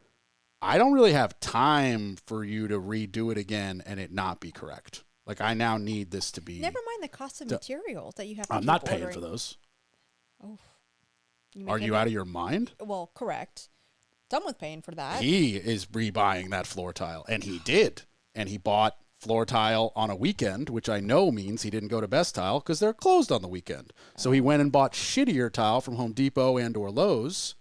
I don't really have time for you to redo it again and it not be correct. Like, I now need this to be. Never mind the cost of materials that you have to I'm keep not paying ordering. for those. Oh. Are you out of your mind? Well, correct. Someone's paying for that. He is rebuying that floor tile, and he did. And he bought floor tile on a weekend, which I know means he didn't go to Best Tile because they're closed on the weekend. So he went and bought shittier tile from Home Depot and or Lowe's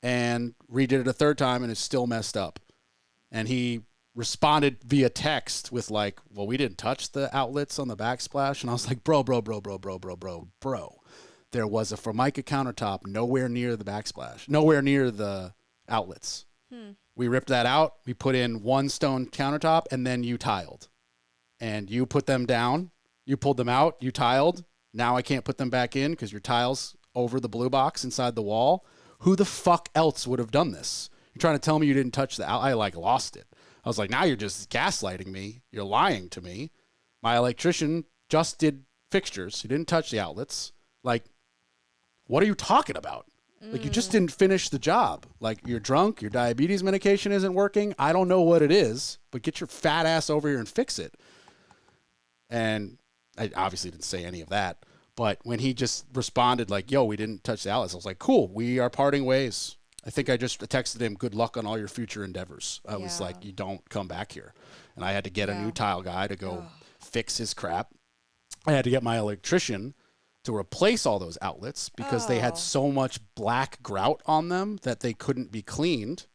and redid it a 3rd time, and it's still messed up. And he responded via text with like, well, we didn't touch the outlets on the backsplash. And I was like, bro. There was a Formica countertop nowhere near the backsplash, nowhere near the outlets. We ripped that out. We put in 1 stone countertop, and then you tiled. And you put them down. You pulled them out. You tiled. Now I can't put them back in because your tile's over the blue box inside the wall. Who the fuck else would have done this? You're trying to tell me you didn't touch the I lost it. I was like, now you're just gaslighting me. You're lying to me. My electrician just did fixtures. He didn't touch the outlets. Like, what are you talking about? Like, you just didn't finish the job. Like, you're drunk, your diabetes medication isn't working. I don't know what it is, but get your fat ass over here and fix it. And I obviously didn't say any of that. But when he just responded like, yo, we didn't touch the outlets, I was like, cool, we are parting ways. I think I just texted him, good luck on all your future endeavors. I was like, you don't come back here. And I had to get a new tile guy to go fix his crap. I had to get my electrician to replace all those outlets because they had so much black grout on them that they couldn't be cleaned.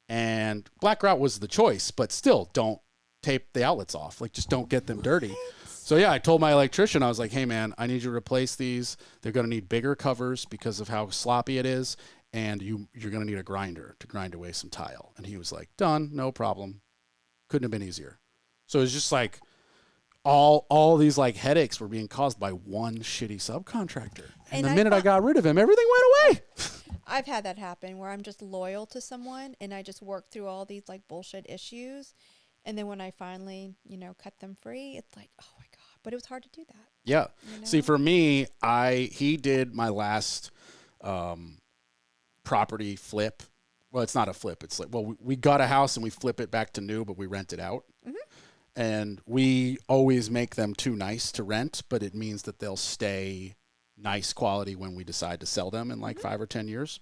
And black grout was the choice, but still, don't tape the outlets off. Like, just don't get them dirty. So yeah, I told my electrician, I was like, hey man, I need you to replace these. They're going to need bigger covers because of how sloppy it is. And you're going to need a grinder to grind away some tile. And he was like, done, no problem. Couldn't have been easier. So it's just like, all these like headaches were being caused by one shitty subcontractor. And the minute I got rid of him, everything went away. I've had that happen where I'm just loyal to someone and I just work through all these like bullshit issues. And then when I finally, cut them free, it's like, oh my God. But it was hard to do that. Yeah. See, for me, he did my last property flip. Well, it's not a flip. It's like, well, we got a house and we flip it back to new, but we rent it out. Mm-hmm. And we always make them too nice to rent, but it means that they'll stay nice quality when we decide to sell them in like 5 or 10 years.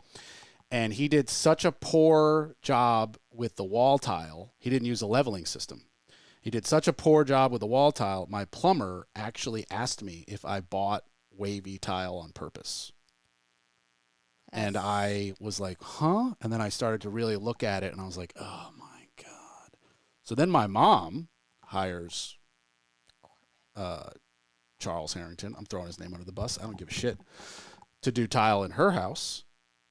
And he did such a poor job with the wall tile. He didn't use a leveling system. He did such a poor job with the wall tile. My plumber actually asked me if I bought wavy tile on purpose. And I was like, huh? And then I started to really look at it and I was like, oh my God. So then my mom hires Charles Harrington. I'm throwing his name under the bus. I don't give a shit. To do tile in her house.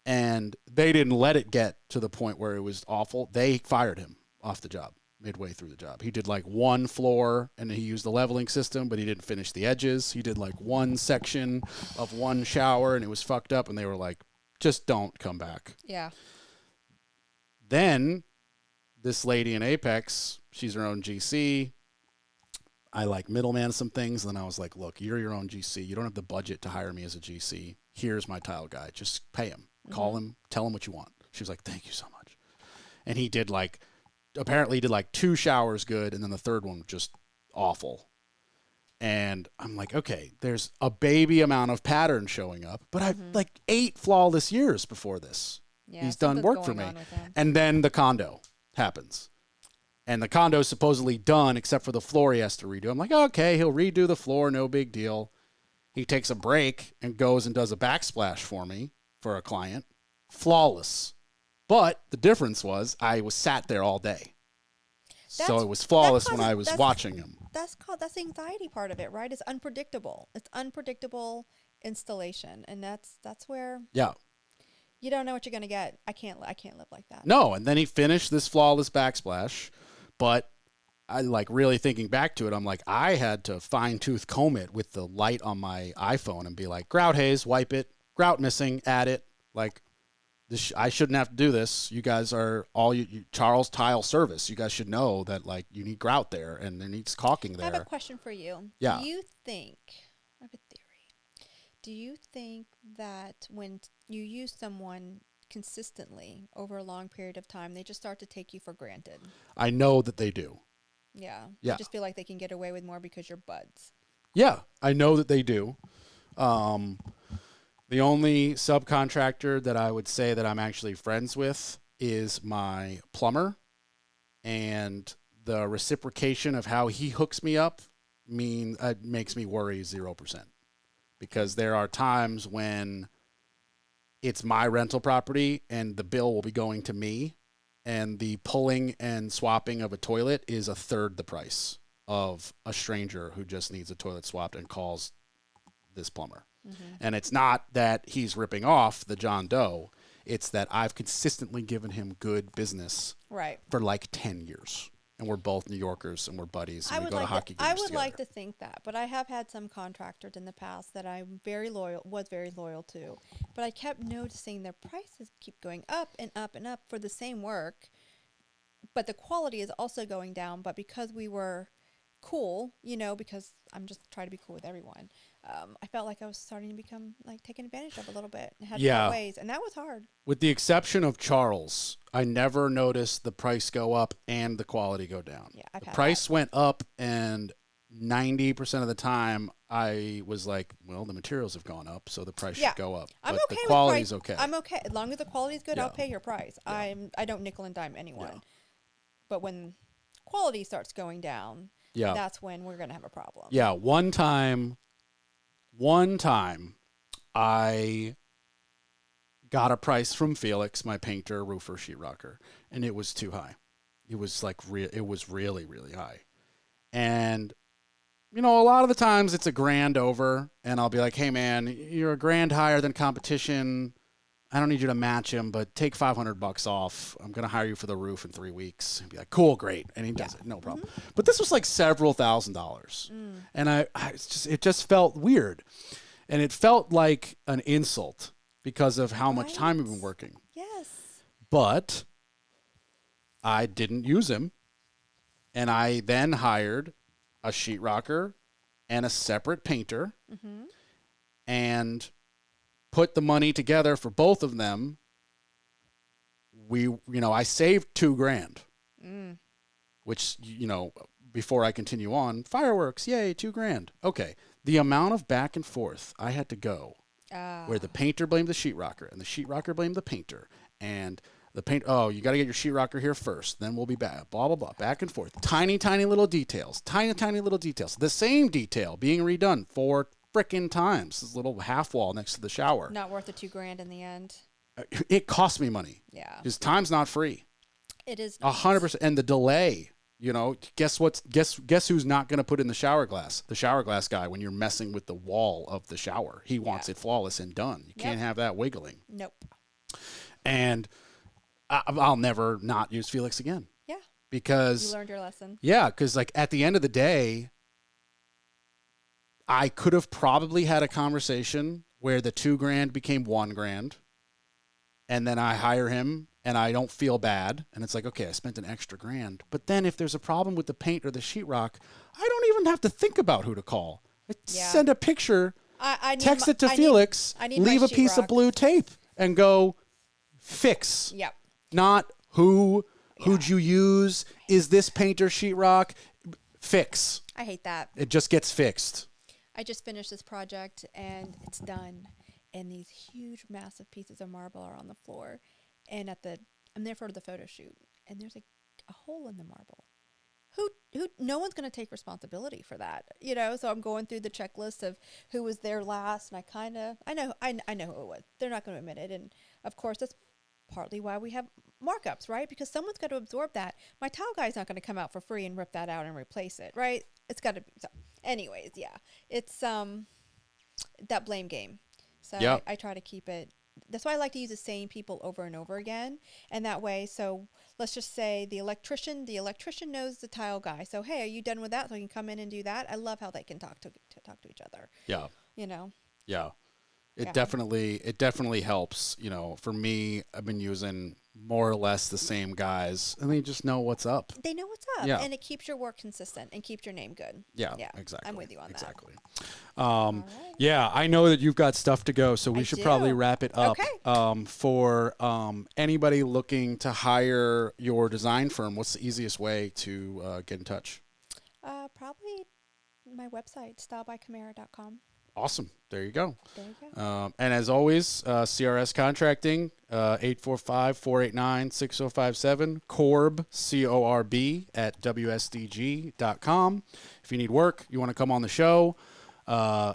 And they didn't let it get to the point where it was awful. They fired him off the job midway through the job. He did like one floor and he used the leveling system, but he didn't finish the edges. He did like one section of one shower and it was fucked up. And they were like, just don't come back. Yeah. Then this lady in Apex, she's her own GC. I like middleman some things. And then I was like, look, you're your own GC. You don't have the budget to hire me as a GC. Here's my tile guy. Just pay him. Call him. Tell him what you want. She was like, thank you so much. And he did apparently he did like 2 showers good. And then the third one just awful. And I'm like, okay, there's a baby amount of pattern showing up, but I've like 8 flawless years before this. Yeah, he's done work for me. And then the condo happens. And the condo is supposedly done except for the floor he has to redo. I'm like, okay, he'll redo the floor, no big deal. He takes a break and goes and does a backsplash for me for a client. Flawless. But the difference was I was sat there all day. So it was flawless when I was watching him. That's the anxiety part of it, right? It's unpredictable. It's unpredictable installation, and that's where you don't know what you're gonna get. I can't live like that. No, and then he finished this flawless backsplash, but I like really thinking back to it. I'm like, I had to fine tooth comb it with the light on my iPhone and be like, grout haze, wipe it, grout missing, add it. Like, this, I shouldn't have to do this. You guys are all you Charles Tile Service. You guys should know that like you need grout there and there needs caulking there. I have a question for you. Yeah. Do you think, I have a theory. Do you think that when you use someone consistently over a long period of time, they just start to take you for granted? I know that they do. Yeah. Yeah. You just feel like they can get away with more because you're buds. Yeah, I know that they do. The only subcontractor that I would say that I'm actually friends with is my plumber, and the reciprocation of how he hooks me up makes me worry 0%, because there are times when it's my rental property and the bill will be going to me, and the pulling and swapping of a toilet is a third the price of a stranger who just needs a toilet swapped and calls this plumber. Mm-hmm. And it's not that he's ripping off the John Doe. It's that I've consistently given him good business for like 10 years. And we're both New Yorkers and we're buddies. And we go to hockey games together. Like to think that. But I have had some contractors in the past that I'm was very loyal to. But I kept noticing their prices keep going up and up and up for the same work. But the quality is also going down. But because we were cool, because I'm just trying to be cool with everyone. I felt like I was starting to become like taken advantage of a little bit and had more ways, and that was hard. With the exception of Charles, I never noticed the price go up and the quality go down. Yeah, the price went up, and 90% of the time I was like, well, the materials have gone up, so the price should go up. I'm but okay the quality's with price. Okay. I'm okay as long as the quality's good. Yeah. I'll pay your price. Yeah. I don't nickel and dime anyone, but when quality starts going down, that's when we're gonna have a problem. Yeah, one time I got a price from Felix, my painter, roofer, sheetrocker, and it was too high. It was like it was really, really high. And a lot of the times it's $1,000 over, and I'll be like, "Hey man, you're $1,000 higher than competition. I don't need you to match him, but take $500 off. I'm going to hire you for the roof in 3 weeks. He'd be like, cool, great. And he does it. No problem. But this was like several $1,000s. And it just felt weird. And it felt like an insult because of how much time we've been working. Yes. But I didn't use him. And I then hired a sheetrocker and a separate painter and put the money together for both of them. I saved $2,000, which, before I continue on, fireworks, yay, $2,000. Okay. The amount of back and forth I had to go where the painter blamed the sheetrocker and the sheetrocker blamed the painter and the paint, you got to get your sheetrocker here first, then we'll be back, blah, blah, blah, back and forth. Tiny, tiny little details, tiny little details. The same detail being redone 4 frickin' times. This little half wall next to the shower. Not worth the $2,000 in the end. It cost me money. Yeah. Because time's not free. It is 100%. And the delay, guess who's not going to put in the shower glass? The shower glass guy when you're messing with the wall of the shower. He wants it flawless and done. You can't have that wiggling. Nope. And I'll never not use Felix again. Yeah. Because you learned your lesson. Yeah, because at the end of the day, I could have probably had a conversation where the $2,000 became $1,000, and then I hire him and I don't feel bad, and it's like, okay, I spent an extra $1,000. But then if there's a problem with the paint or the sheetrock, I don't even have to think about who to call. I send a picture, text it to Felix, leave a piece of blue tape, and go fix. Yep. Not who'd you use? Is this painter sheetrock? Fix. I hate that. It just gets fixed. I just finished this project and it's done. And these huge, massive pieces of marble are on the floor. And I'm there for the photo shoot. And there's a hole in the marble. No one's going to take responsibility for that, So I'm going through the checklist of who was there last, and I know who it was. They're not going to admit it, and of course that's partly why we have markups, right? Because someone's got to absorb that. My tile guy's not going to come out for free and rip that out and replace it, right? It's got to be. So anyways, yeah, it's that blame game. So I try to keep it. That's why I like to use the same people over and over again, and that way. So let's just say the electrician knows the tile guy. So hey, are you done with that? So I can come in and do that. I love how they can talk to each other. Yeah. Yeah. It definitely helps. For me, I've been using more or less the same guys, and they just know what's up. They know what's up, and it keeps your work consistent and keeps your name good. Yeah, exactly. I'm with you on that. Exactly. Yeah, I know that you've got stuff to go, so we should probably wrap it up. Okay. For anybody looking to hire your design firm, what's the easiest way to get in touch? Probably my website, stylebycamara.com. Awesome. There you go. There you go. And as always, CRS Contracting, 845-489-6057, Corb, CORB, at WSDG.com. If you need work, you want to come on the show,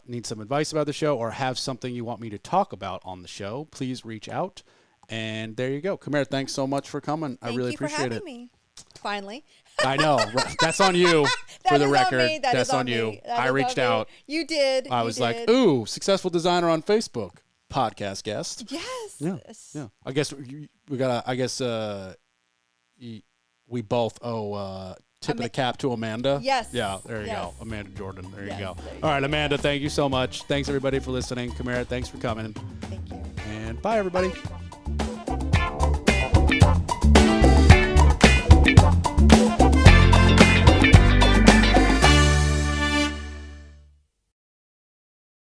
need some advice about the show, or have something you want me to talk about on the show, please reach out. And there you go. Camara, thanks so much for coming. I really appreciate it. Thank you for having me. Finally. I know. That's on you, for the record. That's on you. I reached out. You did. I was like, ooh, successful designer on Facebook. Podcast guest. Yes. Yeah. I guess we got we both owe tip of the cap to Amanda. Yes. Yeah, there you go. Amanda Jordan. There you go. All right, Amanda, thank you so much. Thanks, everybody, for listening. Camara, thanks for coming. Thank you. And bye, everybody. Bye.